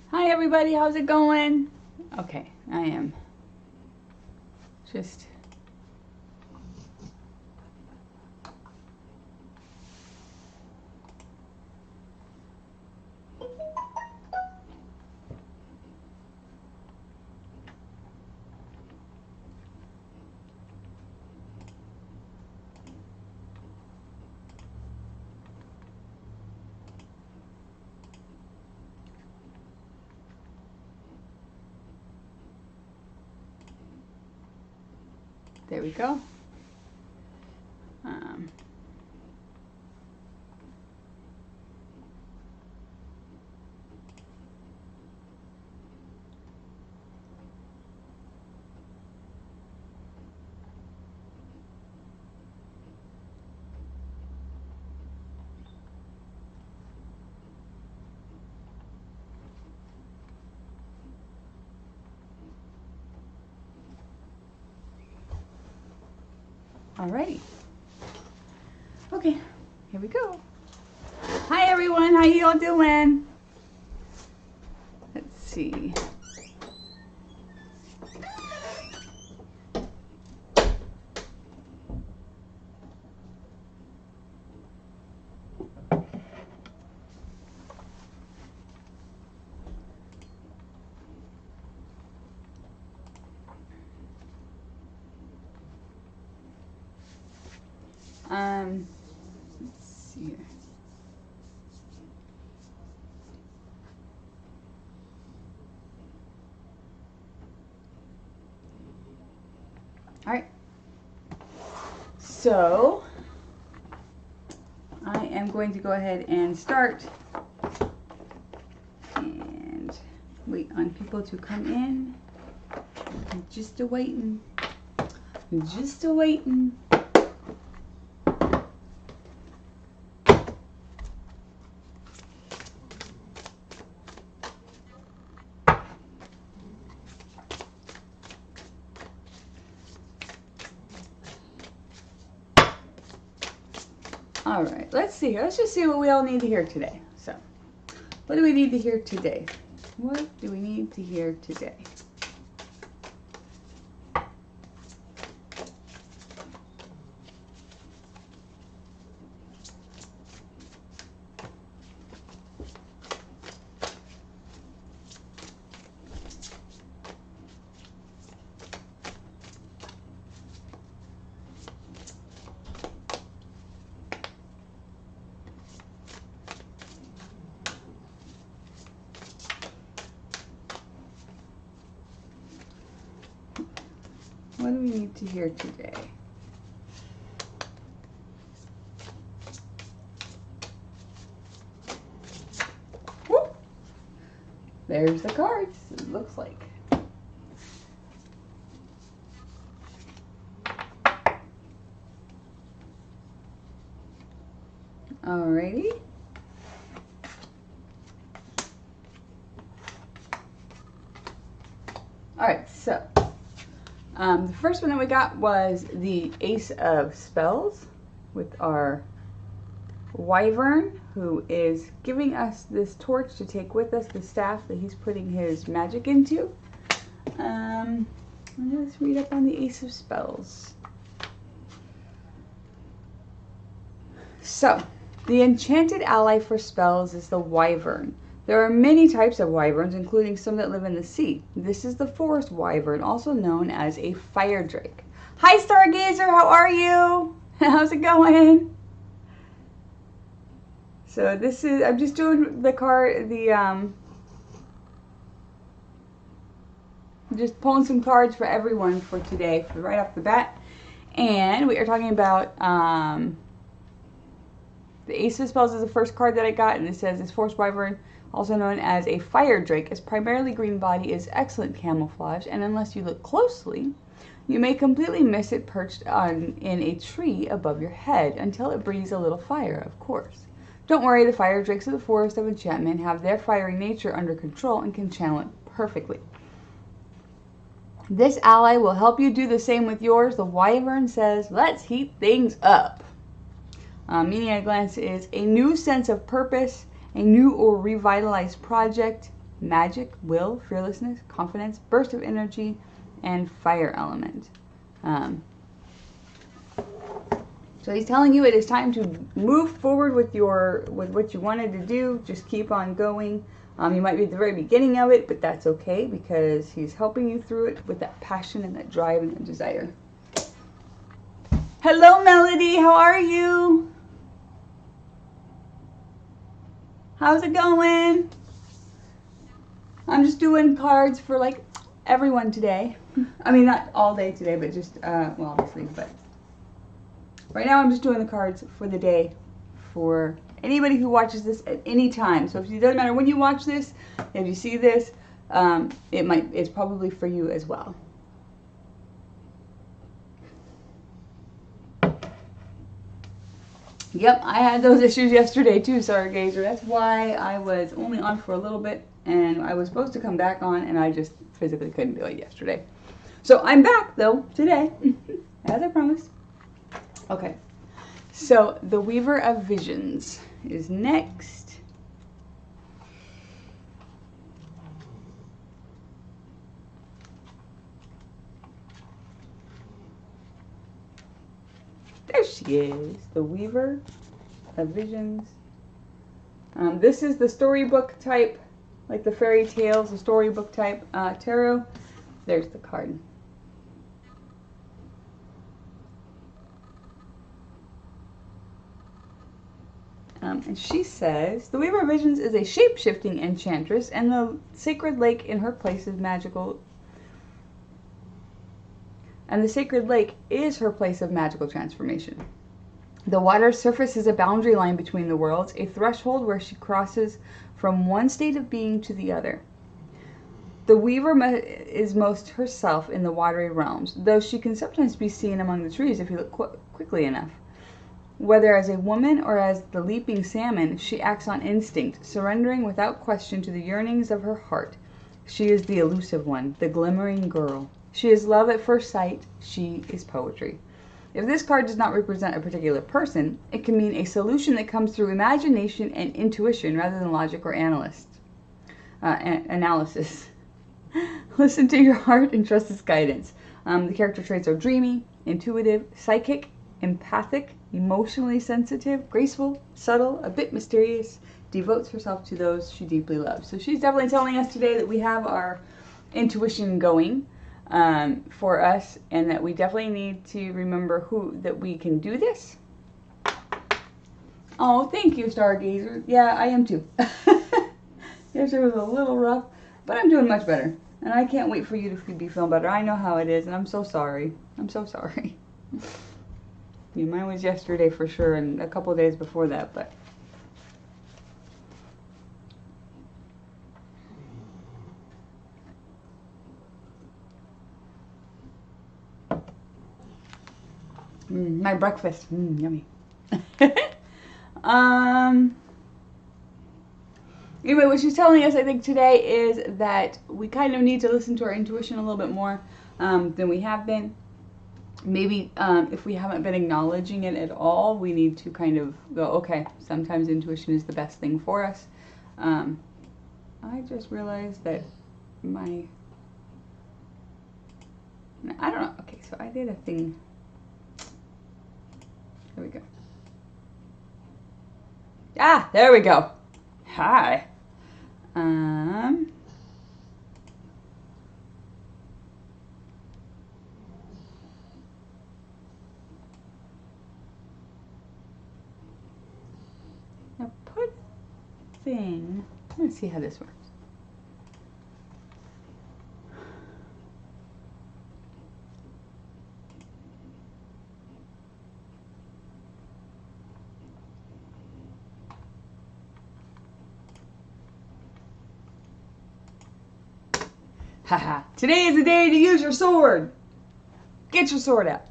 Hi everybody, how's it going? Okay, I am just there we go. Um, Alrighty. Okay, here we go. Hi everyone, how you all doing? Let's see. Let's see here. All right. So I am going to go ahead and start and wait on people to come in. I'm just a-waiting. Just a-waiting. All right, let's see here. Let's just see what we all need to hear today. So, what do we need to hear today? What do we need to hear today? What do we need to hear today? Woo! There's the cards, it looks like. Alrighty. Alright, so the first one that we got was the Ace of Spells with our Wyvern, who is giving us this torch to take with us, the staff that he's putting his magic into. Let's read up on the Ace of Spells. So, the enchanted ally for spells is the Wyvern. There are many types of wyverns, including some that live in the sea. This is the forest wyvern, also known as a fire drake. Hi, Stargazer, how are you? How's it going? So this is, I'm just doing the card, just pulling some cards for everyone for today, for right off the bat. And we are talking about, the Ace of Spells is the first card that I got, and it says this forest wyvern, also known as a fire drake, its primarily green body is excellent camouflage, and unless you look closely, you may completely miss it perched in a tree above your head until it breathes a little fire, of course. Don't worry, the fire drakes of the Forest of Enchantment have their fiery nature under control and can channel it perfectly. This ally will help you do the same with yours. The wyvern says, let's heat things up. Meaning at a glance is a new sense of purpose, a new or revitalized project, magic, will, fearlessness, confidence, burst of energy, and fire element. So he's telling you it is time to move forward with what you wanted to do. Just keep on going. You might be at the very beginning of it, but that's okay because he's helping you through it with that passion and that drive and that desire. Hello, Melody. How are you? How's it going? I'm just doing cards for like everyone today. I mean, not all day today, but just, well, obviously, but right now I'm just doing the cards for the day for anybody who watches this at any time. So it doesn't matter when you watch this, if you see this, it's probably for you as well. Yep, I had those issues yesterday too, Stargazer. That's why I was only on for a little bit, and I was supposed to come back on, and I just physically couldn't do it yesterday. So I'm back, though, today, as I promised. Okay, so the Weaver of Visions is next. There she is, the Weaver of Visions. This is the storybook type, like the fairy tales, the storybook type tarot. There's the card. And she says, the Weaver of Visions is a shape-shifting enchantress, and the sacred lake in her place is magical. And the sacred lake is her place of magical transformation. The water's surface is a boundary line between the worlds, a threshold where she crosses from one state of being to the other. The Weaver is most herself in the watery realms, though she can sometimes be seen among the trees if you look quickly enough. Whether as a woman or as the leaping salmon, she acts on instinct, surrendering without question to the yearnings of her heart. She is the elusive one, the glimmering girl. She is love at first sight. She is poetry. If this card does not represent a particular person, it can mean a solution that comes through imagination and intuition rather than logic or analysis. Listen to your heart and trust its guidance. The character traits are dreamy, intuitive, psychic, empathic, emotionally sensitive, graceful, subtle, a bit mysterious, devotes herself to those she deeply loves. So she's definitely telling us today that we have our intuition going for us, and that we definitely need to remember that we can do this. Oh, thank you, Stargazer. Yeah, I am too. Yesterday was a little rough, but I'm doing much better. And I can't wait for you to be feeling better. I know how it is, and I'm so sorry. I'm so sorry. Yeah, mine was yesterday for sure, and a couple of days before that, but my breakfast, yummy. Anyway, what she's telling us, I think, today is that we kind of need to listen to our intuition a little bit more than we have been. Maybe if we haven't been acknowledging it at all, we need to kind of go, okay, sometimes intuition is the best thing for us. I just realized that I don't know. Okay, so I did a thing. There we go. Ah, there we go. Hi. Now put thing. Let's see how this works. Haha. Today is the day to use your sword. Get your sword out.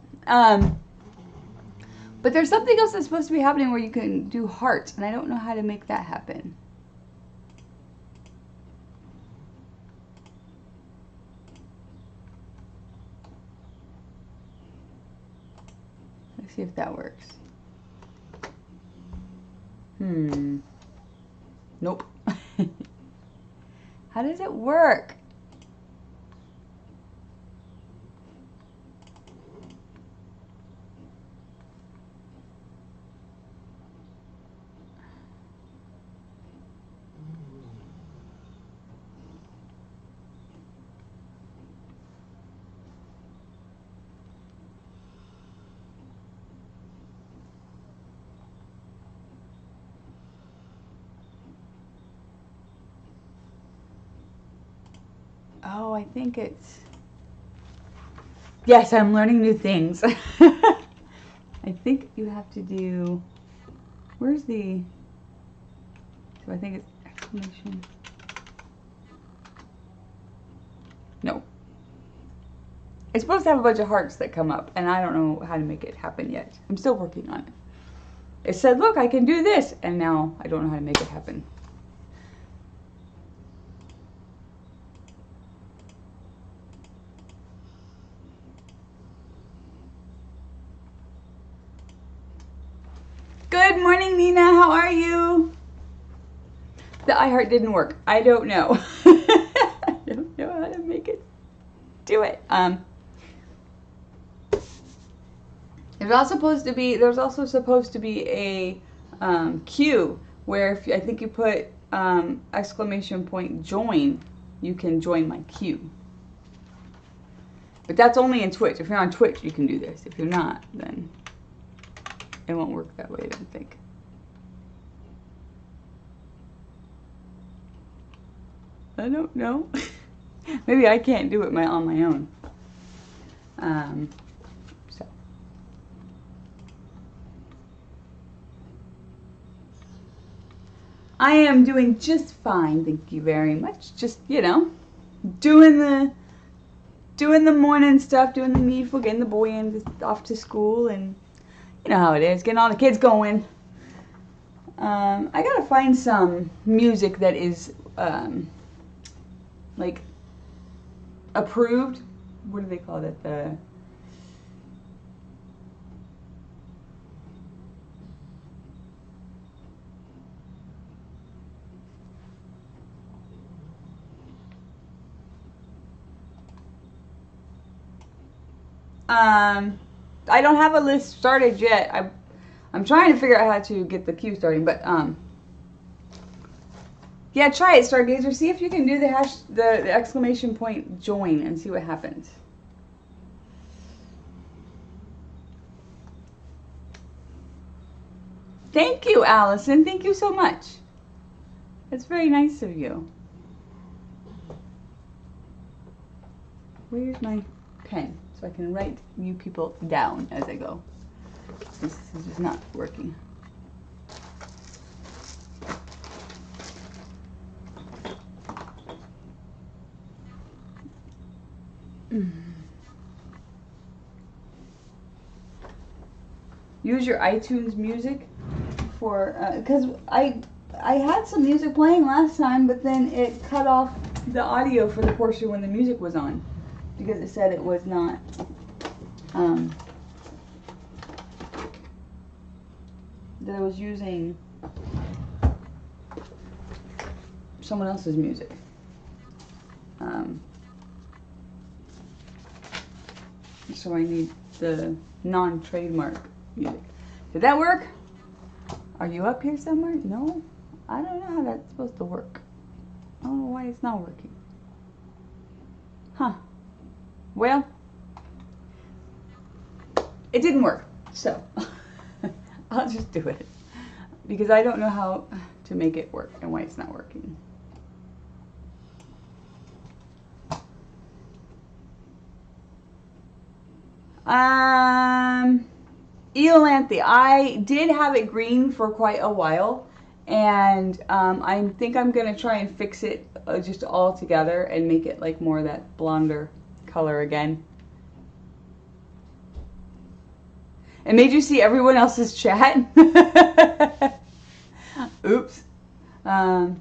But there's something else that's supposed to be happening where you can do hearts, and I don't know how to make that happen. Let's see if that works. Nope. How does it work? Oh, I think it's... Yes, I'm learning new things. I think you have to do... Where's the... So I think it's exclamation... No. It's supposed to have a bunch of hearts that come up, and I don't know how to make it happen yet. I'm still working on it. It said, look, I can do this, and now I don't know how to make it happen. Good morning, Nina. How are you? The iHeart didn't work. I don't know. I don't know how to make it do it. There's also supposed to be a queue where if I think you put exclamation point join, you can join my queue. But that's only in Twitch. If you're on Twitch, you can do this. If you're not, then it won't work that way, I don't think. I don't know. Maybe I can't do it on my own. So. I am doing just fine, thank you very much. Just, you know, doing the morning stuff, doing the needful, getting the boy off to school, and you know how it is, getting all the kids going. I gotta find some music that is like approved. What do they call it? I don't have a list started yet. I'm trying to figure out how to get the queue starting, but yeah, try it, Stargazer. See if you can do the exclamation point join and see what happens. Thank you, Allison. Thank you so much. That's very nice of you. Where's my pen so I can write you people down as I go? This is just not working. Use your iTunes music for because I had some music playing last time, but then it cut off the audio for the portion when the music was on because it said it was not that I was using someone else's music. So I need the non-trademark music. Did that work? Are you up here somewhere? No? I don't know how that's supposed to work. I don't know why it's not working. Huh. Well, it didn't work, so I'll just do it because I don't know how to make it work and why it's not working. Eolanthe, I did have it green for quite a while, and I think I'm gonna try and fix it just all together and make it like more that blonder color again. It made you see everyone else's chat. Oops. There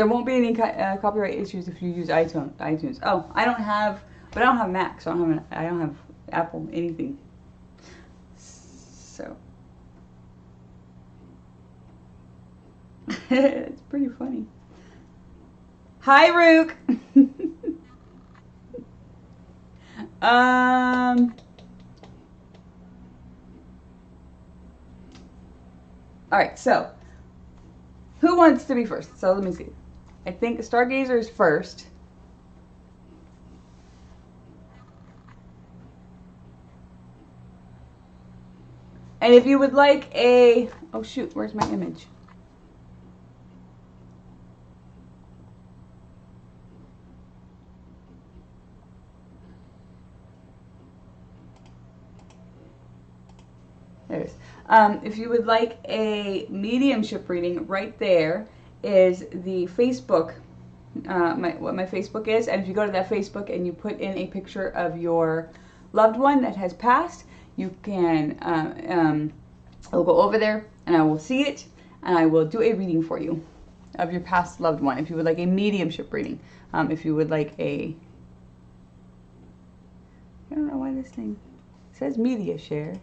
won't be any copyright issues if you use iTunes. Oh, I don't have Mac, so I don't have Apple anything. So it's pretty funny. Hi, Rook. All right, so who wants to be first? So let me see. I think Stargazer is first. And if you would like a... Oh, shoot. Where's my image? There it is. If you would like a mediumship reading, right there is the Facebook, what my Facebook is. And if you go to that Facebook and you put in a picture of your loved one that has passed, you can, I'll go over there and I will see it and I will do a reading for you of your past loved one. If you would like a mediumship reading, if you would like a, I don't know why this thing says media share.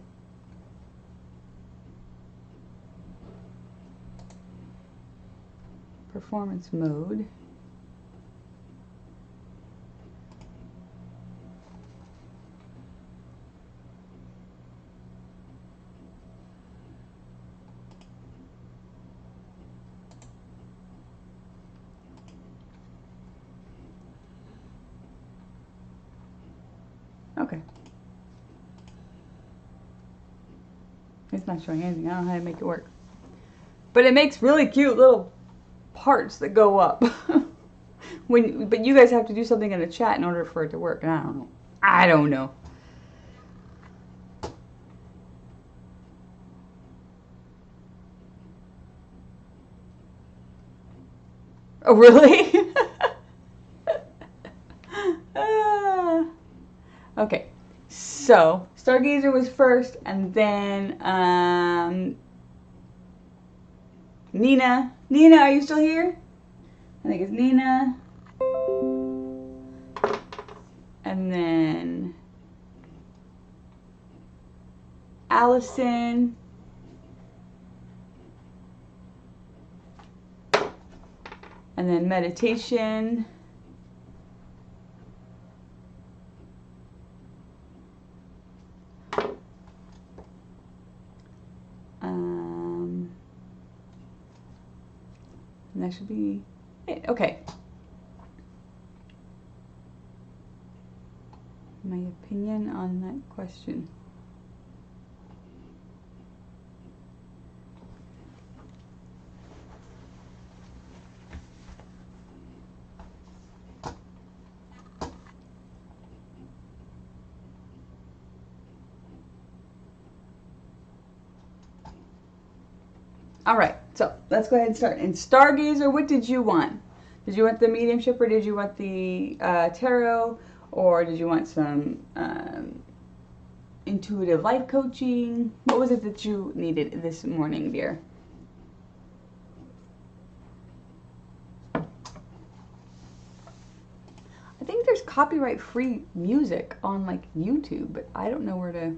Performance mode. Okay. It's not showing anything. I don't know how to make it work. But it makes really cute little parts that go up. But you guys have to do something in the chat in order for it to work. And I don't know. I don't know. Oh, really? Okay. So, Stargazer was first, and then Nina. Nina, are you still here? I think it's Nina. And then Allison. And then meditation. And that should be it. Okay. My opinion on that question. All right, so let's go ahead and start. And Stargazer, what did you want? Did you want the mediumship, or did you want the tarot, or did you want some intuitive life coaching? What was it that you needed this morning, dear? I think there's copyright-free music on like YouTube, but I don't know where to...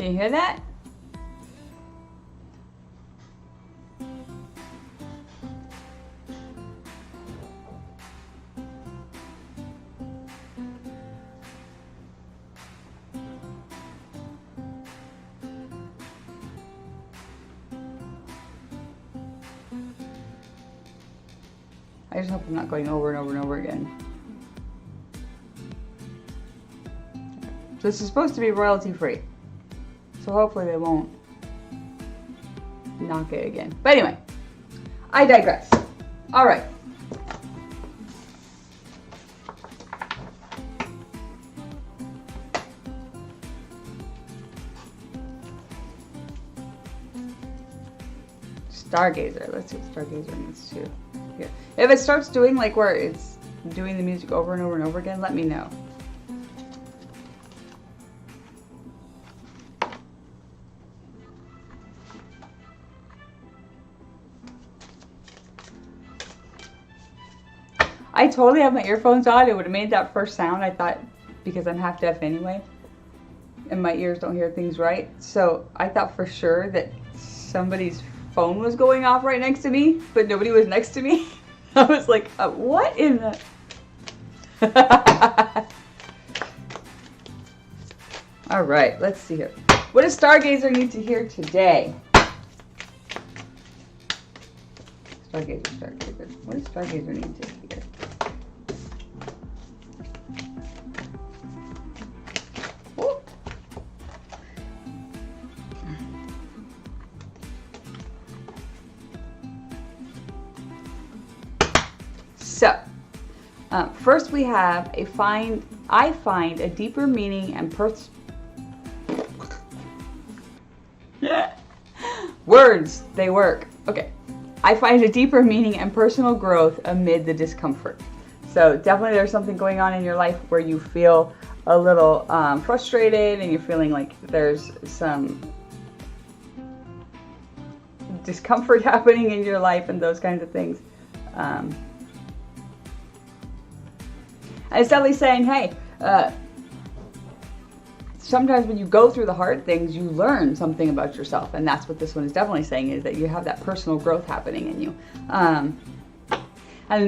Can you hear that? I just hope I'm not going over and over and over again. So this is supposed to be royalty free. So hopefully they won't knock it again. But anyway, I digress. All right. Stargazer. Let's see what Stargazer needs to hear. If it starts doing like where it's doing the music over and over and over again, let me know. I totally have my earphones on. It would have made that first sound, I thought, because I'm half deaf anyway, and my ears don't hear things right. So I thought for sure that somebody's phone was going off right next to me, but nobody was next to me. I was like, what in the... All right, let's see here. What does Stargazer need to hear today? Stargazer, Stargazer. What does Stargazer need to hear? Ooh. So, first we have I find a deeper meaning and words, they work. Okay. I find a deeper meaning and personal growth amid the discomfort. So definitely there's something going on in your life where you feel a little frustrated and you're feeling like there's some discomfort happening in your life and those kinds of things. And it's definitely saying, hey, sometimes when you go through the hard things, you learn something about yourself. And that's what this one is definitely saying, is that you have that personal growth happening in you. And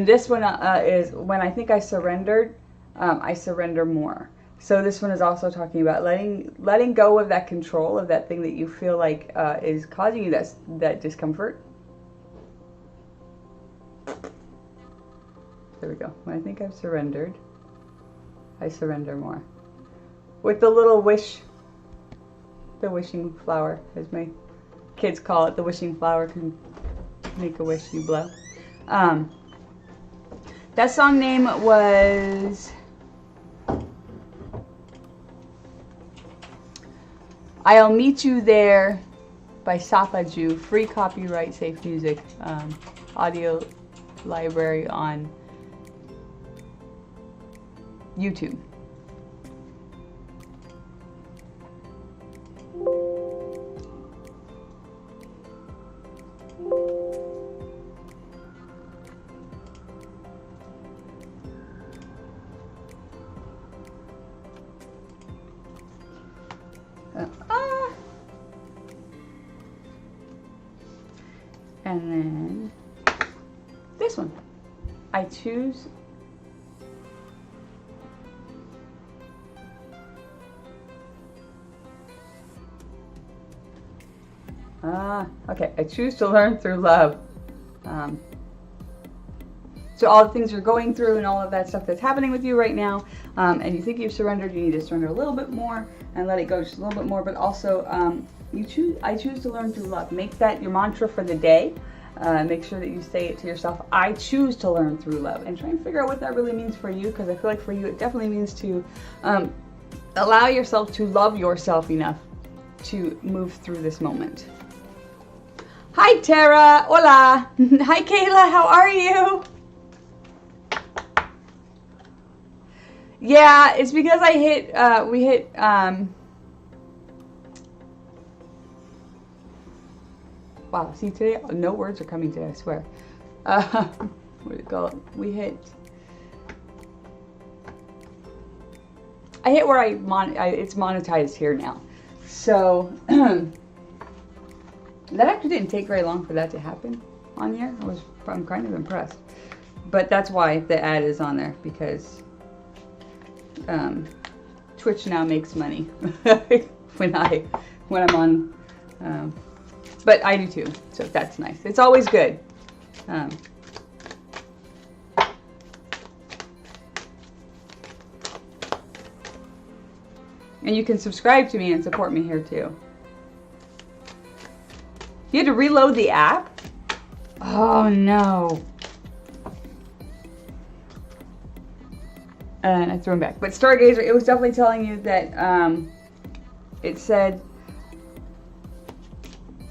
this one is when I think I surrendered, I surrender more. So this one is also talking about letting go of that control of that thing that you feel like is causing you that discomfort. There we go. When I think I've surrendered, I surrender more. With the little wish, the wishing flower, as my kids call it, the wishing flower can make a wish you blow. That song name was I'll Meet You There by Sapaju, free copyright safe music, audio library on YouTube. And then this one, I choose okay, I choose to learn through love. So all the things you're going through and all of that stuff that's happening with you right now, and you think you've surrendered, you need to surrender a little bit more and let it go just a little bit more. But also, I choose to learn through love. Make that your mantra for the day. Make sure that you say it to yourself. I choose to learn through love, and try and figure out what that really means for you. Because I feel like for you, it definitely means to allow yourself to love yourself enough to move through this moment. Hi Tara, hola. Hi Kayla, how are you? Yeah, it's because I hit, we hit, wow, see today, no words are coming today, I swear. What do you call it? We hit, I hit where it's monetized here now. So, that actually didn't take very long for that to happen on here. I'm kind of impressed. But that's why the ad is on there, because Twitch now makes money when I'm on, but I do too, so that's nice. It's always good. And you can subscribe to me and support me here too. You had to reload the app? Oh no. And I threw him back. But Stargazer, it was definitely telling you that it said,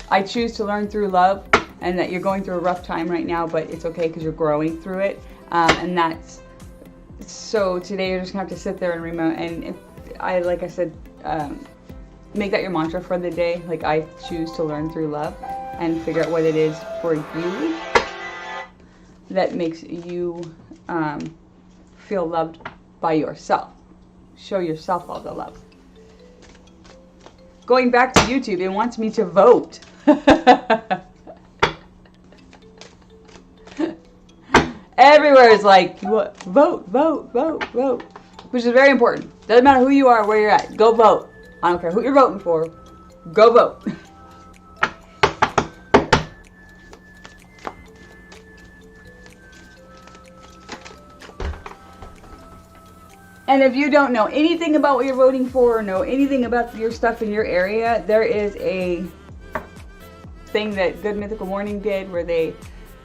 I choose to learn through love, and that you're going through a rough time right now, but it's okay because you're growing through it. And that's, so today you're just gonna have to sit there and remote, and if like I said, make that your mantra for the day. Like, I choose to learn through love, and figure out what it is for you that makes you feel loved by yourself. Show yourself all the love. Going back to YouTube, it wants me to vote. Everywhere is like, vote, vote, vote, vote. Which is very important. Doesn't matter who you are, where you're at. Go vote. I don't care who you're voting for. Go vote. And if you don't know anything about what you're voting for, or know anything about your stuff in your area, there is a thing that Good Mythical Morning did where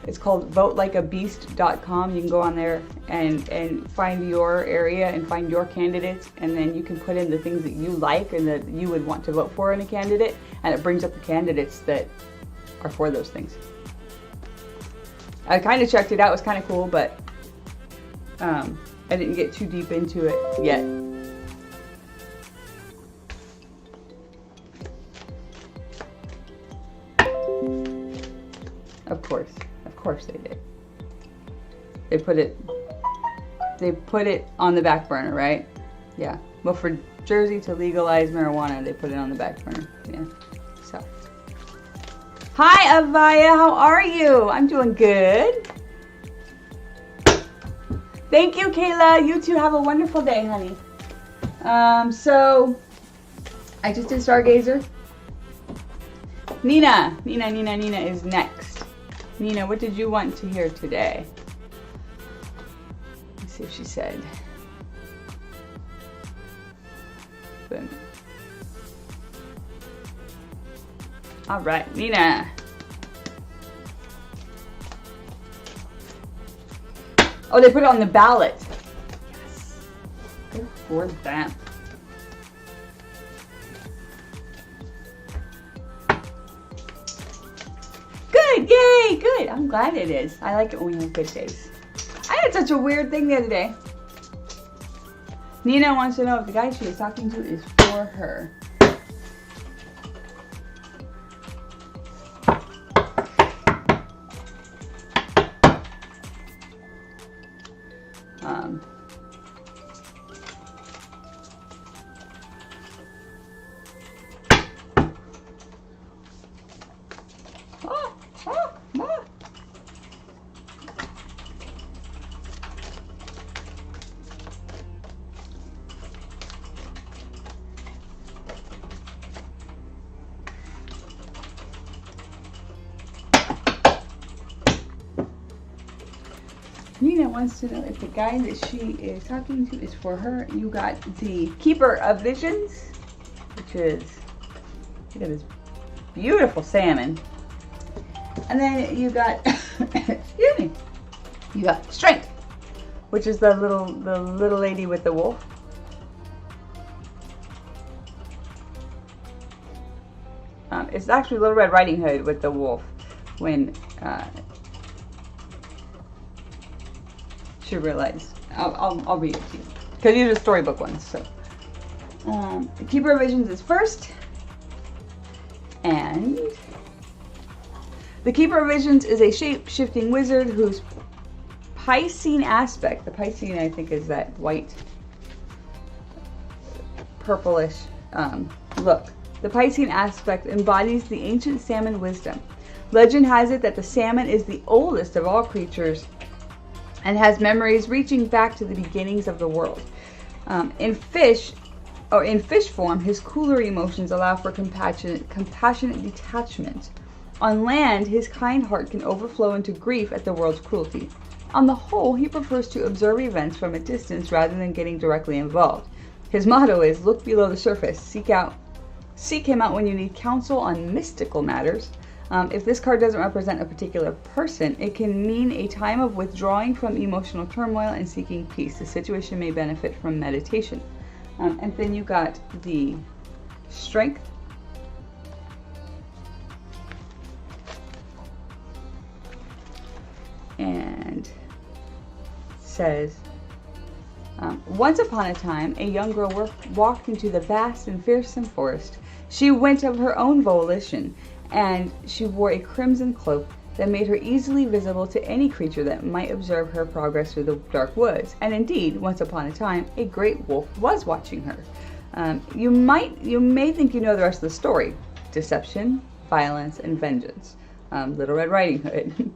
it's called votelikeabeast.com. You can go on there and find your area and find your candidates, and then you can put in the things that you like and that you would want to vote for in a candidate, and it brings up the candidates that are for those things. I kind of checked it out. It was kind of cool, but I didn't get too deep into it yet. Of course they did. They put it on the back burner, right? Yeah. Well, for Jersey to legalize marijuana, they put it on the back burner. Yeah. So. Hi, Avaya. How are you? I'm doing good. Thank you, Kayla. You too. Have a wonderful day, honey. So I just did Stargazer. Nina is next. Nina, what did you want to hear today? Let's see if she said. Boom. All right, Nina. Oh, they put it on the ballot. Yes. Good for them. Good, yay, good. I'm glad it is. I like it when we have good days. I had such a weird thing the other day. Nina wants to know if the guy she is talking to is for her. Nina wants to know if the guy that she is talking to is for her. You got the Keeper of Visions, which is, look at this beautiful salmon. And then you got, excuse me, you got Strength, which is the little lady with the wolf. It's actually Little Red Riding Hood with the wolf when she realized. I'll read it to you because these are storybook ones. So the Keeper of Visions is first, and the Keeper of Visions is a shape-shifting wizard whose Piscean aspect, the Piscean I think is that white purplish look. The Piscean aspect embodies the ancient salmon wisdom. Legend has it that the salmon is the oldest of all creatures and has memories reaching back to the beginnings of the world. In fish form, his cooler emotions allow for compassionate detachment. On land, his kind heart can overflow into grief at the world's cruelty. On the whole, he prefers to observe events from a distance rather than getting directly involved. His motto is, look below the surface, seek him out when you need counsel on mystical matters. If this card doesn't represent a particular person, it can mean a time of withdrawing from emotional turmoil and seeking peace. The situation may benefit from meditation. And then you got the Strength. And says, once upon a time, a young girl walked into the vast and fearsome forest. She went of her own volition, and she wore a crimson cloak that made her easily visible to any creature that might observe her progress through the dark woods. And indeed, once upon a time, a great wolf was watching her. You may think you know the rest of the story. Deception, violence, and vengeance. Little Red Riding Hood.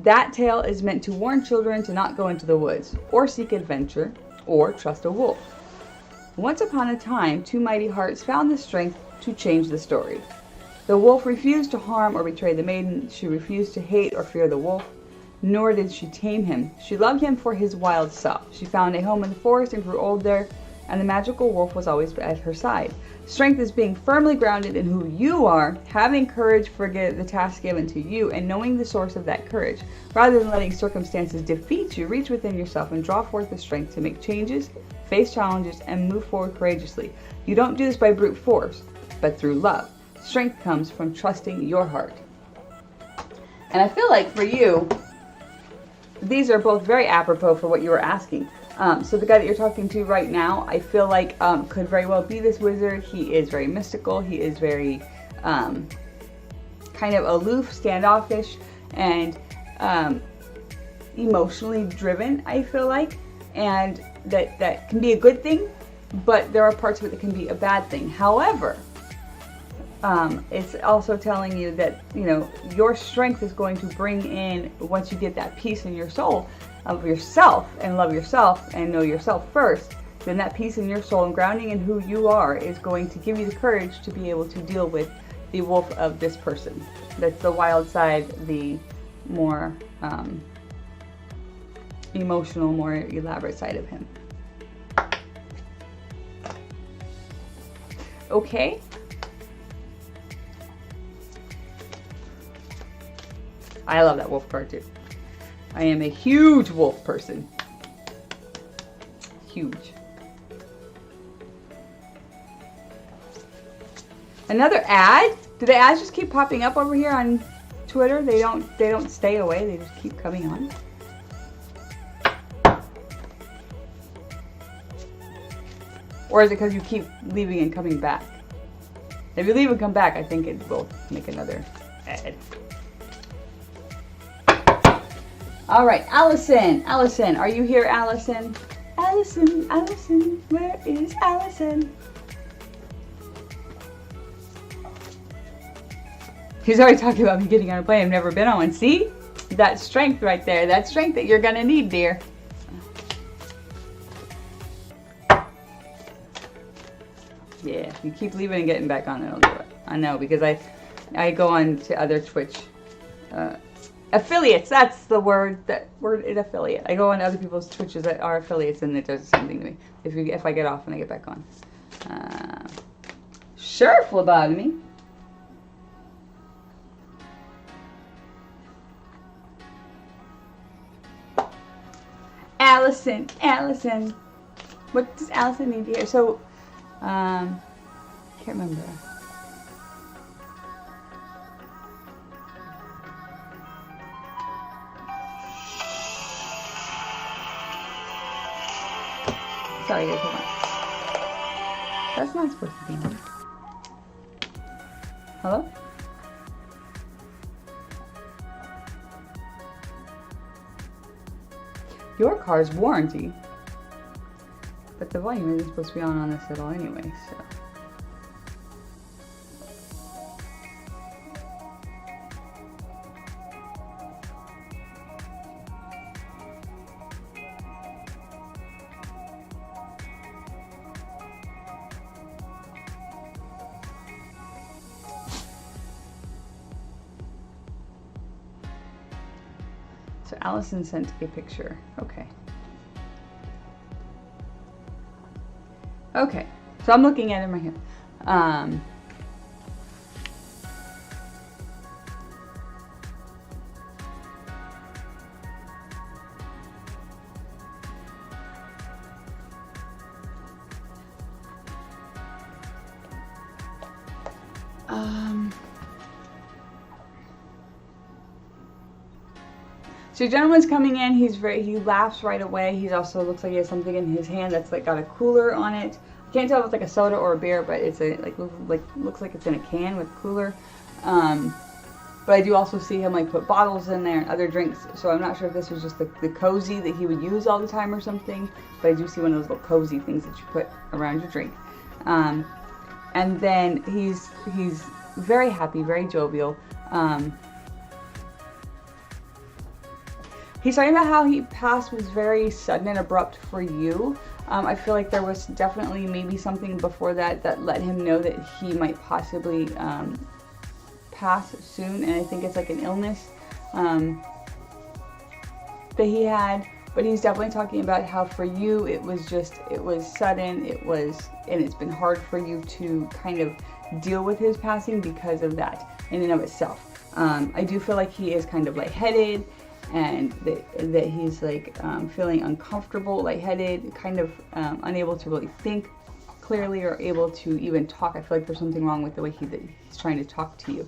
That tale is meant to warn children to not go into the woods, or seek adventure, or trust a wolf. Once upon a time, two mighty hearts found the strength to change the story. The wolf refused to harm or betray the maiden. She refused to hate or fear the wolf, nor did she tame him. She loved him for his wild self. She found a home in the forest and grew old there, and the magical wolf was always at her side. Strength is being firmly grounded in who you are, having courage for the task given to you, and knowing the source of that courage. Rather than letting circumstances defeat you, reach within yourself and draw forth the strength to make changes, face challenges, and move forward courageously. You don't do this by brute force, but through love. Strength comes from trusting your heart. And I feel like for you, these are both very apropos for what you were asking. So the guy that you're talking to right now, I feel like could very well be this wizard. He is very mystical. He is very kind of aloof, standoffish, and emotionally driven, I feel like. And that can be a good thing, but there are parts of it that can be a bad thing. However, it's also telling you that, you know, your strength is going to bring in, once you get that peace in your soul of yourself and love yourself and know yourself first, then that peace in your soul and grounding in who you are is going to give you the courage to be able to deal with the wolf of this person. That's the wild side, the more emotional, more elaborate side of him. Okay. I love that wolf card too. I am a huge wolf person. Huge. Another ad? Do the ads just keep popping up over here on Twitter? They don't stay away. They just keep coming on. Or is it because you keep leaving and coming back? If you leave and come back, I think it will make another ad. All right, Allison. Allison, are you here, Allison? Allison, Allison, where is Allison? He's already talking about me getting on a plane. I've never been on one. See? That strength right there. That strength that you're going to need, dear. Yeah, you keep leaving and getting back on, it'll do it. I know, because I go on to other Twitch affiliates. That's the word. That word is affiliate. I go on to other people's Twitches that are affiliates, and it does the same thing to me. If I get off and I get back on. Sure, phlebotomy. Allison, Allison. What does Allison need here? So, can't remember. Sorry guys, hold on. That's not supposed to be on. Hello? Your car's warranty. But the volume isn't supposed to be on this at all anyway, so. So Allison sent a picture. Okay. Okay, so I'm looking at him right here. So gentleman's coming in, he laughs right away. He also looks like he has something in his hand that's like got a cooler on it. I can't tell if it's like a soda or a beer, but it's looks like it's in a can with a cooler. But I do also see him like put bottles in there and other drinks. So I'm not sure if this was just the cozy that he would use all the time or something. But I do see one of those little cozy things that you put around your drink. And then he's very happy, very jovial. He's talking about how he passed was very sudden and abrupt for you. I feel like there was definitely maybe something before that let him know that he might possibly pass soon. And I think it's like an illness that he had. But he's definitely talking about how for you it was sudden, and it's been hard for you to kind of deal with his passing because of that in and of itself. I do feel like he is kind of lightheaded, and that he's like feeling uncomfortable, lightheaded, kind of unable to really think clearly or able to even talk. I feel like there's something wrong with the way he's trying to talk to you.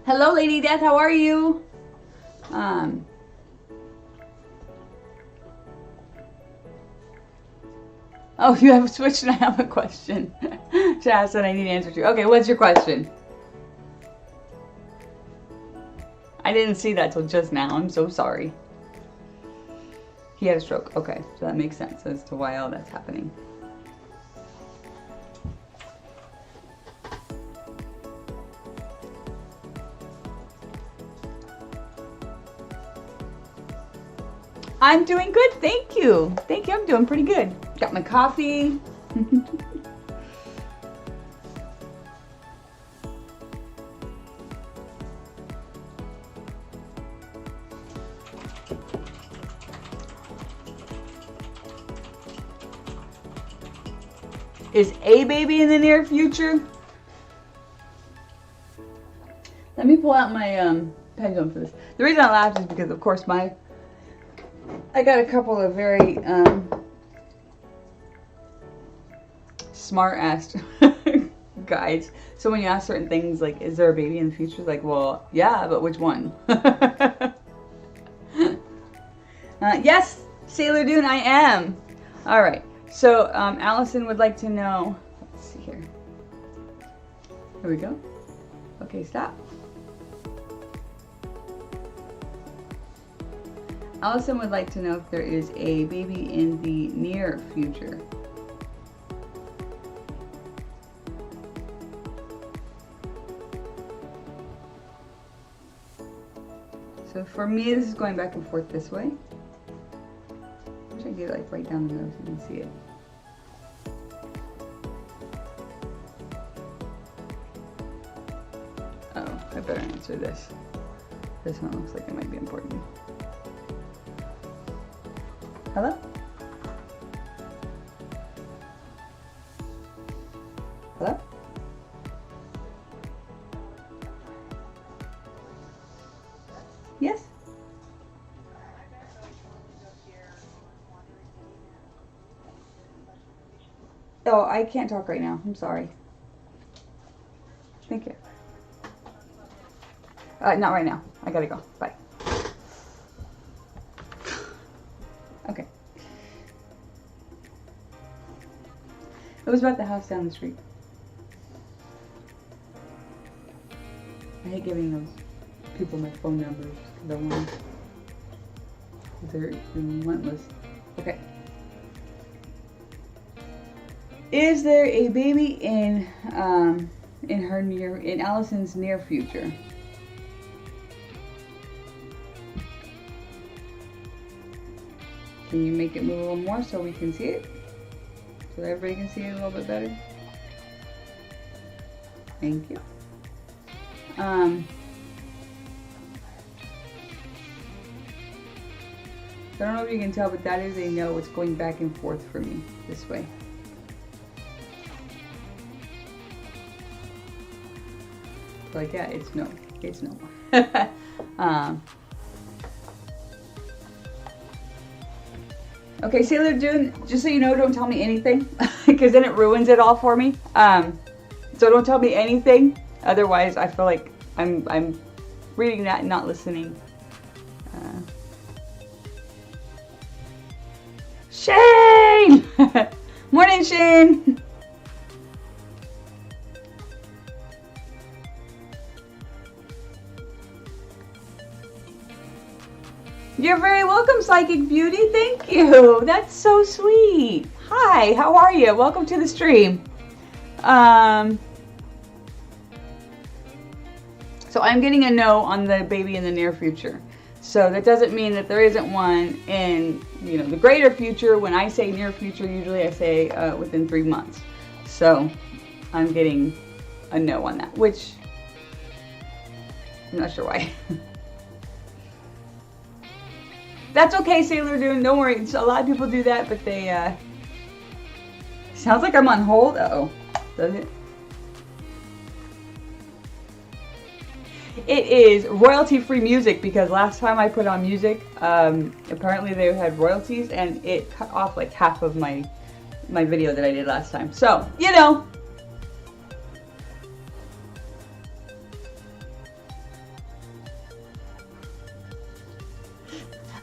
Hello, Lady Death, how are you? Oh, you have switched and I have a question. Chaz said I need an answer to. Okay, what's your question? I didn't see that till just now. I'm so sorry. He had a stroke. Okay, so that makes sense as to why all that's happening. I'm doing good, thank you. Thank you, I'm doing pretty good. Got my coffee. Is a baby in the near future? Let me pull out my pendulum for this. The reason I laughed is because, of course, I got a couple of very smart-ass guides. So when you ask certain things like, is there a baby in the future? It's like, well, yeah, but which one? Yes, Sailor Dune, I am. All right. So Allison would like to know, let's see here. Here we go. Okay, stop. Allison would like to know if there is a baby in the near future. So for me, this is going back and forth this way. I wish I could get it like right down the nose so you can see it. Oh, I better answer this. This one looks like it might be important. Hello? Hello? Yes? Oh, I can't talk right now. I'm sorry. Thank you. Not right now. I gotta go. Bye. Okay. It was about the house down the street. I hate giving those people my phone numbers because I want to. They're relentless. Okay. Is there a baby in Allison's near future? Can you make it move a little more so we can see it? So that everybody can see it a little bit better? Thank you. I don't know if you can tell, but that is a no. It's going back and forth for me this way. Like, yeah, it's no. It's no. Okay, Sailor June, just so you know, don't tell me anything, because then it ruins it all for me. So don't tell me anything, otherwise I feel like I'm reading that and not listening. Shane! Morning, Shane! You're very welcome, Psychic Beauty. Thank you. That's so sweet. Hi, how are you? Welcome to the stream. So I'm getting a no on the baby in the near future. So that doesn't mean that there isn't one in, you know, the greater future. When I say near future, usually I say within 3 months. So I'm getting a no on that, which I'm not sure why. That's okay, Sailor Dune. Don't worry. A lot of people do that, but they sounds like I'm on hold. Uh-oh. Does it? It is royalty-free music, because last time I put on music, apparently they had royalties, and it cut off like half of my video that I did last time. So, you know.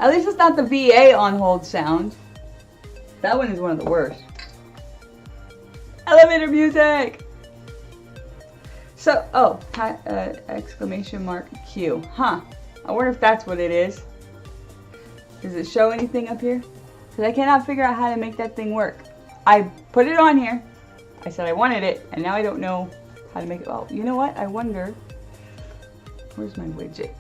At least it's not the VA on hold sound. That one is one of the worst. Elevator music! So, oh, exclamation mark Q. Huh. I wonder if that's what it is. Does it show anything up here? Because I cannot figure out how to make that thing work. I put it on here. I said I wanted it, and now I don't know how to make it. Oh, you know what? I wonder. Where's my widget?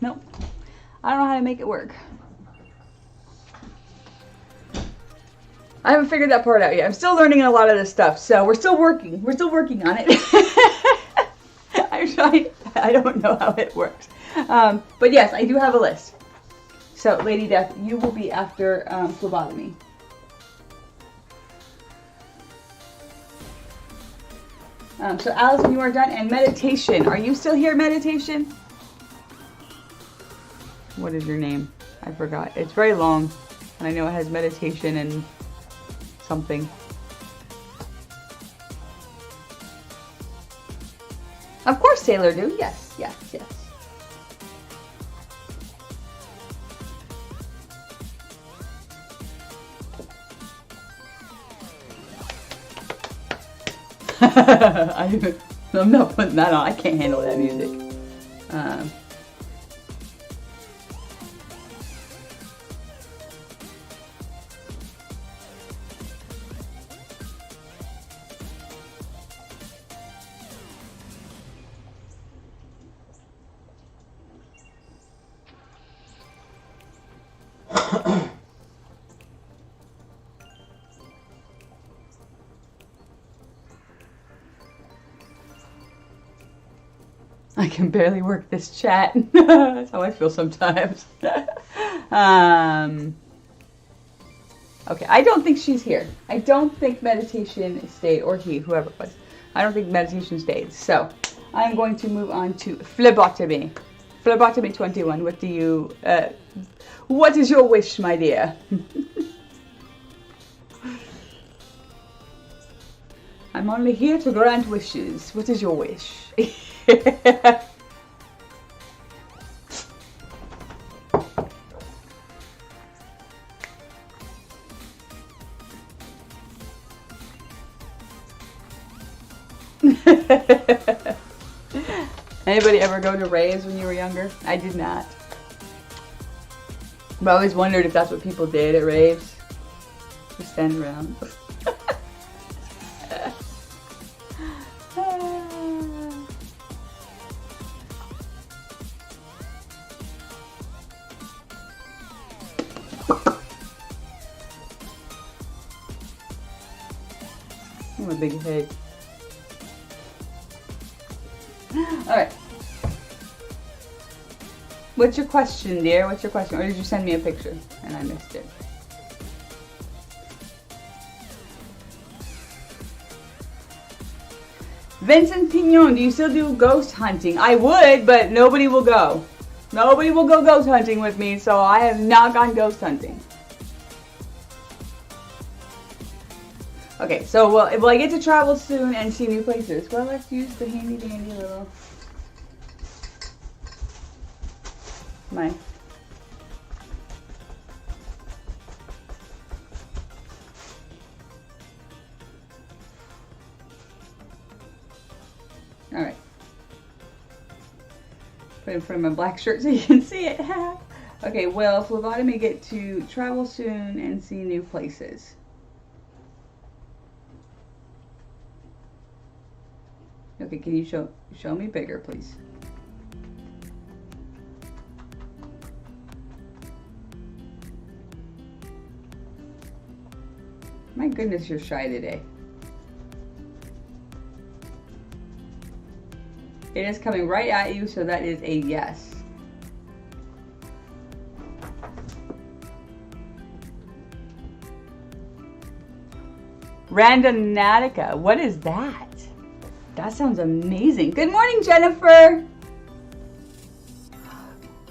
Nope. I don't know how to make it work. I haven't figured that part out yet. I'm still learning a lot of this stuff, so we're still working. We're still working on it. I'm trying. I don't know how it works. But yes, I do have a list. So, Lady Death, you will be after phlebotomy. So, Allison, you are done. And meditation. Are you still here, meditation? What is your name? I forgot. It's very long, and I know it has meditation and something. Of course, Sailor do. Yes, yes, yes. I'm not putting that on. I can't handle that music. I can barely work this chat. That's how I feel sometimes. Okay, I don't think she's here. I don't think meditation stayed, or he, whoever it was. I don't think meditation stayed. So, I'm going to move on to phlebotomy. Phlebotomy 21. What do you, what is your wish, my dear? I'm only here to grant wishes. What is your wish? Anybody ever go to raves when you were younger? I did not. But I always wondered if that's what people did at raves. Just stand around. I'm a big head. Alright. What's your question, dear? What's your question? Or did you send me a picture and I missed it? Vincent Pignon, do you still do ghost hunting? I would, but nobody will go. Nobody will go ghost hunting with me, so I have not gone ghost hunting. Okay, so will I get to travel soon and see new places? Well, let's use the handy dandy little... my... Alright. Put it in front of my black shirt so you can see it. Okay, well, Flavata may get to travel soon and see new places. Okay, can you show me bigger, please? My goodness, you're shy today. It is coming right at you, so that is a yes. Randonatica, what is that? That sounds amazing. Good morning, Jennifer.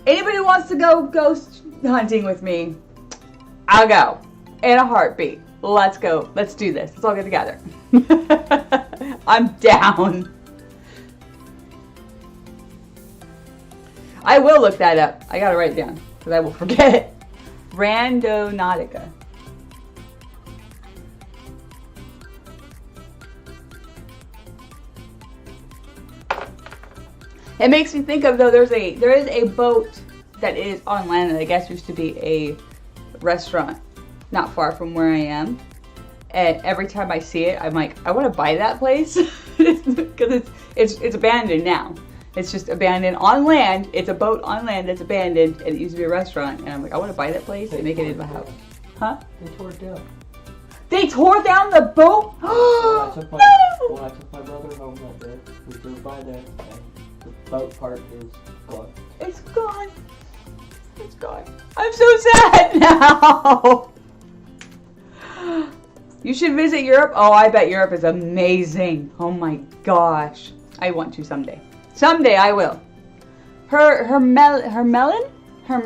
Anybody wants to go ghost hunting with me? I'll go. In a heartbeat. Let's go. Let's do this. Let's all get together. I'm down. I will look that up. I gotta write it down because I will forget. Randonautica. It makes me think of, though, there is a boat that is on land that I guess used to be a restaurant not far from where I am. And every time I see it, I'm like, I want to buy that place because it's abandoned now. It's just abandoned on land. It's a boat on land that's abandoned, and it used to be a restaurant. And I'm like, I want to buy that place and make it into a house. Huh? They tore it down. They tore down the boat? When I took my brother home that day, we drove by there, and the boat part is gone. It's gone. It's gone. I'm so sad now. You should visit Europe. Oh, I bet Europe is amazing. Oh my gosh. I want to someday. Someday I will. Hermelin? How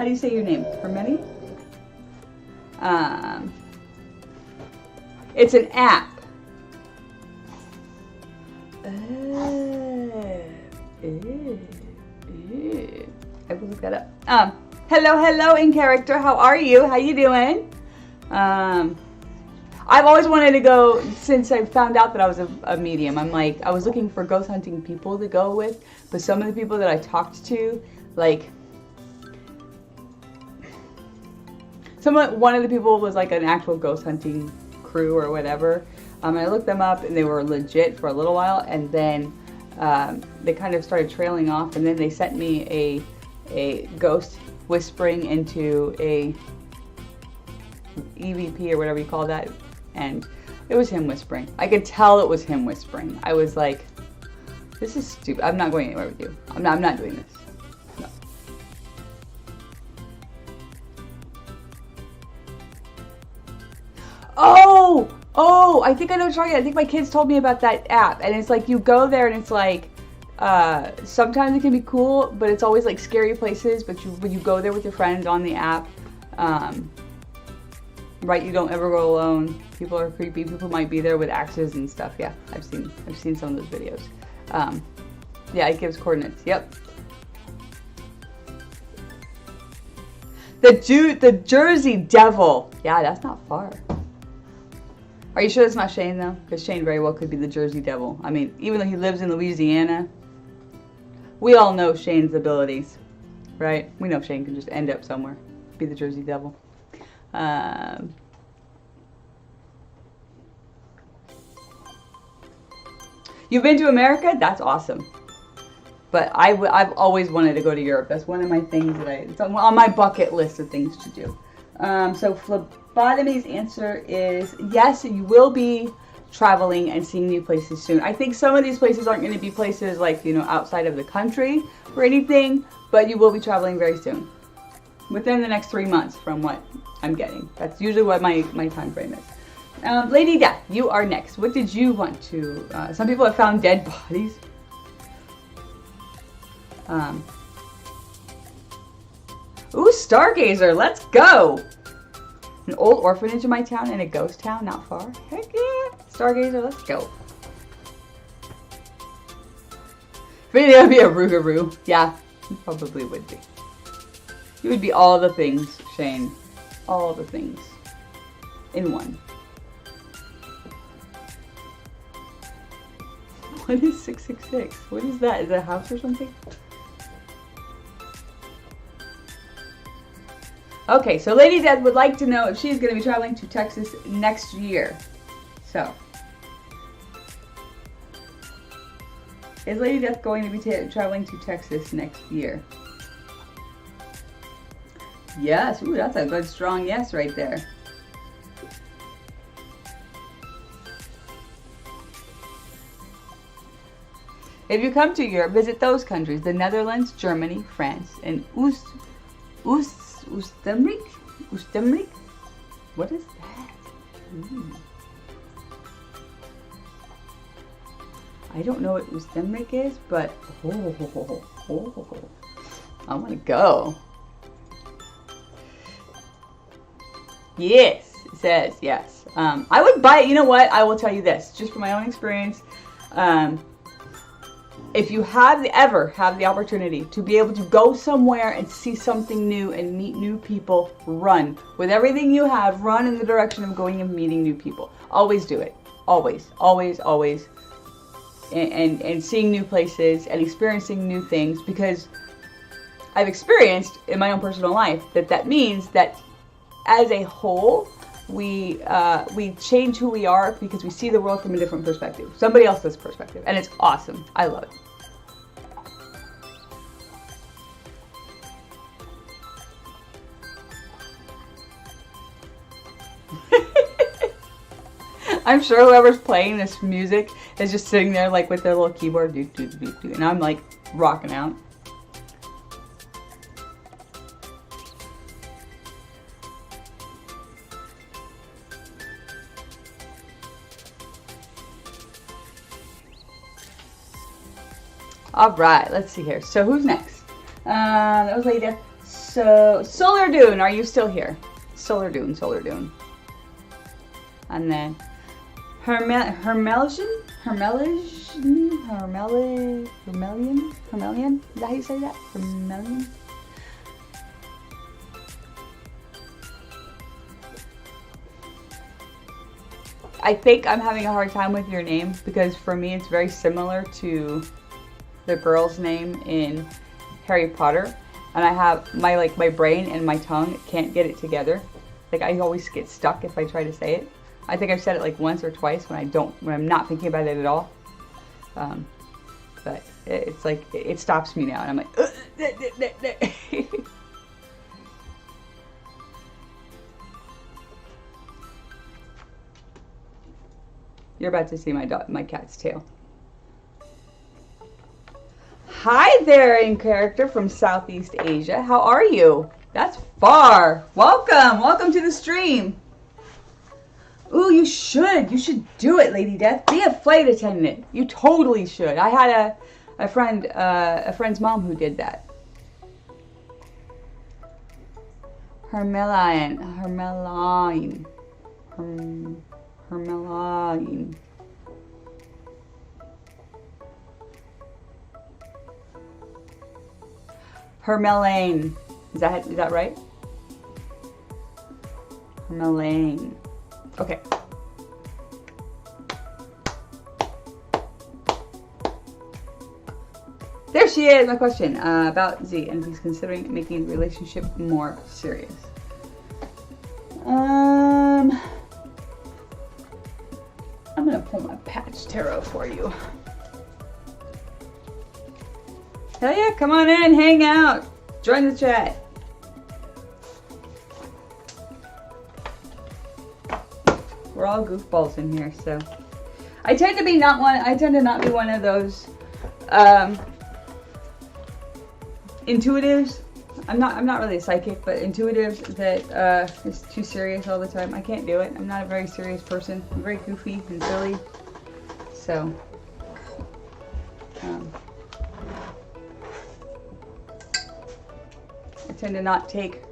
do you say your name? Hermelin? It's an app. I will look that up. Hello in character. How are you? How you doing? I've always wanted to go since I found out that I was a medium. I'm like, I was looking for ghost hunting people to go with, but some of the people that I talked to, like, one of the people was like an actual ghost hunting crew or whatever. I looked them up and they were legit for a little while, and then they kind of started trailing off, and then they sent me a ghost whispering into a EVP or whatever you call that, and it was him whispering. I could tell it was him whispering. I was like, this is stupid. I'm not going anywhere with you. I'm not doing this. No. Oh, I think I know what you're talking about. I think my kids told me about that app, and it's like you go there and it's like, sometimes it can be cool, but it's always like scary places, but when you go there with your friends on the app, right, you don't ever go alone. People are creepy. People might be there with axes and stuff. Yeah, I've seen some of those videos. Yeah, it gives coordinates. Yep. The Jersey Devil. Yeah, that's not far. Are you sure that's not Shane though? Because Shane very well could be the Jersey Devil. I mean, even though he lives in Louisiana, we all know Shane's abilities. right? We know Shane can just end up somewhere, be the Jersey Devil. You've been to America? That's awesome. But I've always wanted to go to Europe. That's one of my things that it's on my bucket list of things to do. So Phlebotomy's answer is yes, you will be traveling and seeing new places soon. I think some of these places aren't going to be places like, you know, outside of the country or anything, but you will be traveling very soon. Within the next 3 months from what I'm getting. That's usually what my time frame is. Lady Death, you are next. What did you want to... some people have found dead bodies. Ooh, Stargazer, let's go! An old orphanage in my town and a ghost town not far. Heck yeah! Stargazer, let's go. Maybe that would be a Rougarou. Yeah, you probably would be. You would be all the things, Shane. All the things. In one. What is 666? What is that? Is it a house or something? Okay, so Lady Death would like to know if she's going to be traveling to Texas next year. So, is Lady Death going to be traveling to Texas next year? Yes. Ooh, that's a good strong yes right there. If you come to Europe, visit those countries: the Netherlands, Germany, France, and Oostenrijk? What is that? Ooh. I don't know what Oostenrijk is, but I want to go. Yes, it says yes. I would buy it. You know what? I will tell you this, just from my own experience. If you ever have the opportunity to be able to go somewhere and see something new and meet new people, run. With everything you have, run in the direction of going and meeting new people. Always do it. Always, always, always. And seeing new places and experiencing new things, because I've experienced in my own personal life that means that as a whole, we change who we are because we see the world from a different perspective. Somebody else's perspective. And it's awesome. I love it. I'm sure whoever's playing this music is just sitting there like with their little keyboard, and I'm like rocking out. All right, let's see here. So who's next? That was Lady Death. So Solar Dune, are you still here? Solar Dune. And then Hermelian? Is that how you say that? Hermelian? I think I'm having a hard time with your name because for me it's very similar to the girl's name in Harry Potter, and I have my brain and my tongue can't get it together. Like I always get stuck if I try to say it. I think I've said it like once or twice when I'm not thinking about it at all. But it's like it stops me now, and I'm like. You're about to see my cat's tail. Hi there, in character from Southeast Asia. How are you? That's far. Welcome to the stream. Ooh, you should do it, Lady Death. Be a flight attendant. You totally should. I had a friend's mom who did that. Hermeline. Hermelane. Is that right? Hermelane. Okay. There she is. My question about Z, and he's considering making the relationship more serious. I'm gonna pull my patch tarot for you. Hell yeah, come on in, hang out, join the chat. We're all goofballs in here, so I tend to not be one of those intuitives. I'm not really a psychic, but intuitives that is too serious all the time. I can't do it. I'm not a very serious person. I'm very goofy and silly. So I tend to not take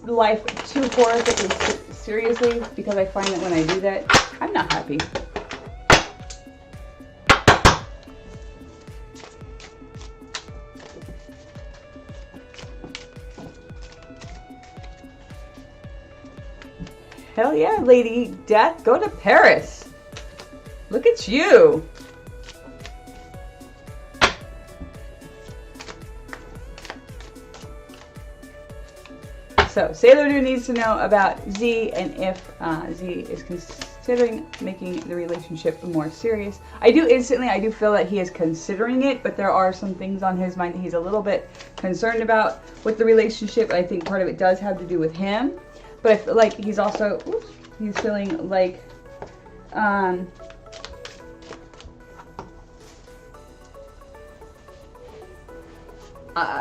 life too horrifically seriously, because I find that when I do that, I'm not happy. Hell yeah, Lady Death, go to Paris. Look at you. So, Sailor Dude needs to know about Z, and if Z is considering making the relationship more serious. I do feel that he is considering it, but there are some things on his mind that he's a little bit concerned about with the relationship. I think part of it does have to do with him. But I feel like he's also, he's feeling like, I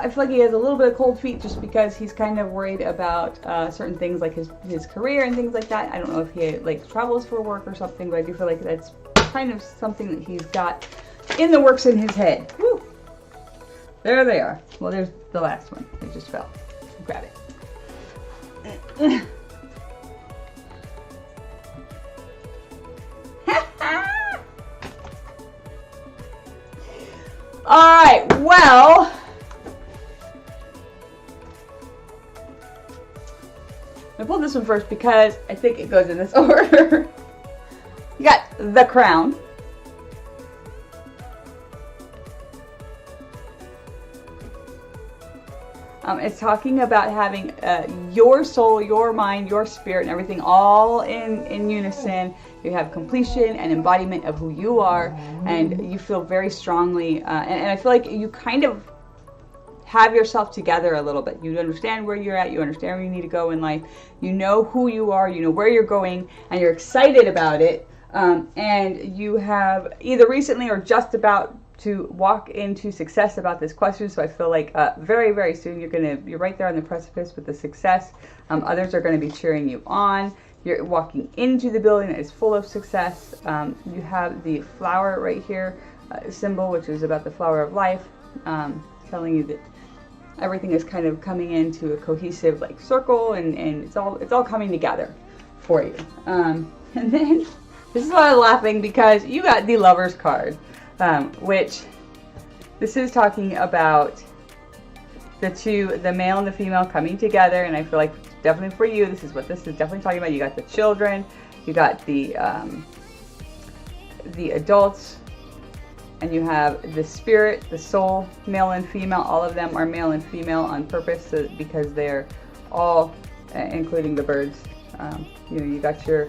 feel like he has a little bit of cold feet just because he's kind of worried about certain things like his career and things like that. I don't know if he like travels for work or something, but I do feel like that's kind of something that he's got in the works in his head. Woo. There they are. Well, there's the last one. It just fell. Grab it. Alright, well, I pulled this one first because I think it goes in this order. You got the Crown. It's talking about having your soul, your mind, your spirit, and everything all in unison. You have completion and embodiment of who you are, and you feel very strongly, and I feel like you kind of have yourself together a little bit. You understand where you're at, you understand where you need to go in life, you know who you are, you know where you're going, and you're excited about it, and you have either recently or just about to walk into success about this question. So I feel like very, very soon you're right there on the precipice with the success. Others are going to be cheering you on. You're walking into the building that is full of success. You have the flower right here, symbol, which is about the flower of life, telling you that everything is kind of coming into a cohesive like circle, and it's all coming together for you. And then this is why I'm laughing, because you got the Lover's card. Which this is talking about the male and the female coming together, and I feel like definitely for you, this is what this is definitely talking about. You got the children, you got the adults, and you have the spirit, the soul, male and female. All of them are male and female on purpose, because they're all, including the birds. You got your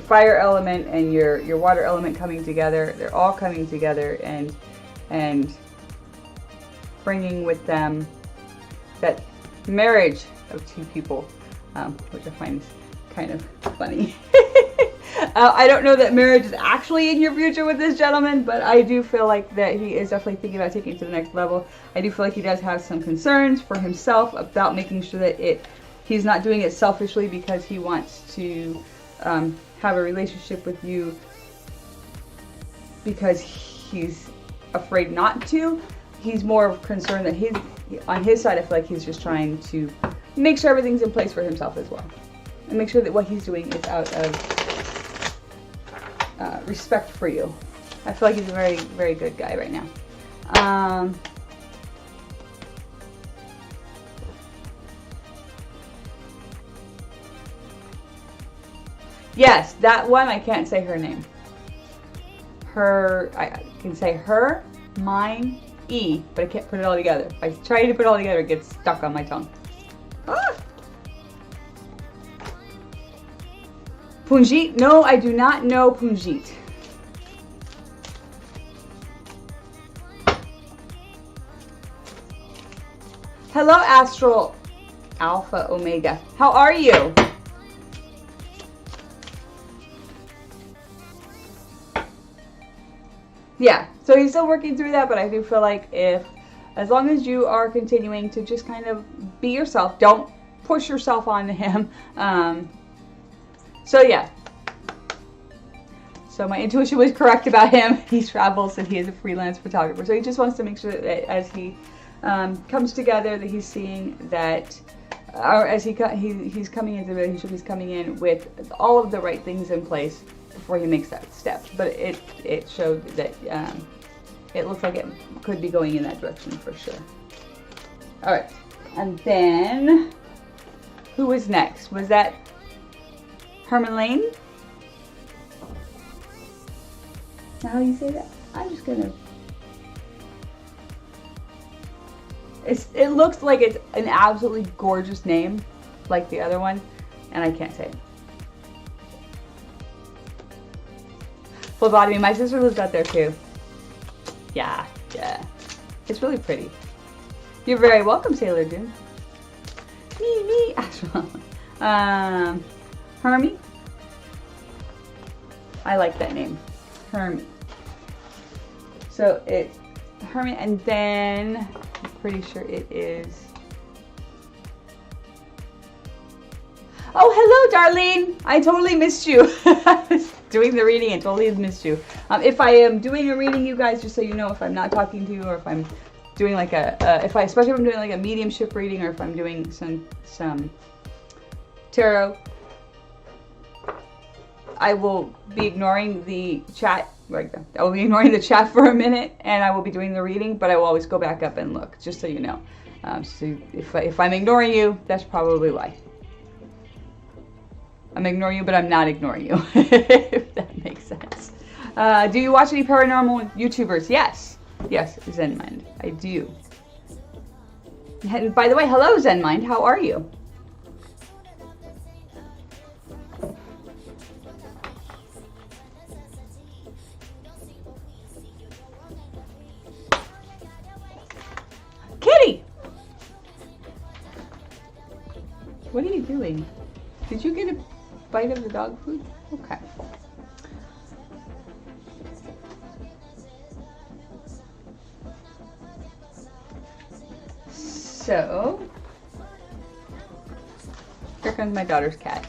fire element and your water element coming together. They're all coming together and bringing with them that marriage of two people, which I find kind of funny. I don't know that marriage is actually in your future with this gentleman, but I do feel like that he is definitely thinking about taking it to the next level. I do feel like he does have some concerns for himself about making sure that he's not doing it selfishly because he wants to have a relationship with you because he's afraid not to. He's more concerned that on his side, I feel like he's just trying to make sure everything's in place for himself as well, and make sure that what he's doing is out of respect for you. I feel like he's a very, very good guy right now. Yes, that one, I can't say her name. I can say her, mine, E, but I can't put it all together. If I try to put it all together, it gets stuck on my tongue. Ah! Punjit? No, I do not know Punjit. Hello, Astral Alpha Omega. How are you? Yeah, so he's still working through that, but I do feel like as long as you are continuing to just kind of be yourself, don't push yourself onto him. So yeah. So my intuition was correct about him. He travels and he is a freelance photographer. So he just wants to make sure that as he comes together, that he's seeing that, or as he's coming into the relationship, he's coming in with all of the right things in place before he makes that step. But it showed that it looks like it could be going in that direction for sure. All right, and then who was next? Was that Herman Lane? Is that how you say that? I'm just gonna. It looks like it's an absolutely gorgeous name, like the other one, and I can't say it. Phlebotomy. My sister lives out there too. Yeah. It's really pretty. You're very welcome, Sailor Dune. Me, Astral. Hermie. I like that name, Hermie. So it's Hermie, and then I'm pretty sure it is. Oh, hello, Darlene. I totally missed you. I was doing the reading and totally missed you. If I am doing a reading, you guys, just so you know, if I'm not talking to you, or if I'm doing like especially if I'm doing like a mediumship reading, or if I'm doing some tarot, I will be ignoring the chat. I will be ignoring the chat for a minute, and I will be doing the reading, but I will always go back up and look, just so you know. So if I'm ignoring you, that's probably why. I'm ignoring you, but I'm not ignoring you, if that makes sense. Do you watch any paranormal YouTubers? Yes, Zenmind, I do. And by the way, hello, Zenmind, how are you? Kitty! What are you doing? Did you get a bite of the dog food? Okay. So, here comes my daughter's cat.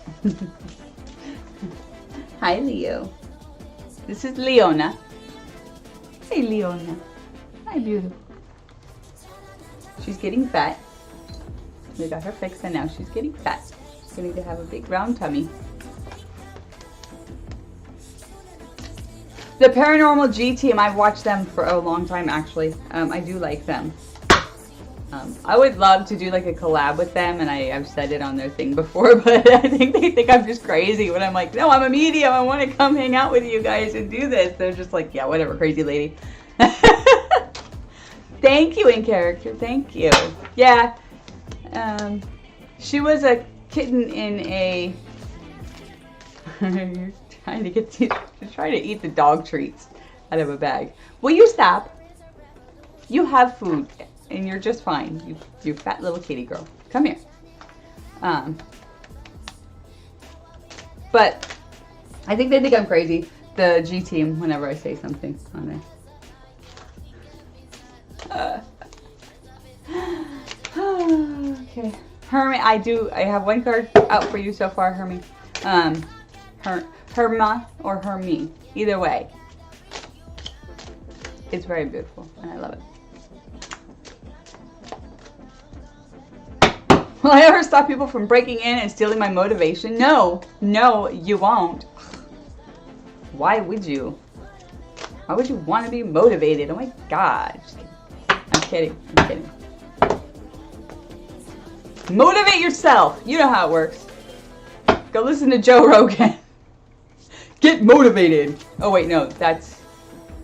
Hi, Leo. This is Leona. Hey, Leona. Hi, beautiful. She's getting fat. We got her fixed, and now she's getting fat. She's getting to have a big round tummy. The Paranormal G Team, I've watched them for a long time, actually. I do like them. I would love to do like a collab with them, and I've said it on their thing before, but I think they think I'm just crazy when I'm like, no, I'm a medium. I want to come hang out with you guys and do this. They're just like, yeah, whatever, crazy lady. Thank you, in character. Thank you. Yeah. She was a kitten in a. You're trying to eat the dog treats out of a bag. Will you stop? You have food, and you're just fine. You fat little kitty girl. Come here. But I think they think I'm crazy. The G Team. Whenever I say something on there. Okay, Hermie, I have one card out for you so far, Hermie. Herma or Hermie, either way. It's very beautiful, and I love it. Will I ever stop people from breaking in and stealing my motivation? No, you won't. Why would you? Why would you want to be motivated? Oh my God. I'm kidding. Motivate yourself. You know how it works. Go listen to Joe Rogan. Get motivated. Oh wait, no, that's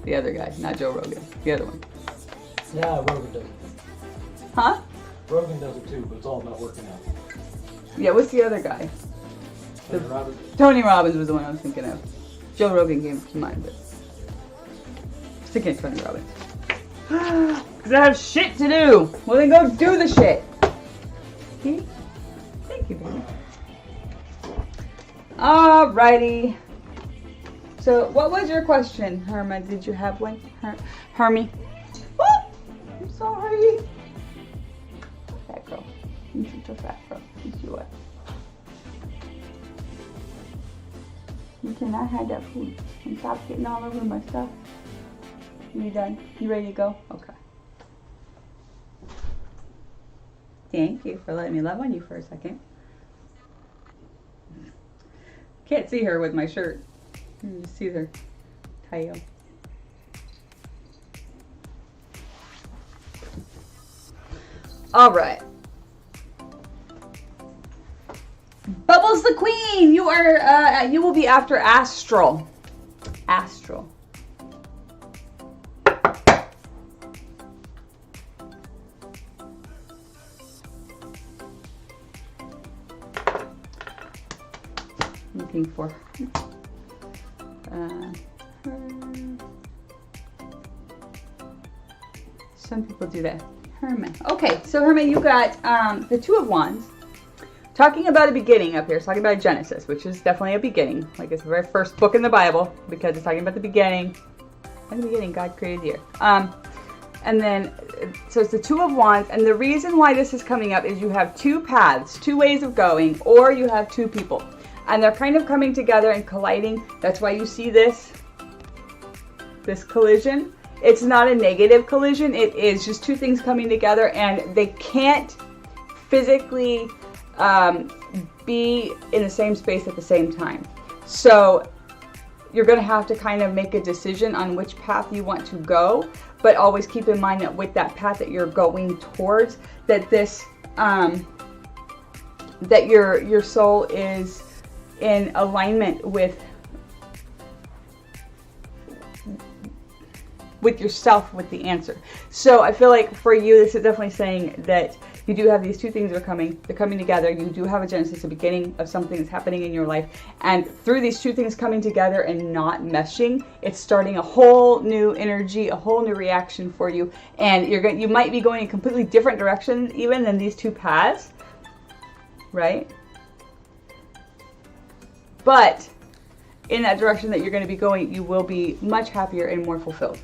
The other guy, not Joe Rogan. The other one. Yeah, Rogan does it. Huh? Rogan does it too, but it's all about working out. Yeah, what's the other guy? Tony Robbins. Tony Robbins was the one I was thinking of. Joe Rogan came to mind, but I'm thinking of Tony Robbins. Because I have shit to do. Well, then go do the shit. See? Thank you, baby. Alrighty. So, what was your question, Herma? Did you have one? Hermie? Oh, I'm sorry. Fat girl. You should a fat girl. You see what? You cannot hide that food. And stop getting all over my stuff. You done? You ready to go? Okay. Thank you for letting me love on you for a second. Can't see her with my shirt. You just see her tail. All right. Bubbles the Queen. You are. You will be after Astral. Astral. Looking for her. Some people do that. Herman. Okay, so Herman, you got the Two of Wands. Talking about a beginning up here. It's talking about Genesis, which is definitely a beginning. Like it's the very first book in the Bible because it's talking about the beginning. In the beginning, God created the earth. And then, so it's the Two of Wands. And the reason why this is coming up is you have two paths, two ways of going, or you have two people. And they're kind of coming together and colliding. That's why you see this collision. It's not a negative collision. It is just two things coming together and they can't physically be in the same space at the same time. So you're going to have to kind of make a decision on which path you want to go, but always keep in mind that with that path that you're going towards, that this that your soul is in alignment with yourself, with the answer. So I feel like for you, this is definitely saying that you do have these two things that are coming. They're coming together. You do have a Genesis, a beginning of something that's happening in your life. And through these two things coming together and not meshing, it's starting a whole new energy, a whole new reaction for you. And you might be going in a completely different direction even than these two paths, right? But in that direction that you're going to be going, you will be much happier and more fulfilled.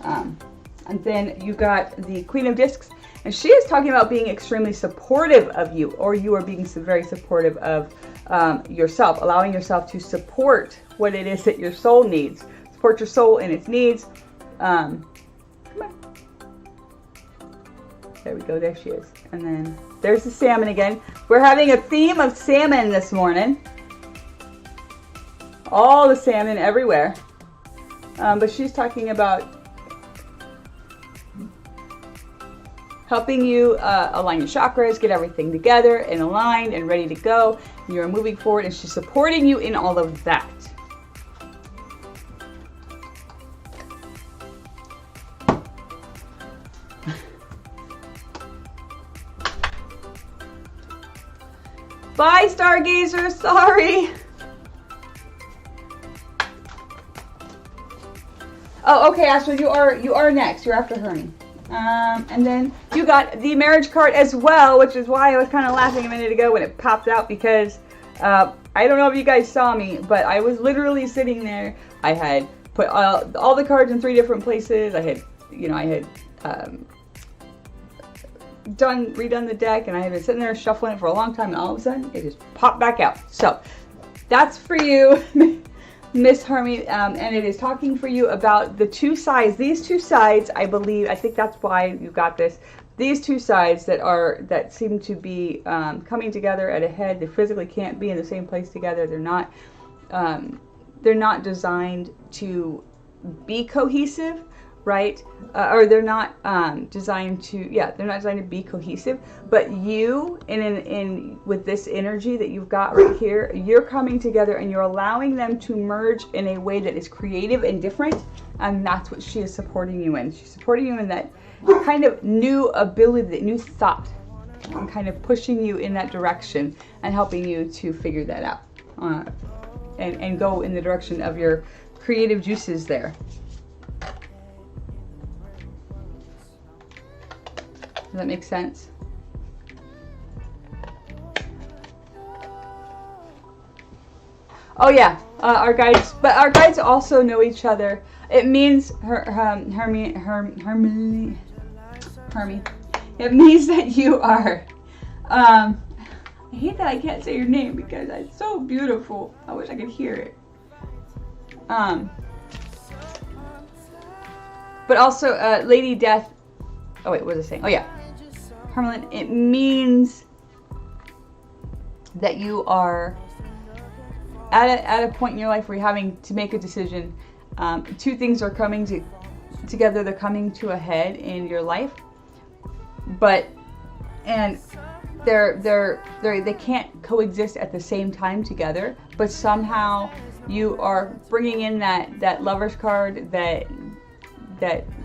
And then you got the Queen of Discs, and she is talking about being extremely supportive of you, or you are being very supportive of yourself, allowing yourself to support what it is that your soul needs. Support your soul in its needs. Come on. There we go, there she is. And then there's the salmon again. We're having a theme of salmon this morning. All the salmon everywhere. But she's talking about helping you align your chakras, get everything together and aligned and ready to go. You're moving forward and she's supporting you in all of that. Bye, Stargazer. Sorry. Oh, okay, Astrid, you are next. You're after Hermie. And then you got the marriage card as well, which is why I was kind of laughing a minute ago when it popped out, because I don't know if you guys saw me, but I was literally sitting there. I had put all the cards in 3 different places. I had redone the deck, and I had been sitting there shuffling it for a long time, and all of a sudden it just popped back out. So that's for you, Miss Hermie, and it is talking for you about the two sides. These two sides, I think that's why you got this. These two sides that seem to be coming together at a head. They physically can't be in the same place together. They're not designed to be cohesive, right? Or they're not designed to, they're not designed to be cohesive. But you, in with this energy that you've got right here, you're coming together and you're allowing them to merge in a way that is creative and different. And that's what she is supporting you in. She's supporting you in that kind of new ability, that new thought, and kind of pushing you in that direction and helping you to figure that out and go in the direction of your creative juices there. Does that make sense? Oh yeah, our guides, but our guides also know each other. It means Hermie. It means that you are. I hate that I can't say your name because it's so beautiful. I wish I could hear it. But also, Lady Death. Oh wait, what was I saying? Oh yeah, Hermelin. It means that you are at a point in your life where you're having to make a decision. Two things are coming together. They're coming to a head in your life, and they can't coexist at the same time together. But somehow you are bringing in that Lover's card, that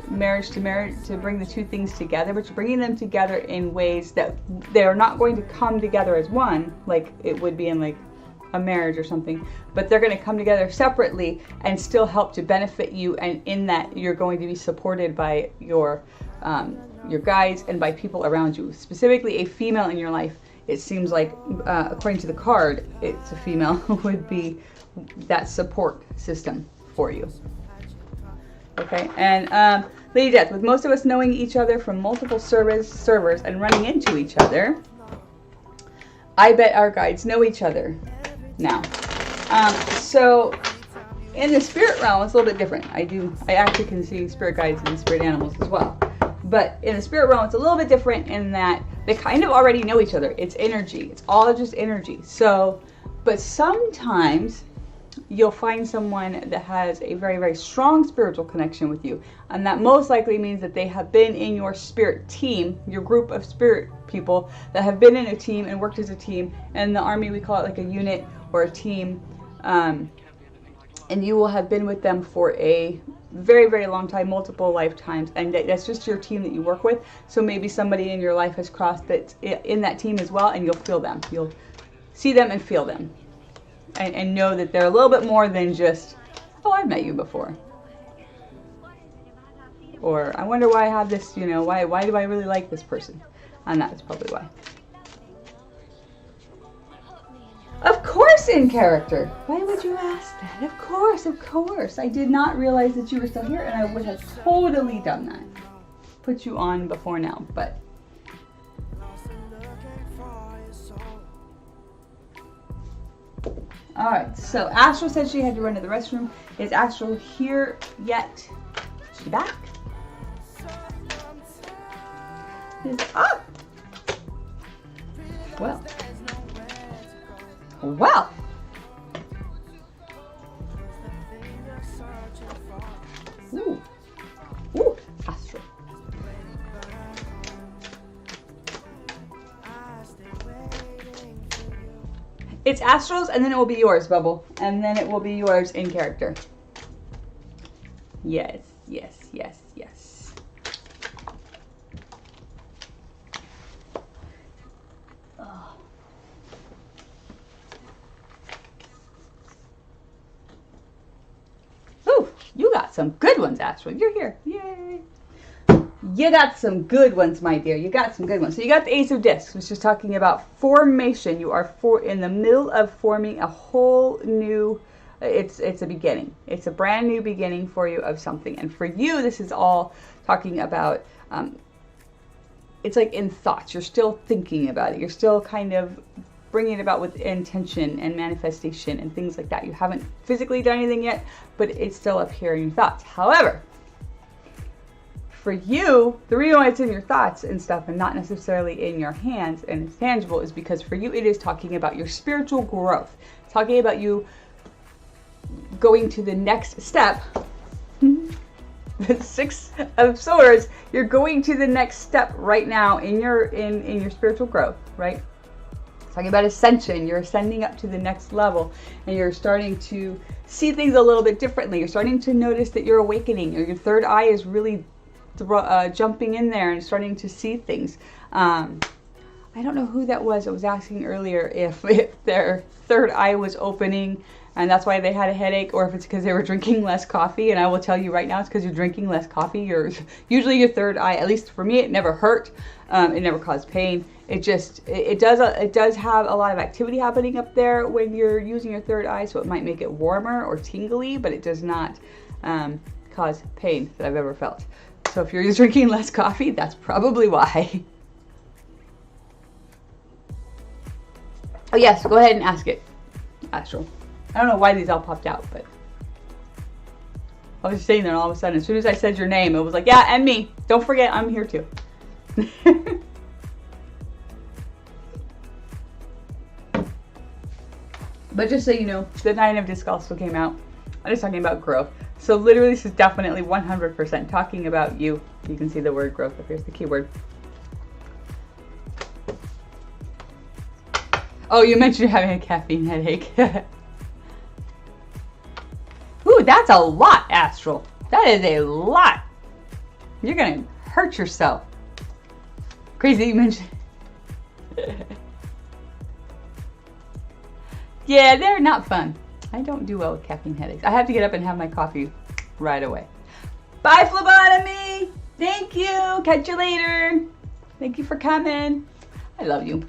marriage to bring the two things together. But you're bringing them together in ways that they're not going to come together as one, like it would be in like a marriage or something, but they're going to come together separately and still help to benefit you, and in that you're going to be supported by your guides and by people around you, specifically a female in your life. It seems like according to the card, it's a female who would be that support system for you. Okay, and Lady Death, with most of us knowing each other from multiple servers and running into each other, I bet our guides know each other now. So in the spirit realm, it's a little bit different. I actually can see spirit guides and spirit animals as well. But in the spirit realm, it's a little bit different in that they kind of already know each other. It's energy. It's all just energy. So, but sometimes you'll find someone that has a very, very strong spiritual connection with you. And that most likely means that they have been in your spirit team, your group of spirit people that have been in a team and worked as a team. And in the army, we call it like a unit or a team. And you will have been with them for a very, very long time, multiple lifetimes. And that's just your team that you work with. So maybe somebody in your life has crossed that's in that team as well, and you'll feel them. You'll see them and feel them. And know that they're a little bit more than just, oh, I've met you before. Or I wonder why I have this, why do I really like this person? And that's probably why. Of course in character. Why would you ask that? Of course, of course. I did not realize that you were still here, and I would have totally done that. Put you on before now, but. Alright, so Astral said she had to run to the restroom. Is Astral here yet? Is she back? Well. Well. Ooh. Ooh, Astral. It's Astral's, and then it will be yours, Bubble. And then it will be yours in character. Yes, yes, yes, yes. Oh. Ooh, you got some good ones, Astral. You're here. Yay. You got some good ones, my dear. You got some good ones. So you got the Ace of Discs, which is talking about formation. You are in the middle of forming a whole new, it's a beginning. It's a brand new beginning for you of something. And for you, this is all talking about, it's like in thoughts. You're still thinking about it. You're still kind of bringing it about with intention and manifestation and things like that. You haven't physically done anything yet, but it's still up here in your thoughts. However, for you, the reason why it's in your thoughts and stuff and not necessarily in your hands and it's tangible is because for you it is talking about your spiritual growth. It's talking about you going to the next step, the The Six of Swords, you're going to the next step right now in your spiritual growth, right? Talking about ascension, you're ascending up to the next level, and you're starting to see things a little bit differently. You're starting to notice that you're awakening. Your third eye is really jumping in there and starting to see things. I don't know who that was. I was asking earlier if their third eye was opening, and that's why they had a headache, or if it's because they were drinking less coffee. And I will tell you right now, it's because you're drinking less coffee. Usually your third eye, at least for me, it never hurt. It never caused pain. It does have a lot of activity happening up there when you're using your third eye, so it might make it warmer or tingly, but it does not cause pain that I've ever felt. So if you're drinking less coffee, that's probably why. Oh yes, go ahead and ask it, Astral. I don't know why these all popped out, but I was just sitting there and all of a sudden, as soon as I said your name, it was like, yeah, and me. Don't forget, I'm here too. But just so you know, the Nine of Disc also came out. I'm just talking about growth. So literally this is definitely 100% talking about you. You can see the word growth up here's the keyword. Oh, you mentioned having a caffeine headache. Ooh, that's a lot, Astral. That is a lot. You're gonna hurt yourself. Crazy you mentioned. Yeah, they're not fun. I don't do well with caffeine headaches. I have to get up and have my coffee right away. Bye, Phlebotomy. Thank you. Catch you later. Thank you for coming. I love you.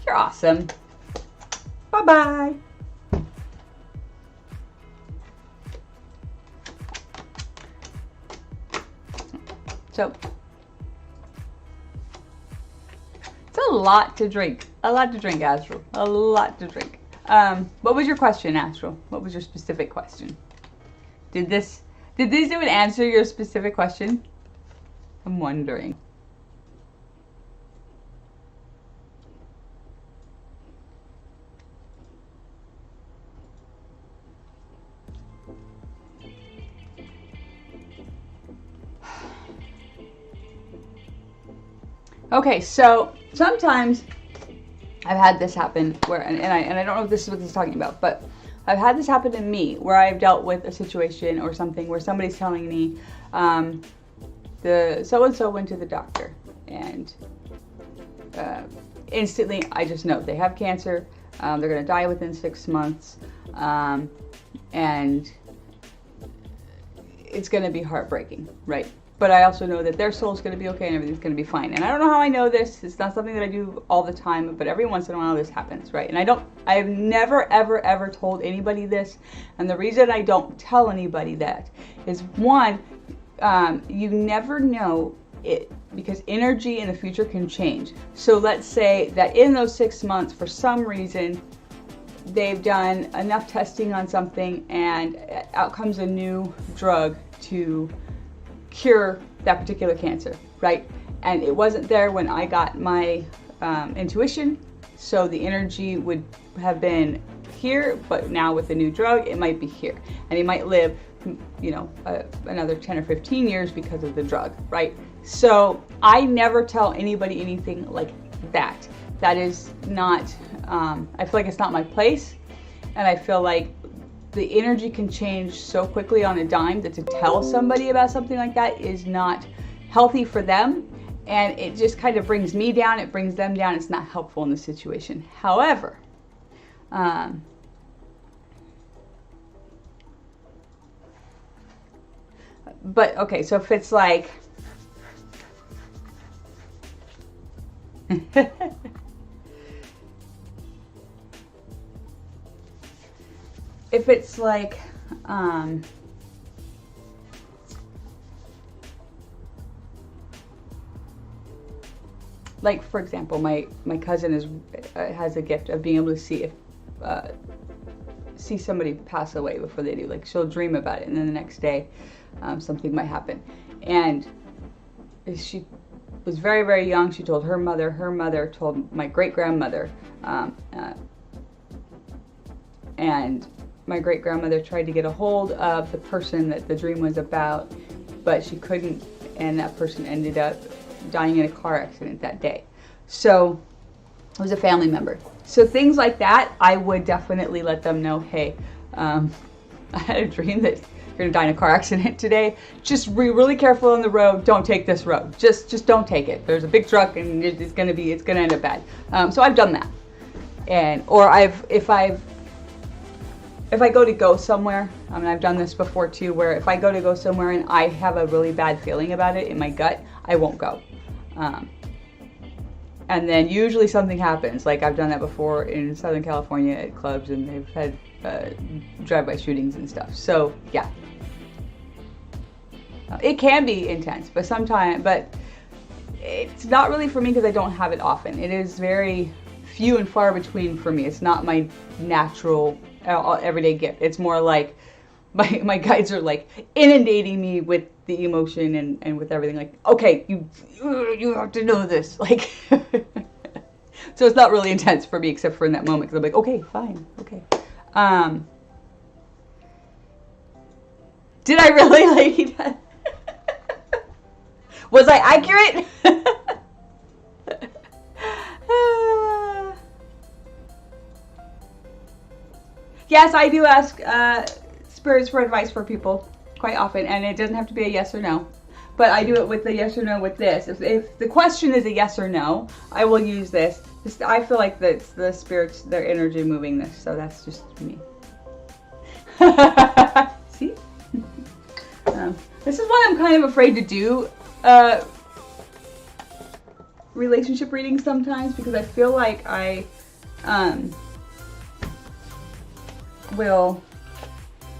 You're awesome. Bye-bye. So, it's a lot to drink. A lot to drink, Astral. A lot to drink. What was your question, Astral? What was your specific question? Did these even answer your specific question? I'm wondering. Okay, so sometimes I've had this happen where, and I don't know if this is what he's talking about, but I've had this happen to me where I've dealt with a situation or something where somebody's telling me, the so-and-so went to the doctor, and instantly I just know they have cancer, they're going to die within 6 months, and it's going to be heartbreaking, right? But I also know that their soul's going to be okay and everything's going to be fine. And I don't know how I know this. It's not something that I do all the time, but every once in a while this happens, right? And I have never, ever, ever told anybody this. And the reason I don't tell anybody that is, one, you never know it, because energy in the future can change. So let's say that in those 6 months, for some reason, they've done enough testing on something and out comes a new drug to cure that particular cancer, right? And it wasn't there when I got my intuition, so the energy would have been here, but now with the new drug, it might be here. And he might live, you know, another 10 or 15 years because of the drug, right? So I never tell anybody anything like that. That is not, I feel like it's not my place, and I feel like the energy can change so quickly on a dime that to tell somebody about something like that is not healthy for them, and it just kind of brings me down, it brings them down. It's not helpful in the situation. However, but okay, so if it's like if it's like, for example, my cousin has a gift of being able to see somebody pass away before they do. Like, she'll dream about it, and then the next day, something might happen. And she was very, very young. She told her mother told my great-grandmother, and my great-grandmother tried to get a hold of the person that the dream was about, but she couldn't, and that person ended up dying in a car accident that day. So it was a family member. So things like that, I would definitely let them know, hey, I had a dream that you're gonna die in a car accident today. Just be really careful on the road. Don't take this road. Just don't take it. There's a big truck and it's gonna end up bad. So I've done that, or if I go somewhere, I mean, I've done this before too, where if I go somewhere and I have a really bad feeling about it in my gut, I won't go. And then usually something happens. Like I've done that before in Southern California at clubs, and they've had drive-by shootings and stuff. So yeah, it can be intense, but it's not really for me because I don't have it often. It is very few and far between for me. It's not my natural everyday gift. It's more like my guides are like inundating me with the emotion and with everything. Like, okay, you have to know this. Like, so it's not really intense for me except for in that moment because I'm like, okay, fine, okay. Did I really, lady? Was I accurate? Yes, I do ask spirits for advice for people quite often, and it doesn't have to be a yes or no. But I do it with the yes or no with this. If the question is a yes or no, I will use this. I feel like that's the spirits, their energy moving this, so that's just me. See? This is why I'm kind of afraid to do relationship readings sometimes, because I feel like I will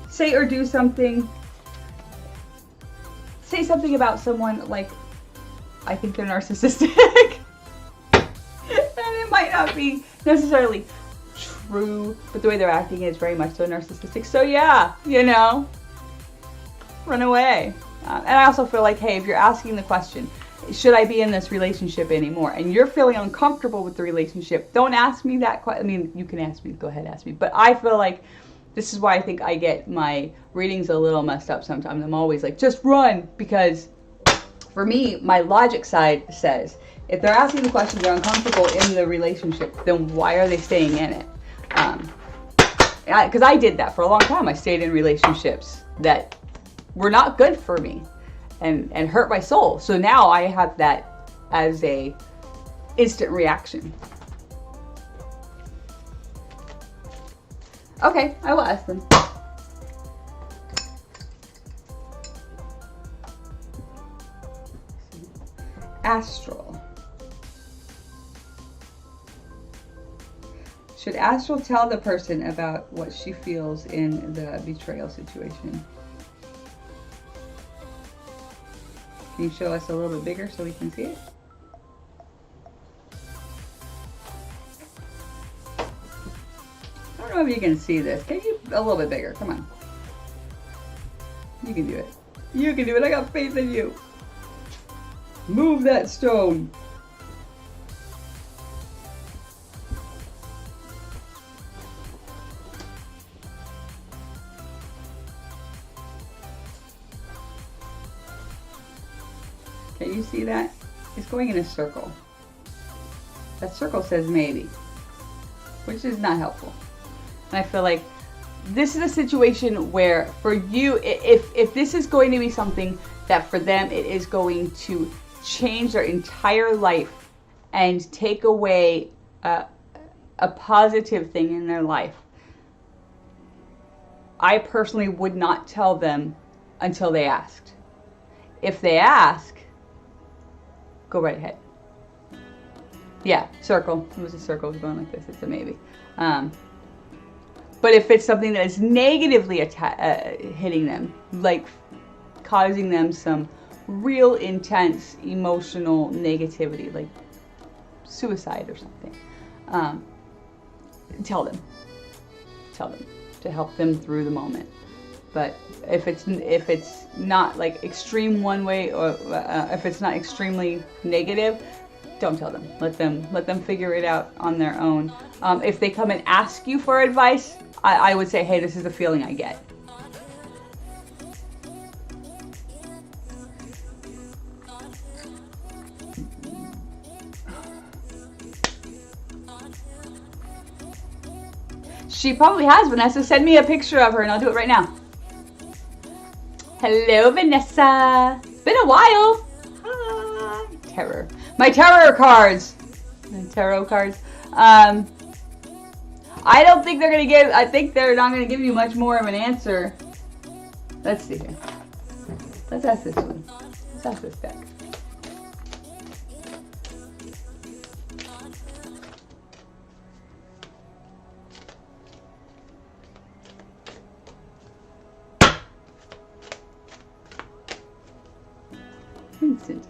say or do something, say something about someone like I think they're narcissistic. And it might not be necessarily true, but the way they're acting is very much so narcissistic. So yeah, you know, run away. And I also feel like, hey, if you're asking the question, should I be in this relationship anymore? And you're feeling uncomfortable with the relationship, don't ask me that question. I mean, you can ask me, go ahead, ask me. But I feel like this is why I think I get my readings a little messed up sometimes. I'm always like, just run, because for me, my logic side says, if they're asking the question, they're uncomfortable in the relationship, then why are they staying in it? Because I did that for a long time. I stayed in relationships that were not good for me and hurt my soul. So now I have that as a instant reaction. Okay, I will ask them. Astral. Should Astral tell the person about what she feels in the betrayal situation? Can you show us a little bit bigger so we can see it? I don't know if you can see this. Can you a little bit bigger? Come on. You can do it. You can do it. I got faith in you. Move that stone. Can you see that? It's going in a circle. That circle says maybe, which is not helpful. And I feel like this is a situation where for you, if this is going to be something that for them it is going to change their entire life and take away a positive thing in their life, I personally would not tell them until they asked. If they ask, go right ahead. Yeah, circle. It was a circle. It was going like this. It's a maybe. But if it's something that is negatively hitting them, like causing them some real intense emotional negativity, like suicide or something, tell them to help them through the moment. But if it's not like extreme one way, or if it's not extremely negative, don't tell them. Let them figure it out on their own. If they come and ask you for advice, I would say, hey, this is the feeling I get. She probably has, Vanessa. Send me a picture of her and I'll do it right now. Hello, Vanessa. It's been a while. Hi. Terror. My tarot cards. Tarot cards. I don't think they're going to give, I think they're not going to give you much more of an answer. Let's see here. Let's ask this one. Let's ask this deck.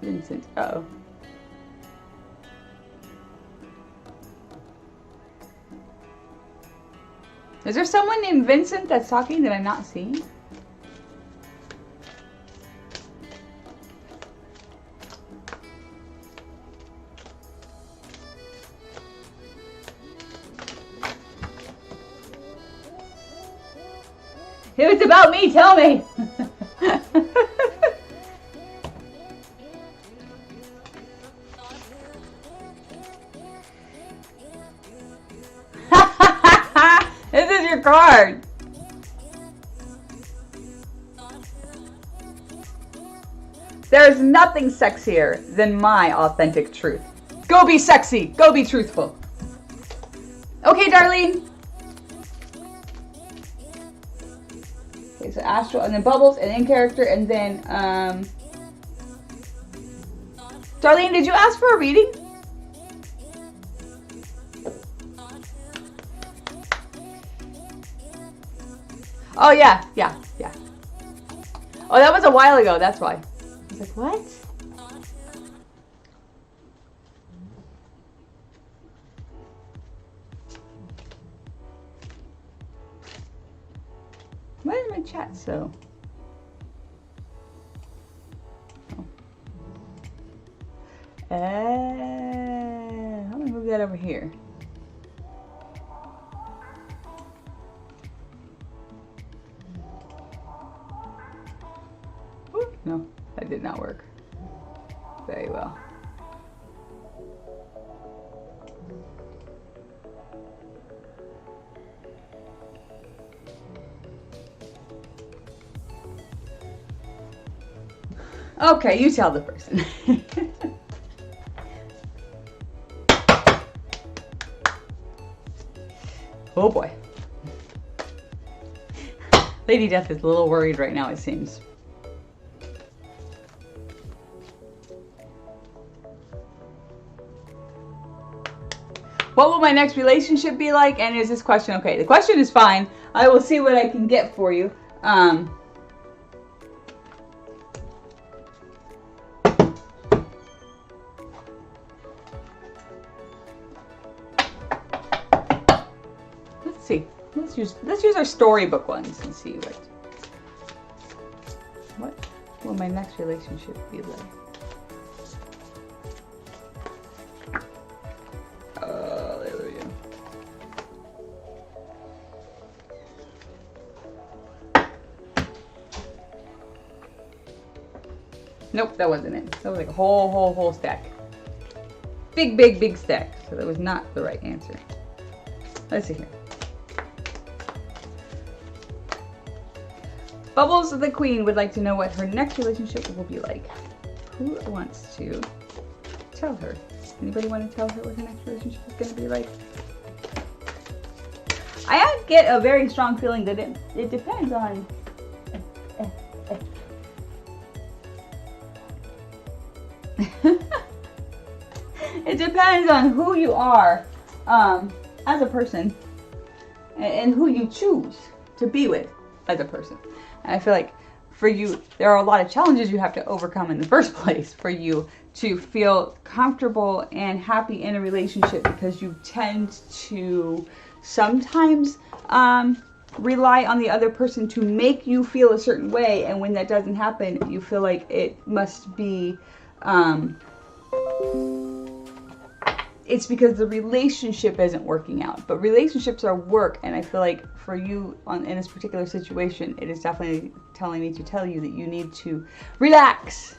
Vincent. Uh-oh. Is there someone named Vincent that's talking that I'm not seeing? If it's about me, tell me. This is your card. There's nothing sexier than my authentic truth. Go be sexy. Go be truthful. Okay, Darlene. Okay, so astral and then bubbles and in character and then Darlene, did you ask for a reading? Oh, yeah. Oh, that was a while ago, that's why. I was like, what? Why is my chat so? Oh. Let me move that over here. No, that did not work very well. Okay, you tell the person. Oh boy. Lady Death is a little worried right now, it seems. What will my next relationship be like? And is this question okay? The question is fine. I will see what I can get for you. Let's see. Let's use our storybook ones and see what will my next relationship be like. Nope, that wasn't it. That was like a whole stack. Big stack. So that was not the right answer. Let's see here. Bubbles the Queen would like to know what her next relationship will be like. Who wants to tell her? Anybody want to tell her what her next relationship is going to be like? I get a very strong feeling that it depends on... It depends on who you are as a person and who you choose to be with as a person. And I feel like for you, there are a lot of challenges you have to overcome in the first place for you to feel comfortable and happy in a relationship, because you tend to sometimes rely on the other person to make you feel a certain way, and when that doesn't happen, you feel like it must be it's because the relationship isn't working out. But relationships are work, and I feel like for you in this particular situation, it is definitely telling me to tell you that you need to relax.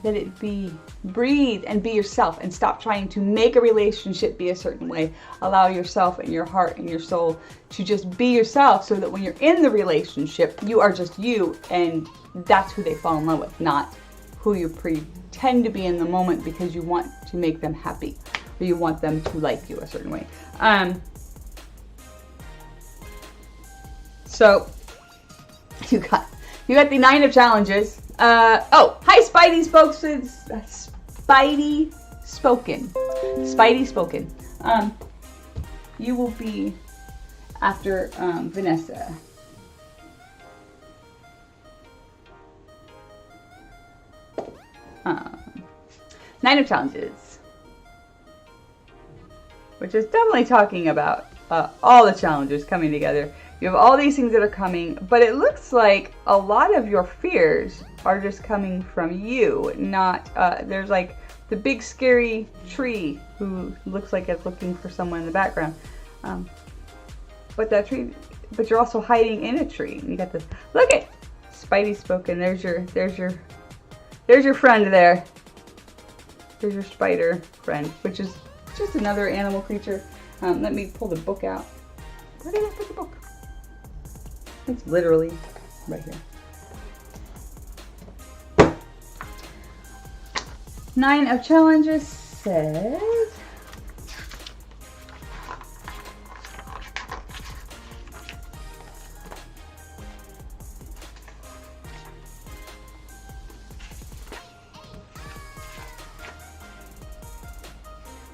Let it be. Breathe and be yourself, and stop trying to make a relationship be a certain way. Allow yourself and your heart and your soul to just be yourself, so that when you're in the relationship, you are just you, and that's who they fall in love with, not who you pretend to be in the moment because you want to make them happy, or you want them to like you a certain way. So you got the 9 of challenges. Oh, hi Spidey spoken. You will be after Vanessa. Nine of challenges, which is definitely talking about all the challenges coming together. You have all these things that are coming, but it looks like a lot of your fears are just coming from you, not, there's like the big scary tree who looks like it's looking for someone in the background. But that tree, but you're also hiding in a tree. And you got this, look at Spidey spoken. There's your friend there. There's your spider friend, which is just another animal creature. Let me pull the book out. Where did I put the book? It's literally right here. 9 of challenges says,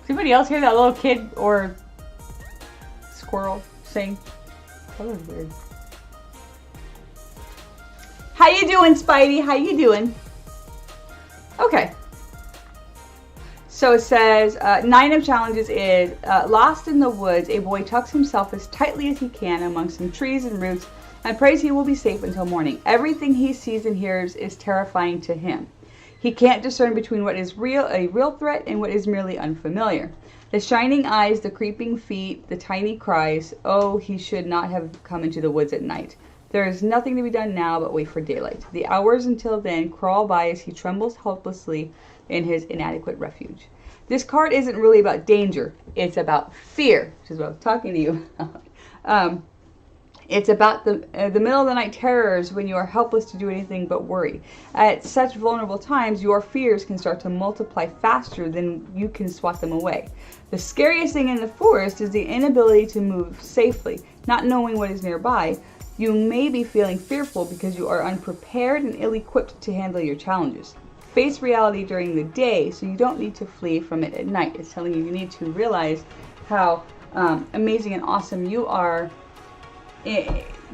does anybody else hear that little kid or squirrel sing? That was weird. How you doing, Spidey? How you doing? Okay. So it says, 9 of challenges is, lost in the woods, a boy tucks himself as tightly as he can among some trees and roots and prays he will be safe until morning. Everything he sees and hears is terrifying to him. He can't discern between what is a real threat and what is merely unfamiliar. The shining eyes, the creeping feet, the tiny cries. Oh, he should not have come into the woods at night. There is nothing to be done now but wait for daylight. The hours until then crawl by as he trembles helplessly in his inadequate refuge. This card isn't really about danger. It's about fear, which is what I was talking to you about. It's about the middle of the night terrors when you are helpless to do anything but worry. At such vulnerable times, your fears can start to multiply faster than you can swat them away. The scariest thing in the forest is the inability to move safely, not knowing what is nearby. You may be feeling fearful because you are unprepared and ill-equipped to handle your challenges. Face reality during the day so you don't need to flee from it at night. It's telling you need to realize how amazing and awesome you are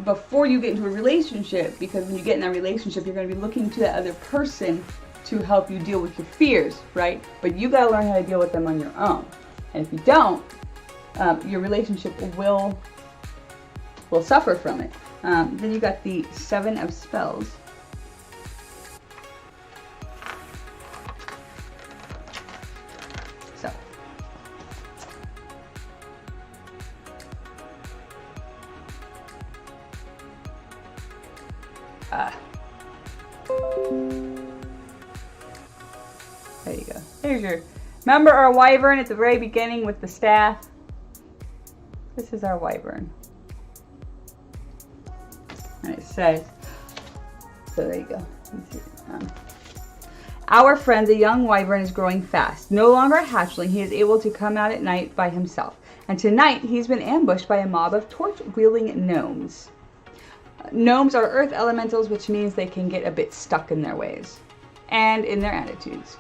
before you get into a relationship, because when you get in that relationship, you're going to be looking to that other person to help you deal with your fears, right? But you got to learn how to deal with them on your own. And if you don't, your relationship will suffer from it. Then you got the 7 of spells. So. There you go. There's your, remember our wyvern at the very beginning with the staff? This is our wyvern. And it says, so there you go. Our friend, the young wyvern, is growing fast. No longer a hatchling, he is able to come out at night by himself. And tonight, he's been ambushed by a mob of torch-wielding gnomes. Gnomes are earth elementals, which means they can get a bit stuck in their ways and in their attitudes.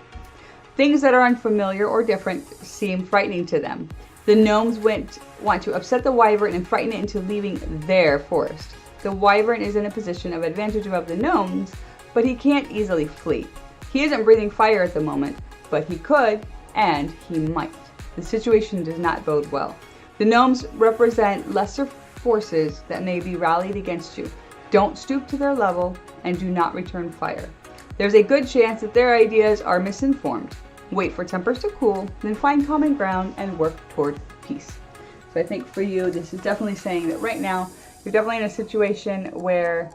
Things that are unfamiliar or different seem frightening to them. The gnomes want to upset the wyvern and frighten it into leaving their forest. The wyvern is in a position of advantage above the gnomes, but he can't easily flee. He isn't breathing fire at the moment, but he could, and he might. The situation does not bode well. The gnomes represent lesser forces that may be rallied against you. Don't stoop to their level, and do not return fire. There's a good chance that their ideas are misinformed. Wait for tempers to cool, then find common ground and work toward peace. So I think for you, this is definitely saying that right now, you're definitely in a situation where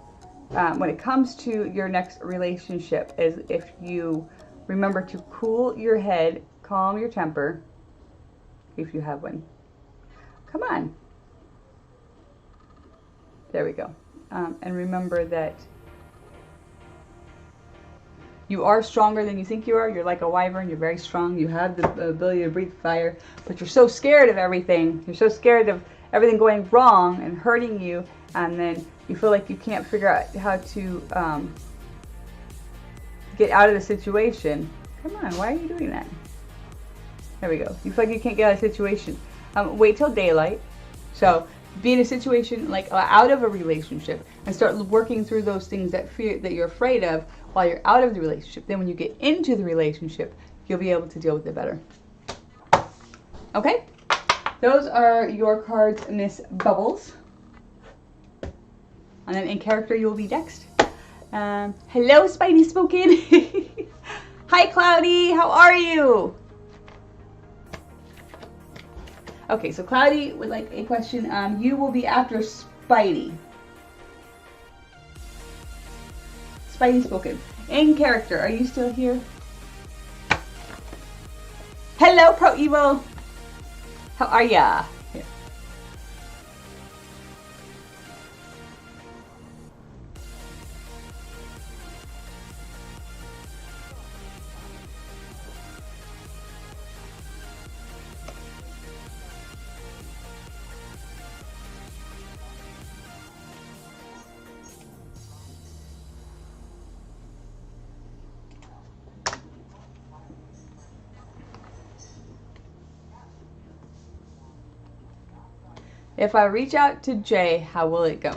when it comes to your next relationship, is if you remember to cool your head, calm your temper, if you have one. Come on. There we go. And remember that you are stronger than you think you are. You're like a wyvern. You're very strong. You have the ability to breathe fire, but you're so scared of everything. You're so scared of everything going wrong and hurting you, and then you feel like you can't figure out how to get out of the situation. Come on, why are you doing that? There we go. You feel like you can't get out of the situation. Wait till daylight. So be in a situation like out of a relationship and start working through those things that you're afraid of while you're out of the relationship. Then when you get into the relationship, you'll be able to deal with it better. Okay? Those are your cards, Miss Bubbles. And then in character, you will be next. Hello, Spidey Spoken. Hi, Cloudy. How are you? Okay, so Cloudy would like a question. You will be after Spidey. Spidey Spoken. In character, are you still here? Hello, Pro Evo. How are ya? Here. If I reach out to Jay, how will it go?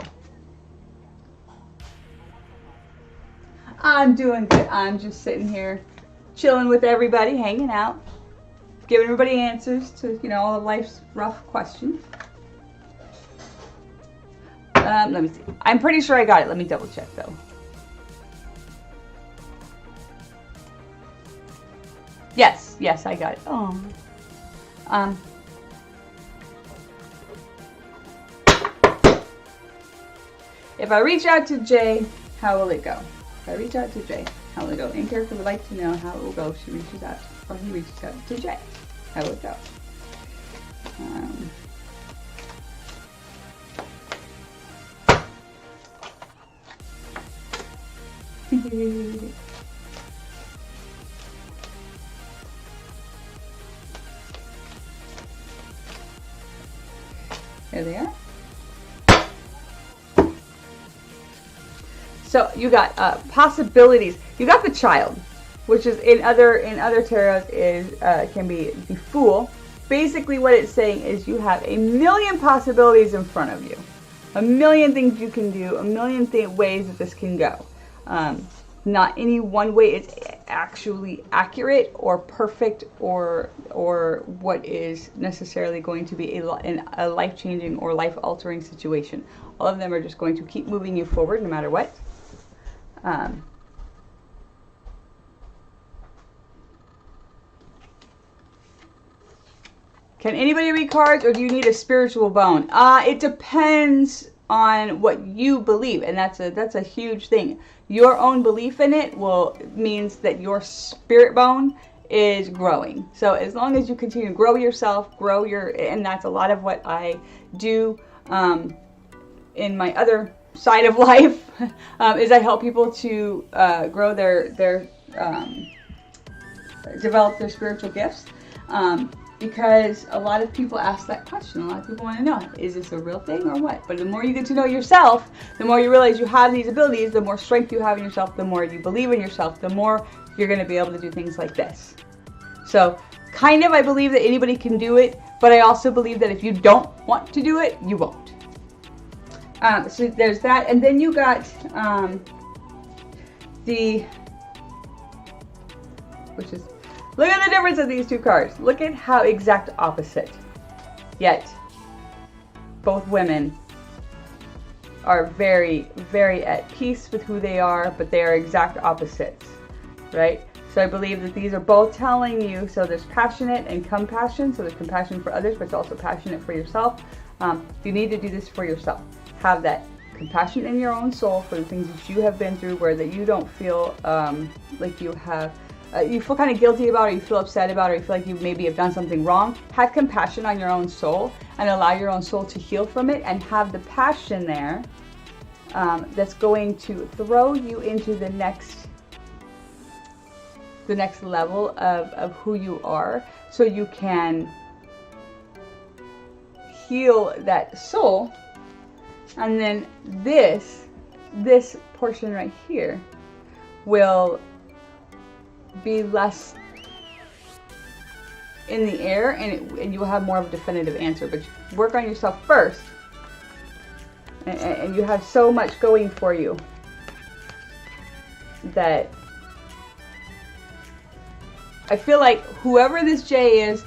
I'm doing good. I'm just sitting here chilling with everybody, hanging out, giving everybody answers to, you know, all of life's rough questions. Let me see. I'm pretty sure I got it. Let me double check though. Yes, I got it. Oh. If I reach out to Jay, how will it go? If I reach out to Jay, how will it go? In character would like to know how it will go if she reaches out, or he reaches out to Jay. How will it go? There they are. So you got possibilities. You got the Child, which is in other tarots is can be the Fool. Basically, what it's saying is you have a million possibilities in front of you, a million things you can do, a million ways that this can go. Not any one way is actually accurate or perfect or what is necessarily going to be a life-changing or life-altering situation. All of them are just going to keep moving you forward no matter what. Can anybody read cards, or do you need a spiritual bone? It depends on what you believe, and that's a huge thing. Your own belief in it means that your spirit bone is growing. So as long as you continue to grow yourself, and that's a lot of what I do in my other side of life, is I help people to grow develop their spiritual gifts. Because a lot of people ask that question. A lot of people want to know, is this a real thing or what? But the more you get to know yourself, the more you realize you have these abilities, the more strength you have in yourself, the more you believe in yourself, the more you're going to be able to do things like this. So kind of I believe that anybody can do it, but I also believe that if you don't want to do it, you won't. So there's that. And then you got look at the difference of these two cards. Look at how exact opposite. Yet, both women are very, very at peace with who they are, but they are exact opposites, right? So I believe that these are both telling you, so there's passionate and compassion, so there's compassion for others, but it's also passionate for yourself. You need to do this for yourself. Have that compassion in your own soul for the things that you have been through, where that you don't feel like you have you feel kind of guilty about, or you feel upset about, or you feel like you maybe have done something wrong, have compassion on your own soul and allow your own soul to heal from it, and have the passion there that's going to throw you into the next level of who you are, so you can heal that soul. And then this portion right here will be less in the air, and you will have more of a definitive answer. But work on yourself first, and you have so much going for you that I feel like whoever this J is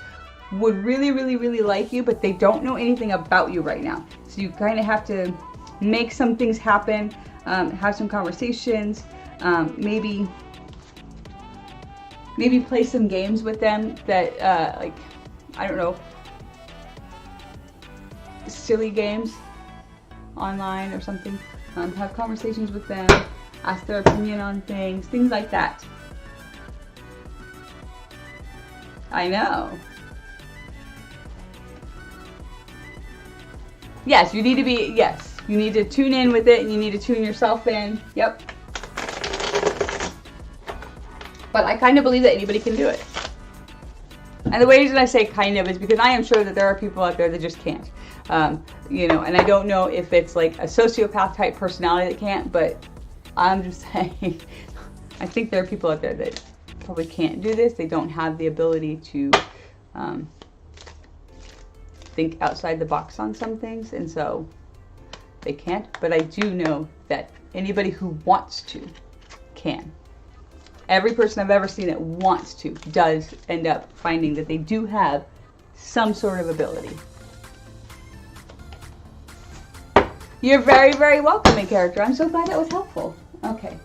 would really, really, really like you, but they don't know anything about you right now. So you kind of have to make some things happen, have some conversations, maybe play some games with them that, like, I don't know, silly games online or something. Have conversations with them, ask their opinion on things like that. I know. Yes, you need to tune in with it, and you need to tune yourself in. Yep. But I kind of believe that anybody can do it. And the reason I say kind of is because I am sure that there are people out there that just can't. You know, and I don't know if it's like a sociopath type personality that can't, but I'm just saying, I think there are people out there that probably can't do this. They don't have the ability to think outside the box on some things, and so they can't. But I do know that anybody who wants to can. Every person I've ever seen that wants to does end up finding that they do have some sort of ability. You're very, very welcome, in character. I'm so glad that was helpful. Okay.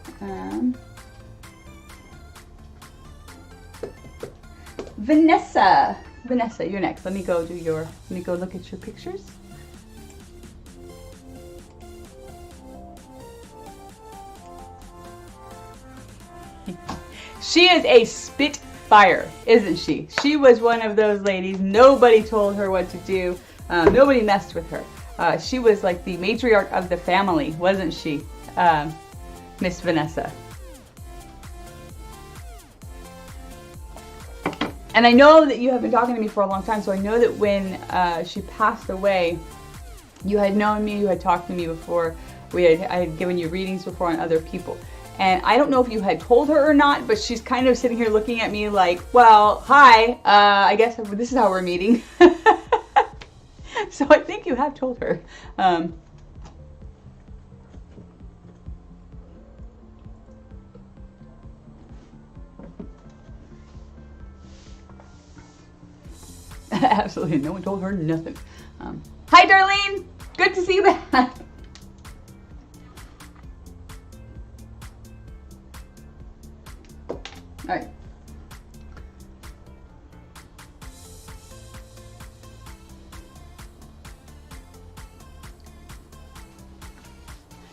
Vanessa, you're next. Let me go look at your pictures. She is a spitfire, isn't she? She was one of those ladies. Nobody told her what to do. Nobody messed with her. She was like the matriarch of the family, wasn't she, Miss Vanessa? And I know that you have been talking to me for a long time, so I know that when she passed away, you had known me, you had talked to me before. I had given you readings before on other people. And I don't know if you had told her or not, but she's kind of sitting here looking at me like, well, hi, I guess this is how we're meeting. So I think you have told her. Absolutely, no one told her nothing. Hi, Darlene. Good to see you back. All right.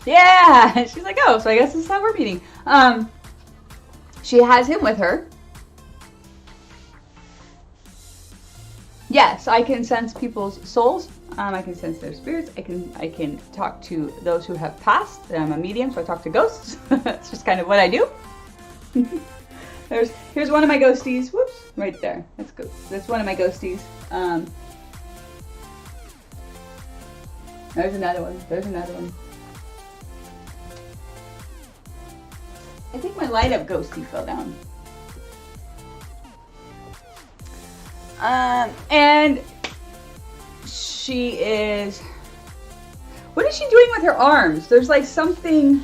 Yeah, she's like, oh, so I guess this is how we're meeting. She has him with her. Yes, I can sense people's souls. I can sense their spirits. I can talk to those who have passed. I'm a medium, so I talk to ghosts. That's just kind of what I do. Here's one of my ghosties. Whoops, right there. That's one of my ghosties. There's another one. There's another one. I think my light up ghostie fell down. And she is. What is she doing with her arms? There's like something.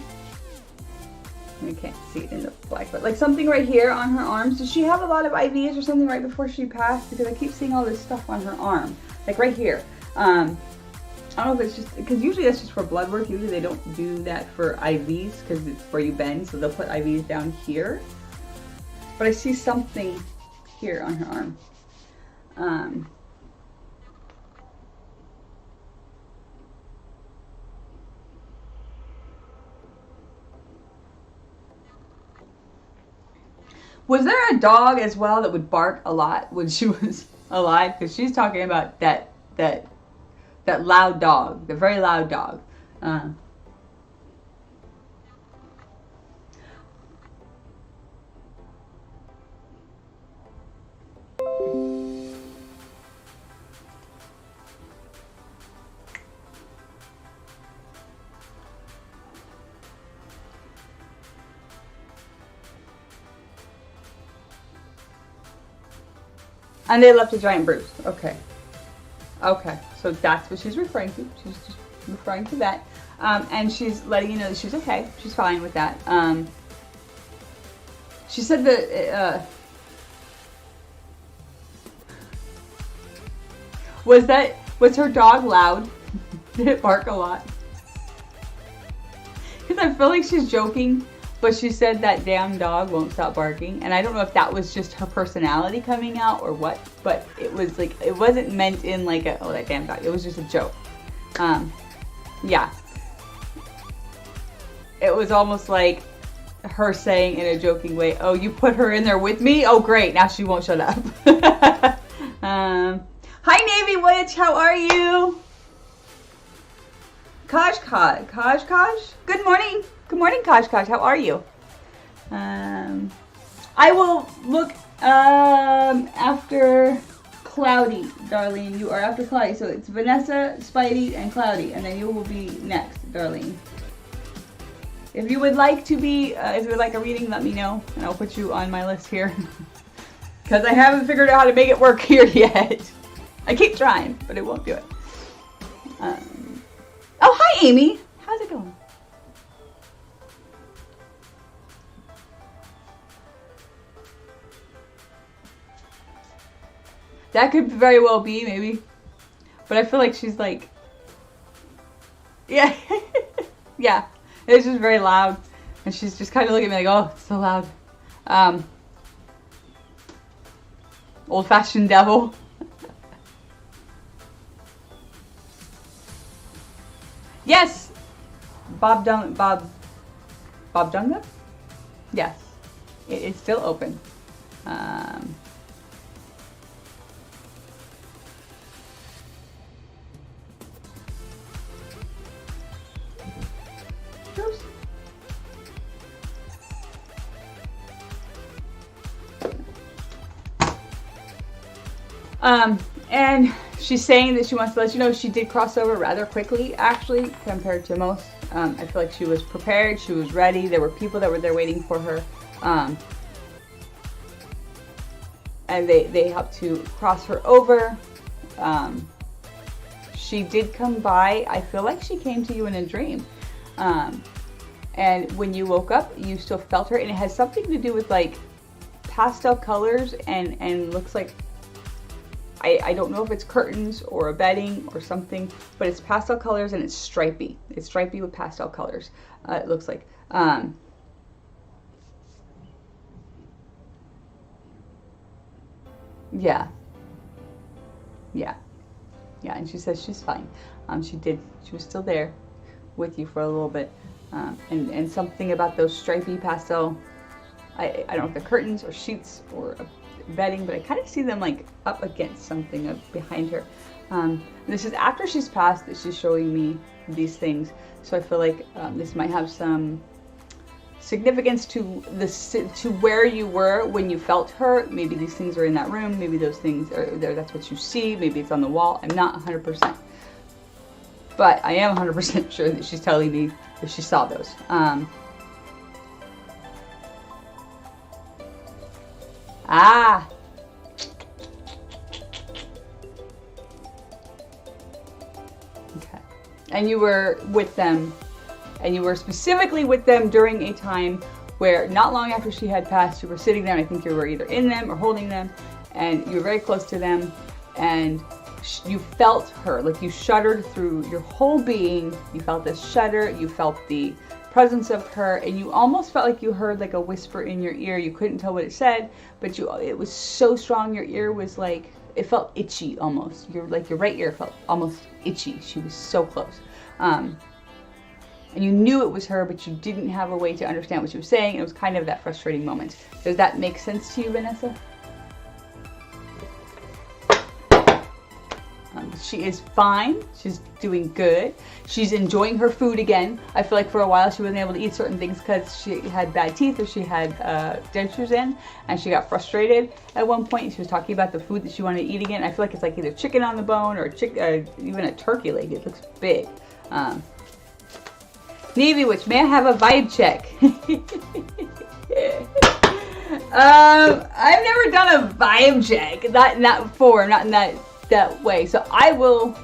I can't see it in the black, but like something right here on her arms. Does she have a lot of IVs or something right before she passed? Because I keep seeing all this stuff on her arm, like right here. I don't know if it's just because usually that's just for blood work. Usually they don't do that for IVs because it's where you bend, so they'll put IVs down here. But I see something here on her arm. Was there a dog as well that would bark a lot when she was alive? Because she's talking about that loud dog, the very loud dog. And they left a giant bruise. Okay. Okay. So that's what she's referring to. She's just referring to that. And she's letting you know that she's okay. She's fine with that. She said that... was her dog loud? Did it bark a lot? Because I feel like she's joking. But she said that damn dog won't stop barking, and I don't know if that was just her personality coming out or what, but it was like, it wasn't meant in like a, oh, that damn dog. It was just a joke. Yeah. It was almost like her saying in a joking way, oh, you put her in there with me? Oh, great. Now she won't shut up. Hi, Navy Witch. How are you? Kaj. Good morning. Good morning, Kaj. How are you? I will look after Cloudy, Darlene. You are after Cloudy. So it's Vanessa, Spidey, and Cloudy. And then you will be next, Darlene. If you would like to be, if you would like a reading, let me know. And I'll put you on my list here. Because I haven't figured out how to make it work here yet. I keep trying, but it won't do it. Oh, hi, Amy. How's it going? That could very well be, maybe. But I feel like she's like... Yeah. Yeah. It's just very loud. And she's just kind of looking at me like, oh, it's so loud. Old-fashioned devil. Yes! Bob Dunga? Yes. It is still open. And she's saying that she wants to let you know she did cross over rather quickly, actually, compared to most. I feel like she was prepared, she was ready, there were people that were there waiting for her. And they helped to cross her over. She did come by. I feel like she came to you in a dream. And when you woke up, you still felt her. And it has something to do with like pastel colors and looks like, I don't know if it's curtains or a bedding or something, but it's pastel colors and it's stripy. It's stripy with pastel colors, it looks like. Yeah. Yeah. Yeah, and she says she's fine. She was still there with you for a little bit. And something about those stripy pastel, I don't know if they're curtains or sheets or bedding, but I kind of see them like up against something behind her. This is after she's passed that she's showing me these things. So I feel like this might have some significance to where you were when you felt her. Maybe these things are in that room. Maybe those things are there. That's what you see. Maybe it's on the wall. I'm not 100%. But I am 100% sure that she's telling me that she saw those. Okay. And you were with them, and you were specifically with them during a time where not long after she had passed, you were sitting there, and I think you were either in them or holding them, and you were very close to them, and you felt her, like you shuddered through your whole being. You felt this shudder, you felt the presence of her, and you almost felt like you heard like a whisper in your ear. You couldn't tell what it said, but it was so strong. Your ear was like, it felt itchy almost. Your right ear felt almost itchy. She was so close. and you knew it was her, but you didn't have a way to understand what she was saying. It was kind of that frustrating moment. Does that make sense to you, Vanessa? She is fine. She's doing good. She's enjoying her food again. I feel like for a while she wasn't able to eat certain things because she had bad teeth or she had dentures in, and she got frustrated at one point. She was talking about the food that she wanted to eat again. I feel like it's like either chicken on the bone or even a turkey leg. It looks big. Navy Witch, may I have a vibe check? I've never done a vibe check. Not in that form, not in that way. So I will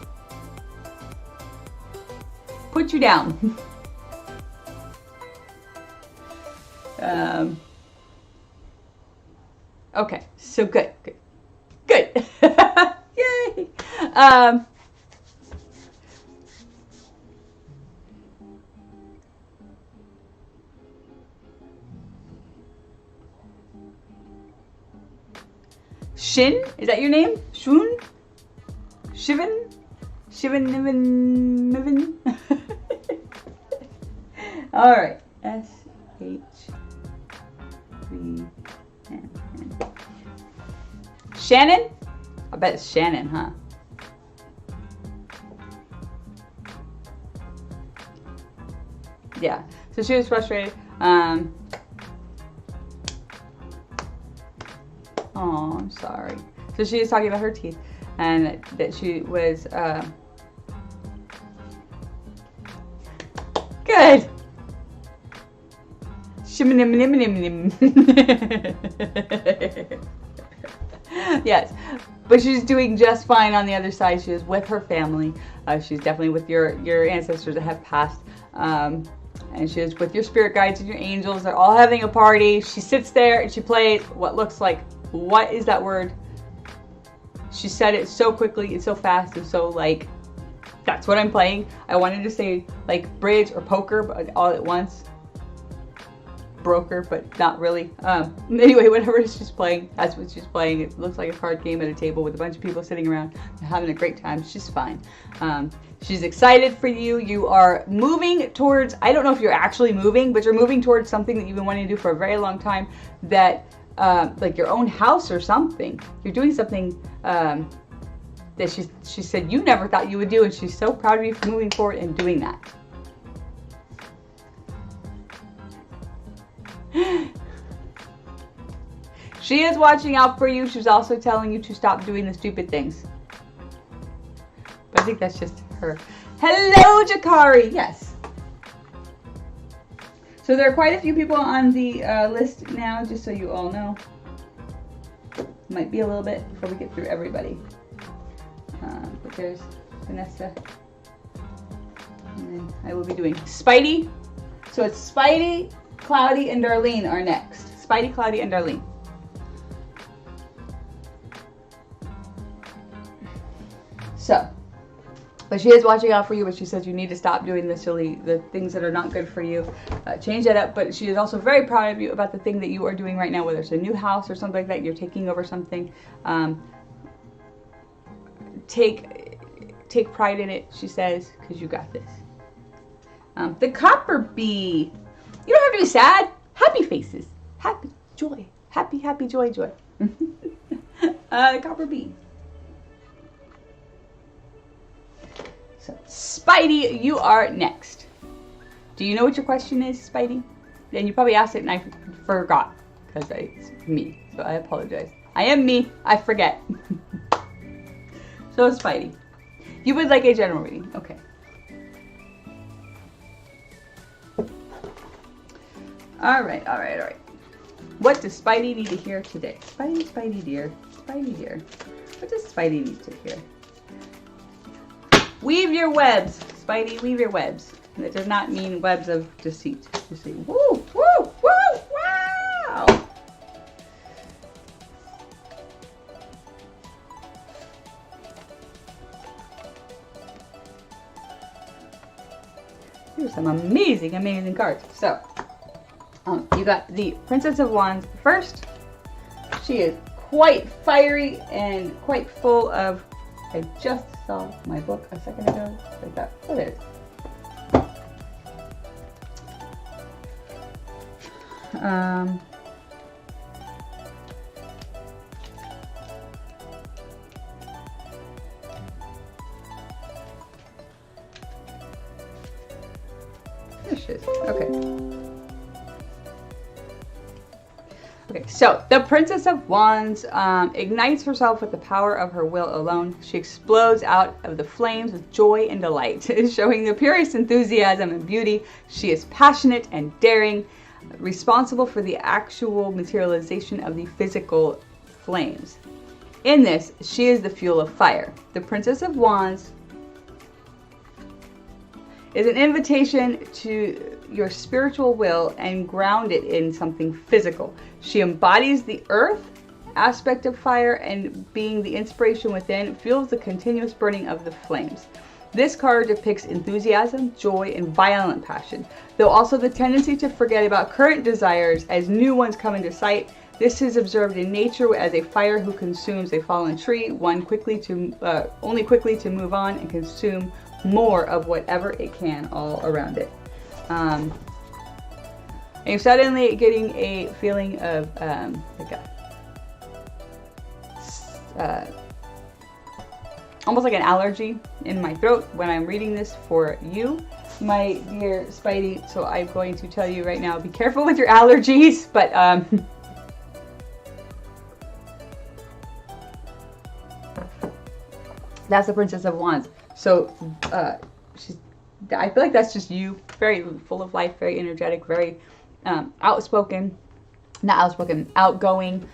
put you down. Okay, so good. Yay. Shin, is that your name? Shun? Shivan? Niven? All right. S-H-V-N. Shannon? I bet it's Shannon, huh? Yeah. So she was frustrated. Oh, I'm sorry. So she was talking about her teeth, and that she was good. Yes, but she's doing just fine on the other side. She is with her family. She's definitely with your ancestors that have passed. And she is with your spirit guides and your angels. They're all having a party. She sits there and she plays what looks like, what is that word? She said it so quickly and so fast and so like, that's what I'm playing. I wanted to say like bridge or poker, but all at once. Broker, but not really. Anyway, whatever she's playing, that's what she's playing. It looks like a card game at a table with a bunch of people sitting around having a great time. She's fine. She's excited for you. You are moving towards, I don't know if you're actually moving, but you're moving towards something that you've been wanting to do for a very long time, that like your own house or something. You're doing something that she said you never thought you would do, and she's so proud of you for moving forward and doing that. She is watching out for you. She's also telling you to stop doing the stupid things. But I think that's just her. Hello, Jakari. Yes. So there are quite a few people on the list now, just so you all know. Might be a little bit before we get through everybody. But there's Vanessa. And then I will be doing Spidey. So it's Spidey, Cloudy, and Darlene are next. Spidey, Cloudy, and Darlene. So, but she is watching out for you, but she says you need to stop doing the things that are not good for you. Change that up, but she is also very proud of you about the thing that you are doing right now, whether it's a new house or something like that, you're taking over something. Take pride in it, she says, because you got this. The copper bee. You don't have to be sad. Happy faces. Happy, joy. Happy, joy. The copper bee. So, Spidey, you are next. Do you know what your question is, Spidey? And you probably asked it and I forgot, because it's me, so I apologize. I am me, I forget. So, Spidey, you would like a general reading. Okay. All right. What does Spidey need to hear today? Spidey dear. What does Spidey need to hear? Weave your webs, Spidey, weave your webs. And it does not mean webs of deceit. Just say, woo, wow! Here's some amazing cards. So, you got the Princess of Wands first. She is quite fiery and quite full of, I just saw my book a second ago. Like that. Oh, there it is. There she is. Okay. Okay, so the Princess of Wands ignites herself with the power of her will alone. She explodes out of the flames with joy and delight, showing the purest enthusiasm and beauty. She is passionate and daring, responsible for the actual materialization of the physical flames. In this, she is the fuel of fire. The Princess of Wands is an invitation to your spiritual will and ground it in something physical. She embodies the earth aspect of fire, and being the inspiration within, fuels the continuous burning of the flames. This card depicts enthusiasm, joy, and violent passion, though also the tendency to forget about current desires as new ones come into sight. This is observed in nature as a fire who consumes a fallen tree, only quickly to move on and consume more of whatever it can all around it. And you're suddenly getting a feeling of almost like an allergy in my throat when I'm reading this for you, my dear Spidey. So I'm going to tell you right now, be careful with your allergies, but that's the Princess of Wands. So I feel like that's just you, very full of life, very energetic, very outspoken, not outspoken, outgoing,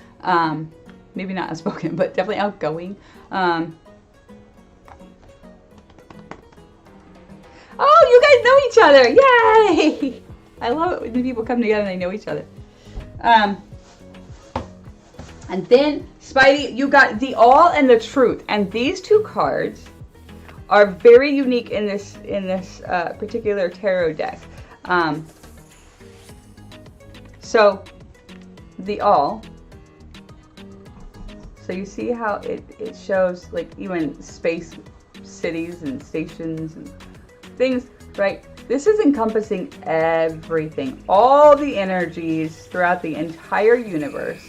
maybe not outspoken, but definitely outgoing. Oh, you guys know each other, yay! I love it when people come together and they know each other. And then, Spidey, you got the All and the Truth, and these two cards are very unique in this particular tarot deck. So the All. So you see how it shows like even space cities and stations and things, right? This is encompassing everything, all the energies throughout the entire universe.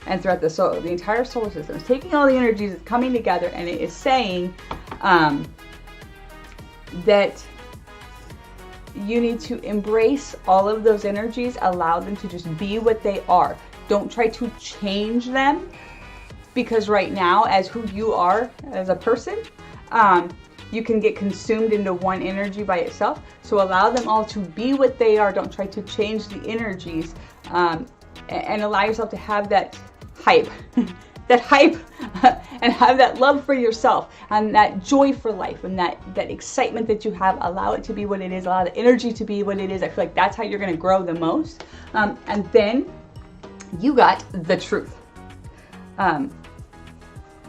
And throughout the entire solar system. It's taking all the energies, it's coming together, and it is saying that you need to embrace all of those energies, allow them to just be what they are. Don't try to change them, because right now, as who you are as a person, you can get consumed into one energy by itself. So allow them all to be what they are. Don't try to change the energies, and allow yourself to have that hype, and have that love for yourself and that joy for life and that excitement that you have. Allow it to be what it is. Allow the energy to be what it is. I feel like that's how you're going to grow the most. And then you got the Truth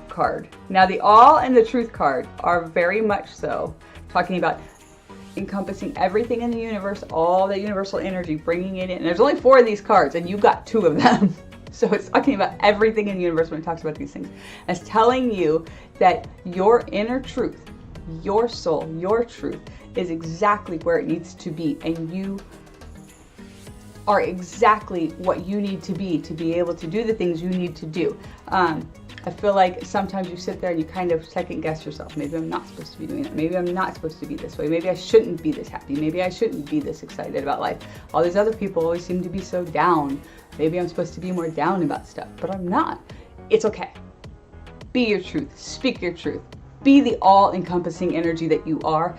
card. Now the All and the Truth card are very much so talking about encompassing everything in the universe, all the universal energy, bringing it in. And there's only 4 of these cards, and you got 2 of them. So it's talking about everything in the universe when it talks about these things. It's telling you that your inner truth, your soul, your truth is exactly where it needs to be, and you are exactly what you need to be able to do the things you need to do. I feel like sometimes you sit there and you kind of second guess yourself. Maybe I'm not supposed to be doing that. Maybe I'm not supposed to be this way. Maybe I shouldn't be this happy. Maybe I shouldn't be this excited about life. All these other people always seem to be so down. Maybe I'm supposed to be more down about stuff, but I'm not. It's okay. Be your truth. Speak your truth. Be the all-encompassing energy that you are.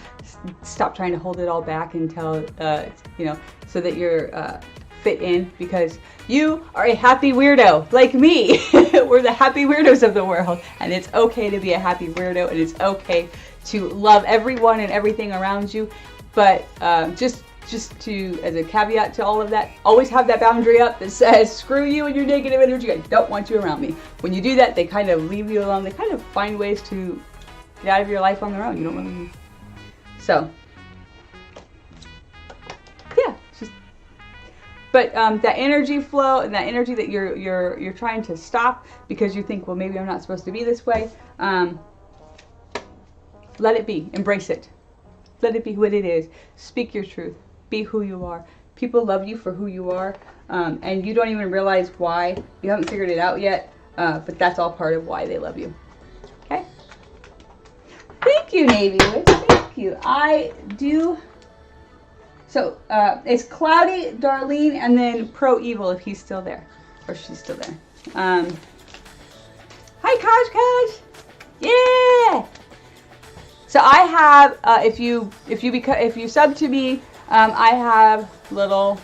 Stop trying to hold it all back until, so that you're fit in, because you are a happy weirdo like me. We're the happy weirdos of the world, and it's okay to be a happy weirdo, and it's okay to love everyone and everything around you. But just to, as a caveat to all of that, always have that boundary up that says, screw you and your negative energy, I don't want you around me. When you do that, they kind of leave you alone. They kind of find ways to get out of your life on their own. You don't really. So yeah, but that energy flow and that energy that you're trying to stop because you think, well, maybe I'm not supposed to be this way. Let it be. Embrace it. Let it be what it is. Speak your truth. Be who you are. People love you for who you are, and you don't even realize why. You haven't figured it out yet, but that's all part of why they love you. Okay? Thank you, Navy Witch. Thank you. I do. So, it's Cloudy, Darlene, and then Pro Evil if he's still there. Or she's still there. Hi, Kosh. Yeah! So I have, if you sub to me, I have little,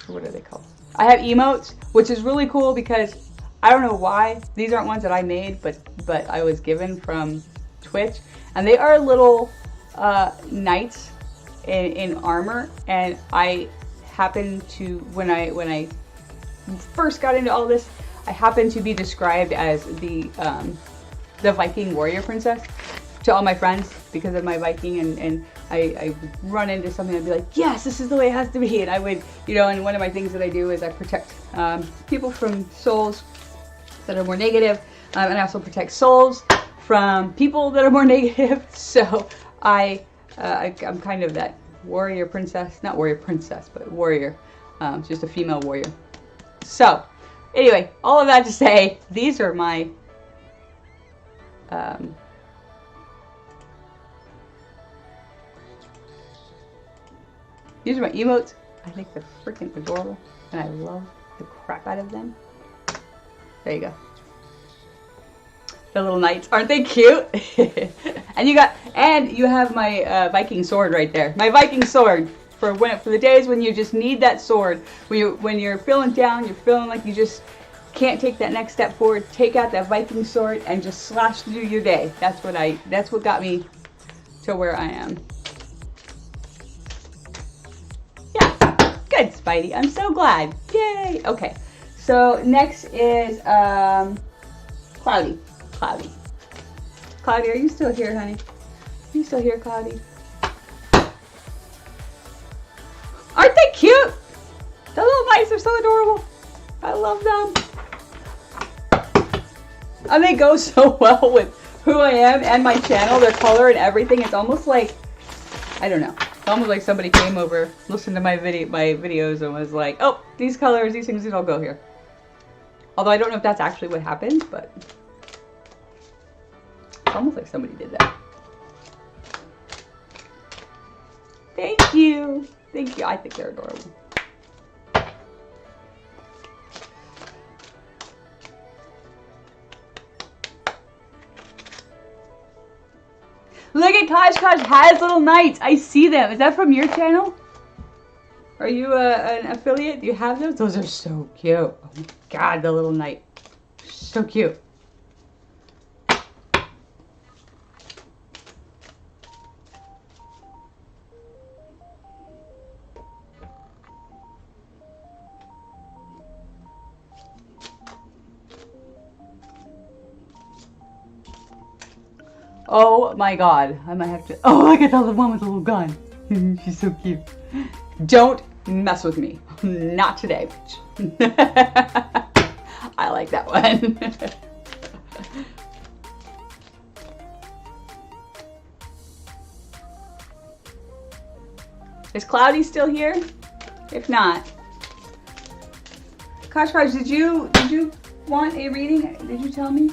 what are they called? I have emotes, which is really cool because I don't know why. These aren't ones that I made, but I was given from Twitch. And they are little knights in armor. And I happened to, when I first got into all this, I happened to be described as the Viking warrior princess to all my friends because of my Viking, and I run into something and I'd be like, yes, this is the way it has to be. And I would, and one of my things that I do is I protect people from souls that are more negative, and I also protect souls from people that are more negative. So I'm kind of that warrior princess, not warrior princess, but warrior, just a female warrior. So anyway, all of that to say, these are my emotes. I think they're freaking adorable, and I love the crap out of them. There you go. The little knights, aren't they cute? And you have my Viking sword right there. My Viking sword for the days when you just need that sword. When you're feeling down, you're feeling like you just can't take that next step forward. Take out that Viking sword and just slash through your day. That's what got me to where I am. Yeah, good, Spidey. I'm so glad. Yay. Okay, so next is Cloudy. Cloudy, are you still here, honey? Are you still here, Cloudy? Aren't they cute? The little mice are so adorable. I love them. And they go so well with who I am and my channel, their color and everything. It's almost like, I don't know. It's almost like somebody came over, listened to my videos and was like, oh, these colors, these things all go here. Although I don't know if that's actually what happened, but it's almost like somebody did that. Thank you. Thank you. I think they're adorable. Look at Kosh has little knights. I see them. Is that from your channel? Are you an affiliate? Do you have those? Those are so cute. Oh my god, the little knight. So cute. Oh my god, I might have to. Oh, look at the one with the little gun. She's so cute. Don't mess with me. Not today, bitch. I like that one. Is Cloudy still here? If not, Kosh, did you want a reading? Did you tell me?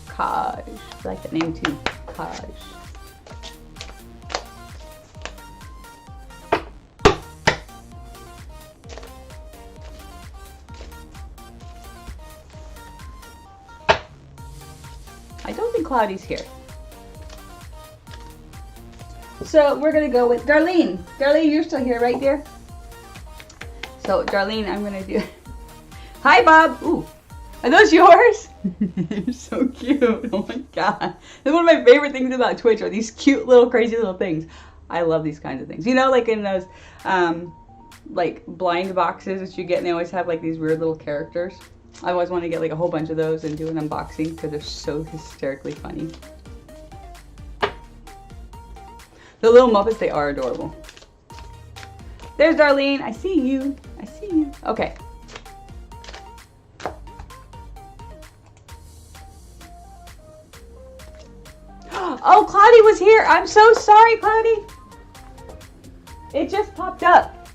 Kosh. I like that name too. Kosh. I don't think Cloudy's here. So we're going to go with Darlene. Darlene, you're still here, right, dear? So Darlene, I'm going to do... Hi, Bob. Ooh. Are those yours? You're so cute. Oh my god. That's one of my favorite things about Twitch are these cute little crazy little things. I love these kinds of things. You know, like in those like blind boxes that you get, and they always have like these weird little characters. I always want to get like a whole bunch of those and do an unboxing because they're so hysterically funny. The little Muppets, they are adorable. There's Darlene. I see you. I see you. Okay. Cloudy was here. I'm so sorry, Cloudy. It just popped up.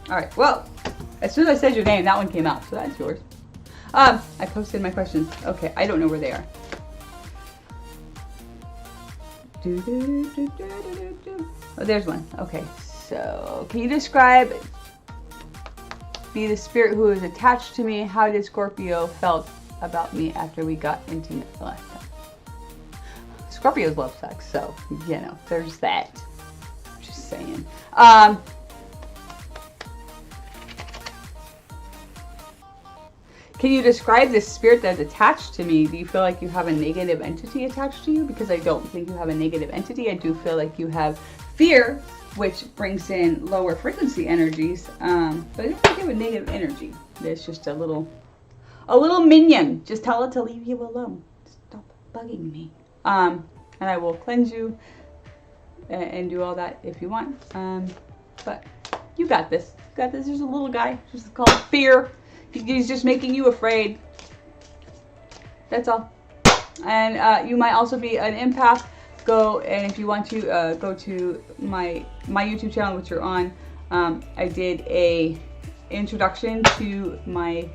All right, well, as soon as I said your name, that one came out, so that's yours. I posted my questions. Okay, I don't know where they are. Oh, there's one. Okay, so can you describe be the spirit who is attached to me? How did Scorpio felt about me after we got intimate the last time? Scorpios love sex, so you know, there's that. Just saying. Can you describe the spirit that's attached to me? Do you feel like you have a negative entity attached to you? Because I don't think you have a negative entity. I do feel like you have fear, which brings in lower frequency energies. But I don't think you have a negative energy. There's just a little minion. Just tell it to leave you alone. Stop bugging me. And I will cleanse you and do all that if you want. But you got this. You got this. There's a little guy. Just called fear. He's just making you afraid. That's all. And you might also be an empath. Go, and if you want to go to my YouTube channel, which you're on. I did a introduction to my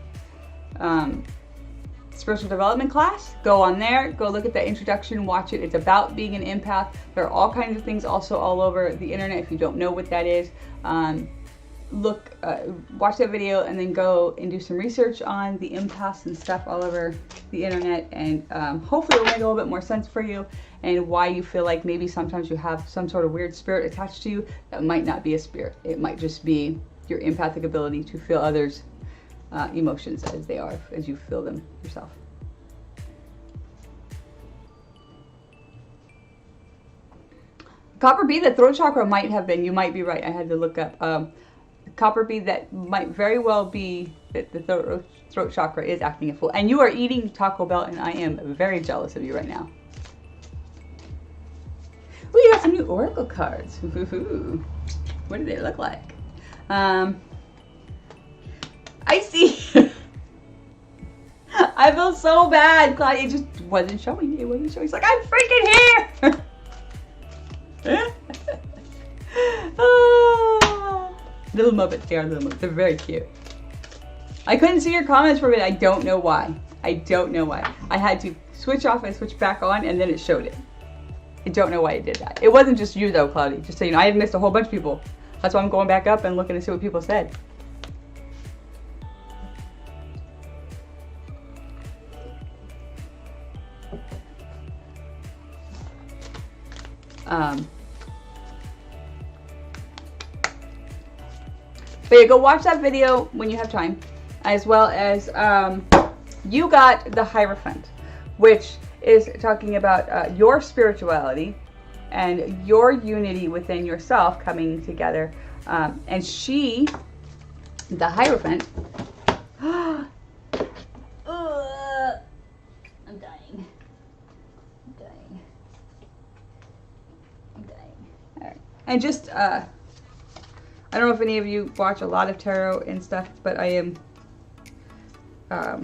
spiritual development class. Go on there. Go look at that introduction. Watch it. It's about being an empath. There are all kinds of things also all over the internet. If you don't know what that is. Watch that video and then go and do some research on the empaths and stuff all over the internet, and hopefully it'll make a little bit more sense for you and why you feel like maybe sometimes you have some sort of weird spirit attached to you that might not be a spirit. It might just be your empathic ability to feel others' emotions as they are, as you feel them yourself. Copper bead, the throat chakra might have been, you might be right, I had to look up. Copper bead, that might very well be that the throat chakra is acting a fool. And you are eating Taco Bell, and I am very jealous of you right now. Ooh, you got some new oracle cards. Ooh, what do they look like? I see. I feel so bad, Claudia. It just wasn't showing. It wasn't showing. It's like, I'm freaking here. Little Muppets, they are little Muppets. They're very cute. I couldn't see your comments for a minute. I don't know why. I don't know why. I had to switch off and switch back on, and then it showed it. I don't know why it did that. It wasn't just you though, Cloudy. Just so you know, I had missed a whole bunch of people. That's why I'm going back up and looking to see what people said. But yeah, go watch that video when you have time, as well as you got the Hierophant, which is talking about your spirituality and your unity within yourself coming together. And she, the Hierophant, I'm dying. All right. And just I don't know if any of you watch a lot of tarot and stuff, but I am, I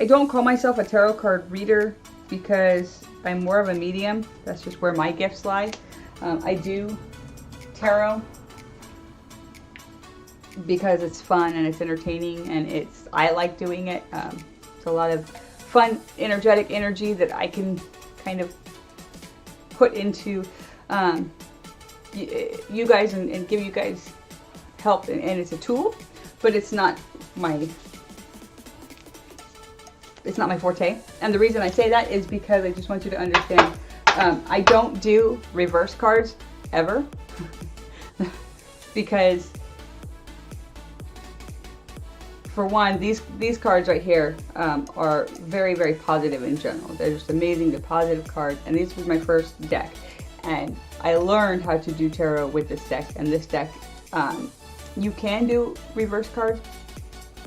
don't call myself a tarot card reader because I'm more of a medium. That's just where my gifts lie. I do tarot because it's fun and it's entertaining and I like doing it. It's a lot of fun, energetic energy that I can kind of put into you guys and give you guys help, and it's a tool, but it's not my forte. And the reason I say that is because I just want you to understand, I don't do reverse cards ever because for one, these cards right here are very, very positive in general. They're just amazing, the positive cards, and this was my first deck. And I learned how to do tarot with this deck, and this deck, you can do reverse cards,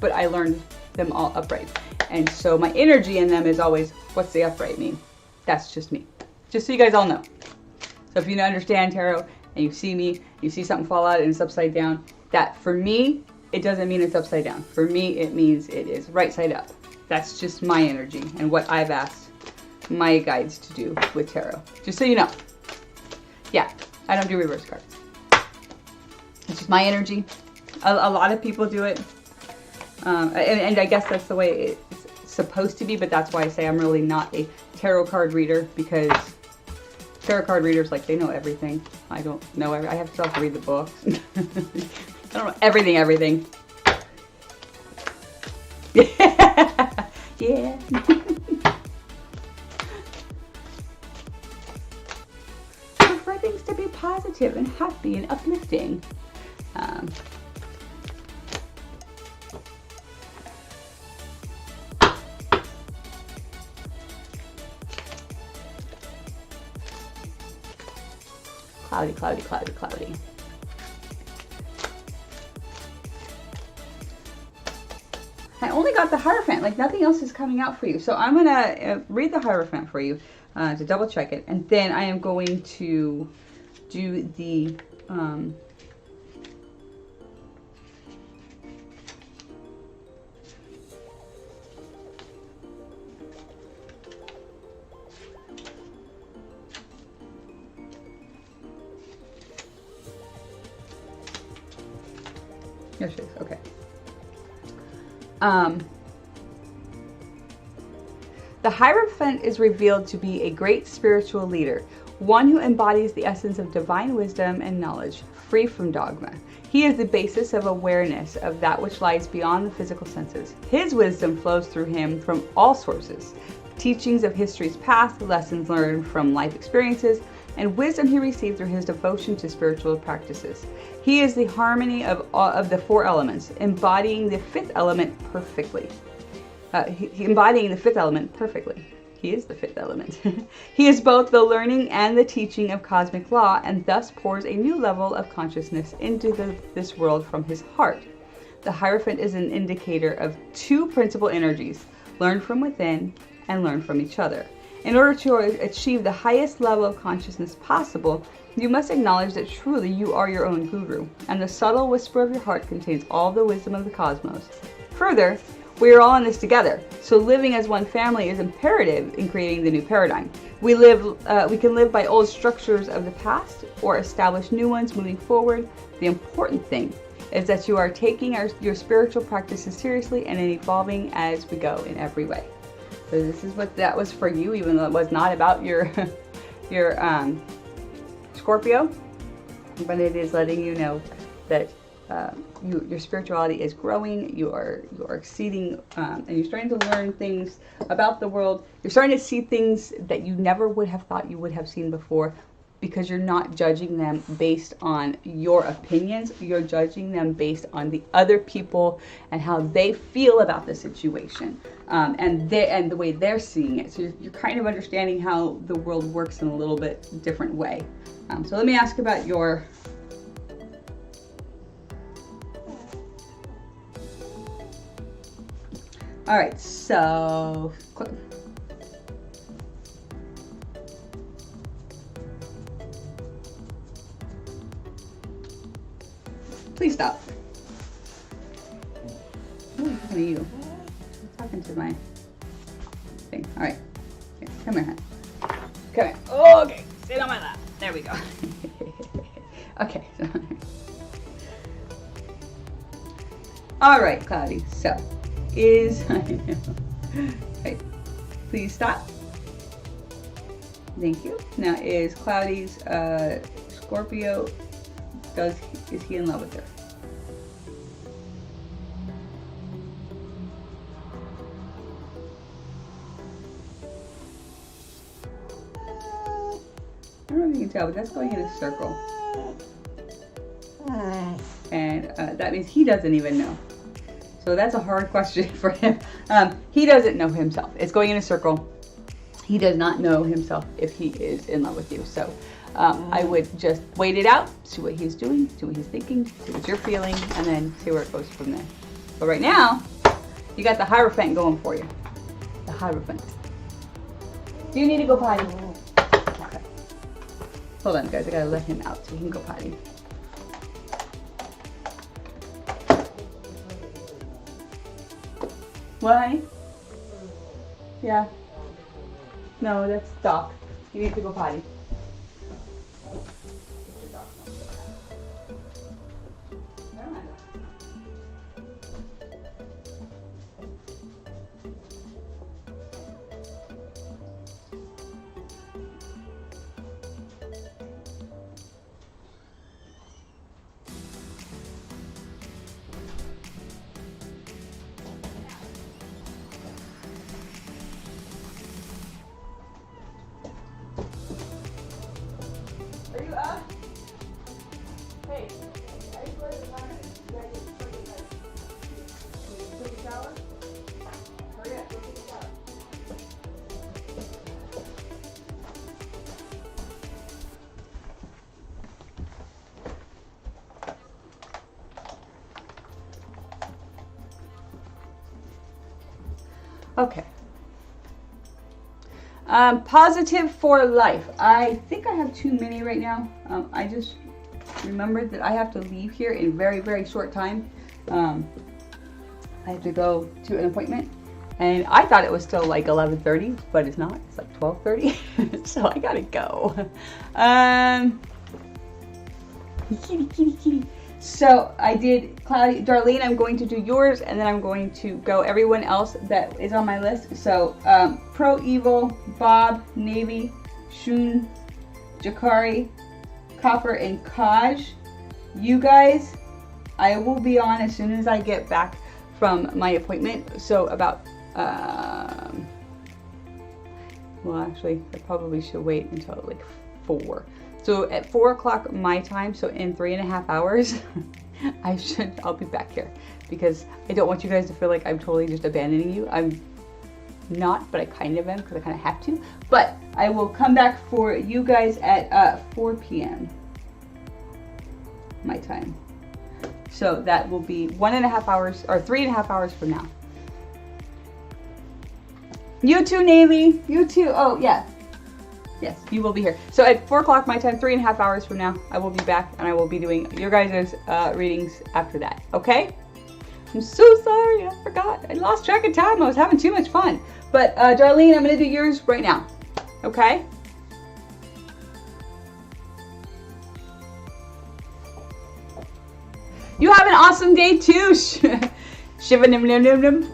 but I learned them all upright. And so my energy in them is always, what's the upright mean? That's just me. Just so you guys all know. So if you don't understand tarot, and you see me, you see something fall out and it's upside down, that for me, it doesn't mean it's upside down. For me, it means it is right side up. That's just my energy and what I've asked my guides to do with tarot. Just so you know. Yeah, I don't do reverse cards. It's just my energy. A lot of people do it. And I guess that's the way it's supposed to be, but that's why I say I'm really not a tarot card reader, because tarot card readers, like, they know everything. I don't know. I have to read the books. I don't know everything. Yeah. Yeah. For things to be positive and happy and uplifting. Cloudy, cloudy, cloudy, cloudy. I only got the Hierophant, like nothing else is coming out for you. So I'm gonna read the Hierophant for you to double check it. And then I am going to do the, here she is, okay. The Hierophant is revealed to be a great spiritual leader, one who embodies the essence of divine wisdom and knowledge, free from dogma. He is the basis of awareness of that which lies beyond the physical senses. His wisdom flows through him from all sources, teachings of history's past, lessons learned from life experiences, and wisdom he received through his devotion to spiritual practices. He is the harmony of the four elements, embodying the fifth element perfectly. Embodying the fifth element perfectly. He is the fifth element. He is both the learning and the teaching of cosmic law, and thus pours a new level of consciousness into this world from his heart. The Hierophant is an indicator of two principal energies, learn from within and learn from each other. In order to achieve the highest level of consciousness possible, you must acknowledge that truly you are your own guru, and the subtle whisper of your heart contains all the wisdom of the cosmos. Further, we are all in this together, so living as one family is imperative in creating the new paradigm. We can live by old structures of the past or establish new ones moving forward. The important thing is that you are taking your spiritual practices seriously and evolving as we go in every way. So this is what that was for you, even though it was not about your Scorpio, but it is letting you know that your spirituality is growing. You are exceeding, and you're starting to learn things about the world. You're starting to see things that you never would have thought you would have seen before, because you're not judging them based on your opinions. You're judging them based on the other people and how they feel about the situation, and the way they're seeing it. So you're kind of understanding how the world works in a little bit different way. So let me ask about your all right, so please stop. What are you? I'm talking to my thing. All right, here, come here, hon. Come here. Oh, okay, sit on my lap. There we go. Okay. All right, Cloudy. So, right, please stop. Thank you. Now, is Cloudy's Scorpio? Is he in love with her? I don't know if you can tell, but that's going in a circle. And that means he doesn't even know. So that's a hard question for him. He doesn't know himself. It's going in a circle. He does not know himself if he is in love with you. So I would just wait it out, see what he's doing, see what he's thinking, see what you're feeling, and then see where it goes from there. But right now, you got the Hierophant going for you. The Hierophant. Do you need to go potty? Okay. Hold on, guys. I gotta let him out so he can go potty. Why? Yeah. No, that's Doc. You need to go potty. Are you up? Hey, I just realized the time is. You guys need to take a shower. Can you take a shower? Hurry up, go take a shower. Okay. Positive for life. I think I have too many right now. I just remembered that I have to leave here in very, very short time. I have to go to an appointment, and I thought it was still like 11:30, but it's not. It's like 12:30, so I gotta go. Kitty. So I did Claudia, Darlene, I'm going to do yours, and then I'm going to go everyone else that is on my list. So Pro Evil, Bob, Navy, Shun, Jakari, Copper, and Kaj. You guys, I will be on as soon as I get back from my appointment. So about, well actually, I probably should wait until like 4. So at 4 o'clock my time, so in 3.5 hours, I'll be back here, because I don't want you guys to feel like I'm totally just abandoning you. I'm not, but I kind of am, because I kind of have to. But I will come back for you guys at 4 p.m. my time. So that will be 1.5 hours, or 3.5 hours from now. You too, Navy. You too. Oh, yeah. Yes, you will be here. So at 4 o'clock my time, 3.5 hours from now, I will be back, and I will be doing your guys' readings after that. Okay? I'm so sorry. I forgot. I lost track of time. I was having too much fun. But Darlene, I'm going to do yours right now. Okay? You have an awesome day too. Shiva nim nim nim nim.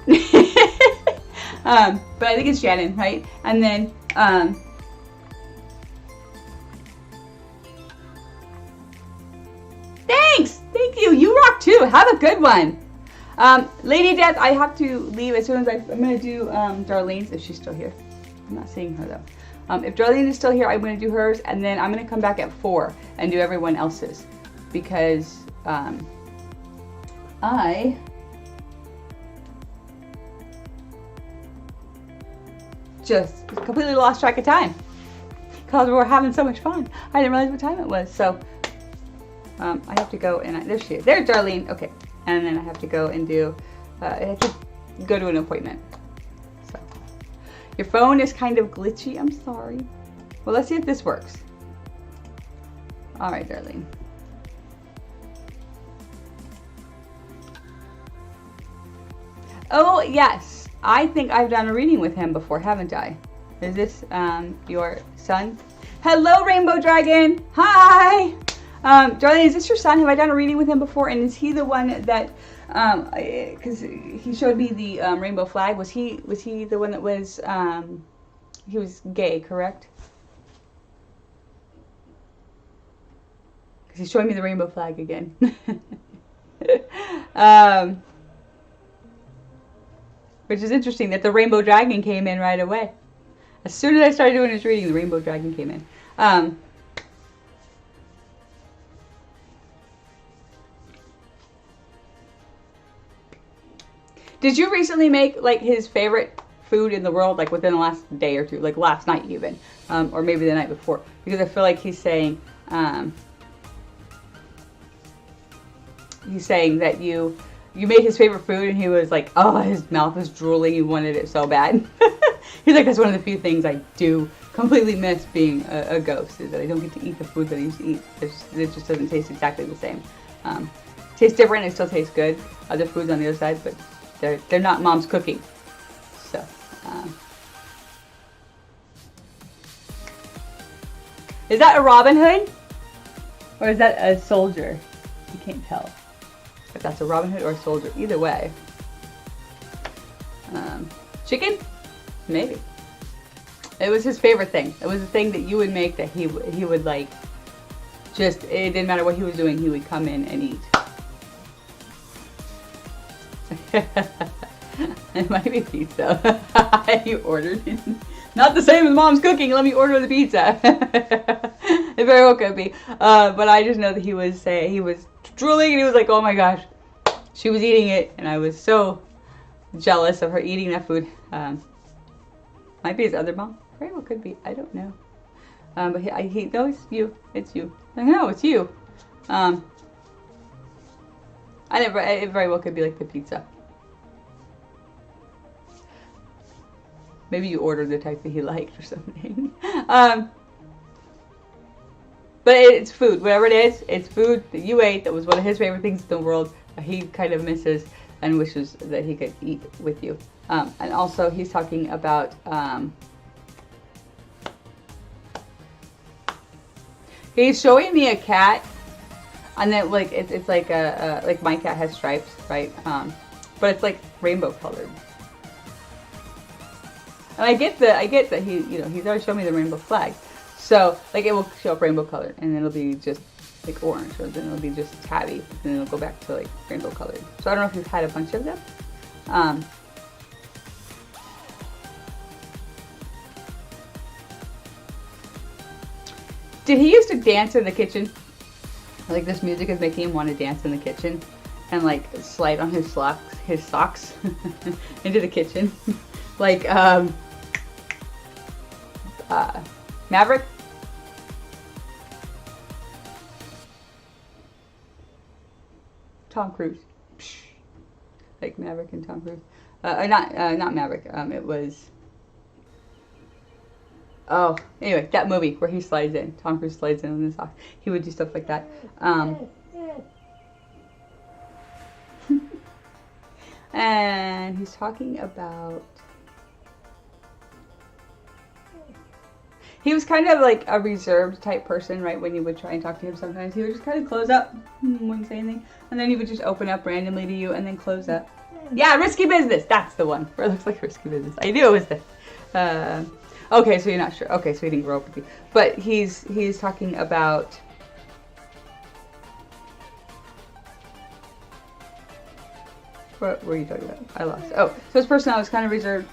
But I think it's Shannon, right? And then thanks. Thank you. You rock too. Have a good one. Lady Death, I have to leave as soon as I'm going to do Darlene's, if she's still here. I'm not seeing her though. If Darlene is still here, I'm going to do hers, and then I'm going to come back at 4 and do everyone else's, because I just completely lost track of time because we were having so much fun. I didn't realize what time it was. So I have to go and there she is. There's Darlene. Okay, and then I have to go and do. I have to go to an appointment. So your phone is kind of glitchy. I'm sorry. Well, let's see if this works. All right, Darlene. Oh, yes. I think I've done a reading with him before, haven't I? Is this your son? Hello, Rainbow Dragon. Hi. Darlene, is this your son? Have I done a reading with him before? And is he the one that, because he showed me the rainbow flag. Was he the one that was, he was gay, correct? Because he's showing me the rainbow flag again. Which is interesting that the rainbow dragon came in right away. As soon as I started doing his reading, the rainbow dragon came in. Did you recently make like his favorite food in the world, like within the last day or two, like last night even, or maybe the night before? Because I feel like he's saying that you made his favorite food, and he was like, oh, his mouth was drooling. He wanted it so bad. He's like, that's one of the few things I do completely miss being a ghost, is that I don't get to eat the food that I used to eat. It just doesn't taste exactly the same. Tastes different. It still tastes good. Other foods on the other side, but they're not mom's cooking. So Is that a Robin Hood? Or is that a soldier? You can't tell if that's a Robin Hood or a soldier. Either way. Chicken? Maybe. It was his favorite thing. It was a thing that you would make that he would like. Just, it didn't matter what he was doing, he would come in and eat. It might be pizza. You ordered it. Not the same as mom's cooking. Let me order the pizza. It very well could be. But I just know that he was drooling and he was like, oh my gosh. She was eating it and I was so jealous of her eating that food. Might be his other mom. Very well could be. I don't know. But he no, it's you. It's you. I know, it's you. It very well could be like the pizza. Maybe you ordered the type that he liked or something. But it's food. Whatever it is, it's food that you ate that was one of his favorite things in the world. He kind of misses and wishes that he could eat with you. And also he's talking about he's showing me a cat, and then like it's like like my cat has stripes, right? But it's like rainbow colored. And I get that he, he's already shown me the rainbow flag. So like it will show up rainbow colored, and then it'll be just like orange, or then it'll be just tabby, and then it'll go back to like rainbow colored. So I don't know if you've had a bunch of them. Did he used to dance in the kitchen? Like this music is making him want to dance in the kitchen and like slide on his socks into the kitchen. Like Maverick? Tom Cruise. Like Maverick and Tom Cruise. Not Maverick. It was... Oh, anyway, that movie where he slides in. Tom Cruise slides in on his socks. He would do stuff like that. And he's talking about... He was kind of like a reserved type person, right? When you would try and talk to him sometimes, he would just kind of close up, wouldn't say anything. And then he would just open up randomly to you and then close up. Yeah, Risky Business! That's the one. Where it looks like Risky Business. I knew it was this. Okay, so you're not sure. Okay, so he didn't grow up with you. But he's talking about... What were you talking about? I lost. Oh, so his personality was kind of reserved,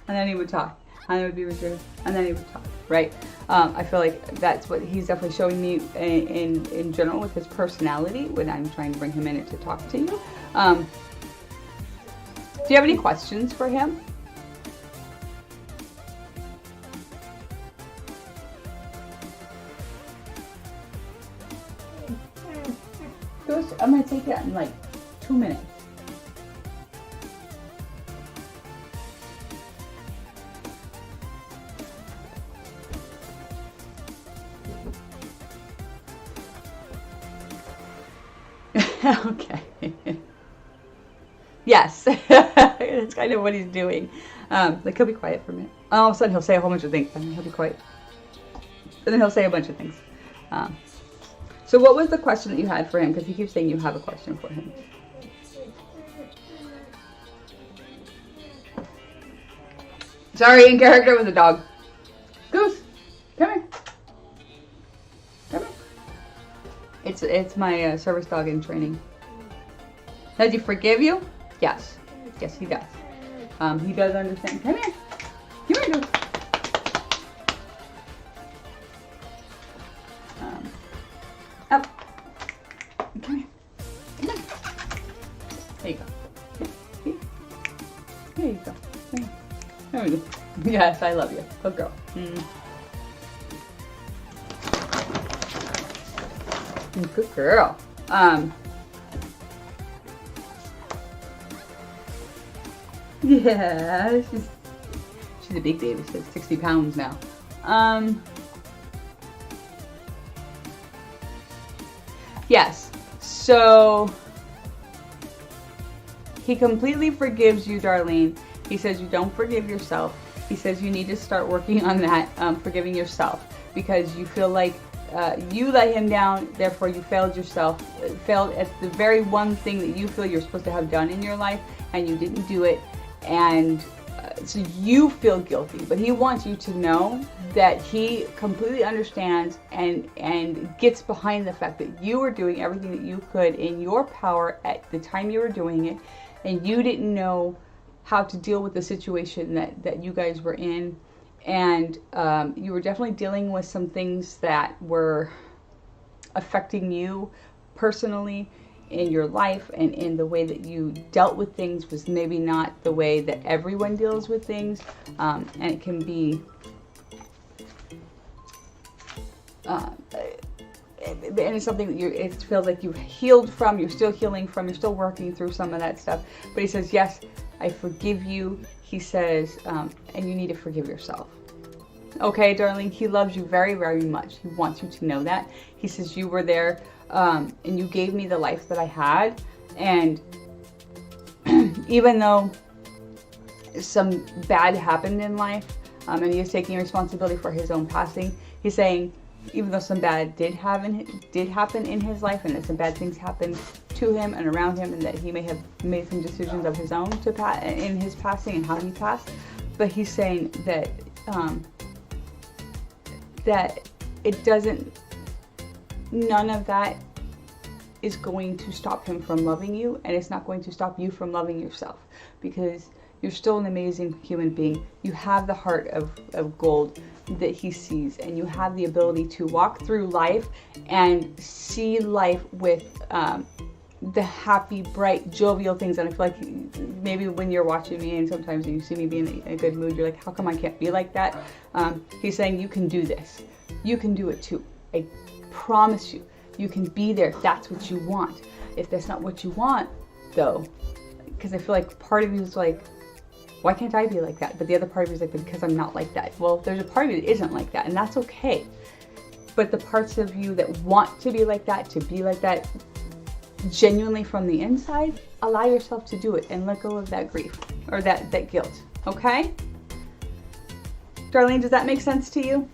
and then he would talk. And it would be reserved, and then he would talk, right? I feel like that's what he's definitely showing me in general with his personality when I'm trying to bring him in to talk to you. Do you have any questions for him? I'm going to take that in like 2 minutes. Okay. Yes. That's kind of what he's doing. Like he'll be quiet for a minute. All of a sudden he'll say a whole bunch of things, and then he'll be quiet. And then he'll say a bunch of things. So what was the question that you had for him? Because he keeps saying you have a question for him. Sorry, in character with a dog. Goose, come here. Come here. It's my service dog in training. Does he forgive you? Yes. Yes, he does. He does understand. Come here. Come here, Goose. Up. Come here. Come on. There you go. See? There you go. There we go. Yes, I love you. Good girl. Good girl. Yeah, she's a big baby. She's 60 pounds now. Yes. So he completely forgives you, Darlene. He says you don't forgive yourself. He says you need to start working on that, forgiving yourself. because you feel like you let him down, therefore you failed yourself, failed at the very one thing that you feel you're supposed to have done in your life, and you didn't do it, and so you feel guilty. But he wants you to know that he completely understands and gets behind the fact that you were doing everything that you could in your power at the time you were doing it, and you didn't know how to deal with the situation that you guys were in. And you were definitely dealing with some things that were affecting you personally in your life, and in the way that you dealt with things was maybe not the way that everyone deals with things. And it can be and it's something that it feels like you've healed from, you're still healing from, you're still working through some of that stuff. But he says, yes, I forgive you. He says, and you need to forgive yourself. Okay, darling, he loves you very, very much. He wants you to know that. He says, you were there, and you gave me the life that I had. And even though some bad happened in life, and he is taking responsibility for his own passing, he's saying, even though some bad did happen in his life, and that some bad things happened to him and around him, and that he may have made some decisions of his own in his passing and how he passed, but he's saying that that it doesn't, none of that is going to stop him from loving you, and it's not going to stop you from loving yourself, because you're still an amazing human being. You have the heart of gold that he sees, and you have the ability to walk through life and see life with the happy, bright, jovial things. And I feel like maybe when you're watching me and sometimes you see me being in a good mood, you're like, how come I can't be like that? He's saying, you can do this. You can do it too. I promise you. You can be there if that's what you want. If that's not what you want, though, because I feel like part of you is like, why can't I be like that? But the other part of you is like, because I'm not like that. Well, there's a part of you that isn't like that, and that's okay. But the parts of you that want to be like that genuinely from the inside, allow yourself to do it and let go of that grief or that guilt. Okay? Darlene, does that make sense to you?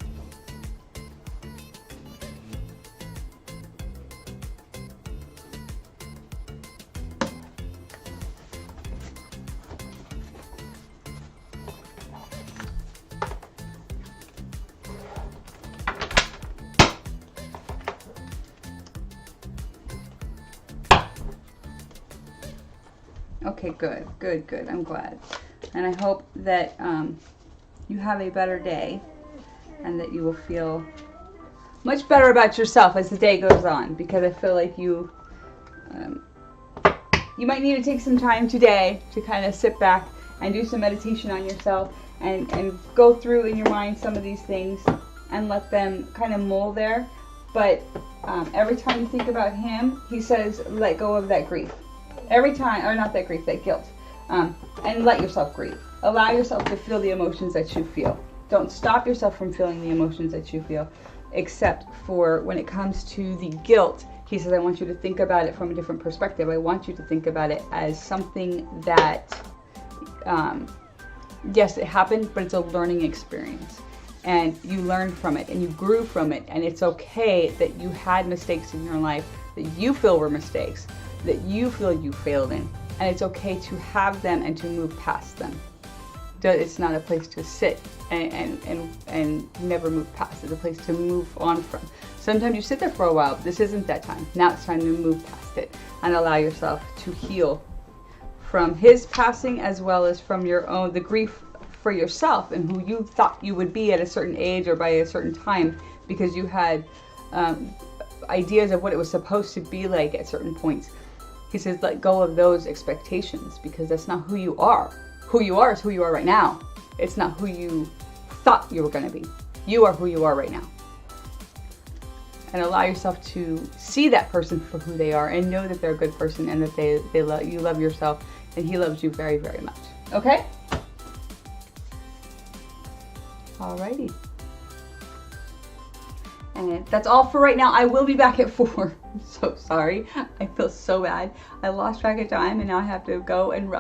Okay, good. I'm glad. And I hope that you have a better day, and that you will feel much better about yourself as the day goes on, because I feel like you might need to take some time today to kind of sit back and do some meditation on yourself, and go through in your mind some of these things and let them kind of mold there. But every time you think about him, he says, let go of that grief. Every time, or not that grief, that guilt. And let yourself grieve. Allow yourself to feel the emotions that you feel. Don't stop yourself from feeling the emotions that you feel, except for when it comes to the guilt. He says, I want you to think about it from a different perspective. I want you to think about it as something that, yes, it happened, but it's a learning experience. And you learned from it, and you grew from it. And it's okay that you had mistakes in your life that you feel were mistakes, that you feel you failed in. And it's okay to have them and to move past them. It's not a place to sit and never move past. It's a place to move on from. Sometimes you sit there for a while, but this isn't that time. Now it's time to move past it and allow yourself to heal from his passing, as well as from your own, the grief for yourself and who you thought you would be at a certain age or by a certain time, because you had ideas of what it was supposed to be like at certain points. He says, let go of those expectations, because that's not who you are. Who you are is who you are right now. It's not who you thought you were going to be. You are who you are right now. And allow yourself to see that person for who they are, and know that they're a good person, and that they love you, love yourself, and he loves you very, very much. Okay? Alrighty. And that's all for right now. I will be back at 4. I'm so sorry. I feel so bad. I lost track of time, and now I have to go and rush.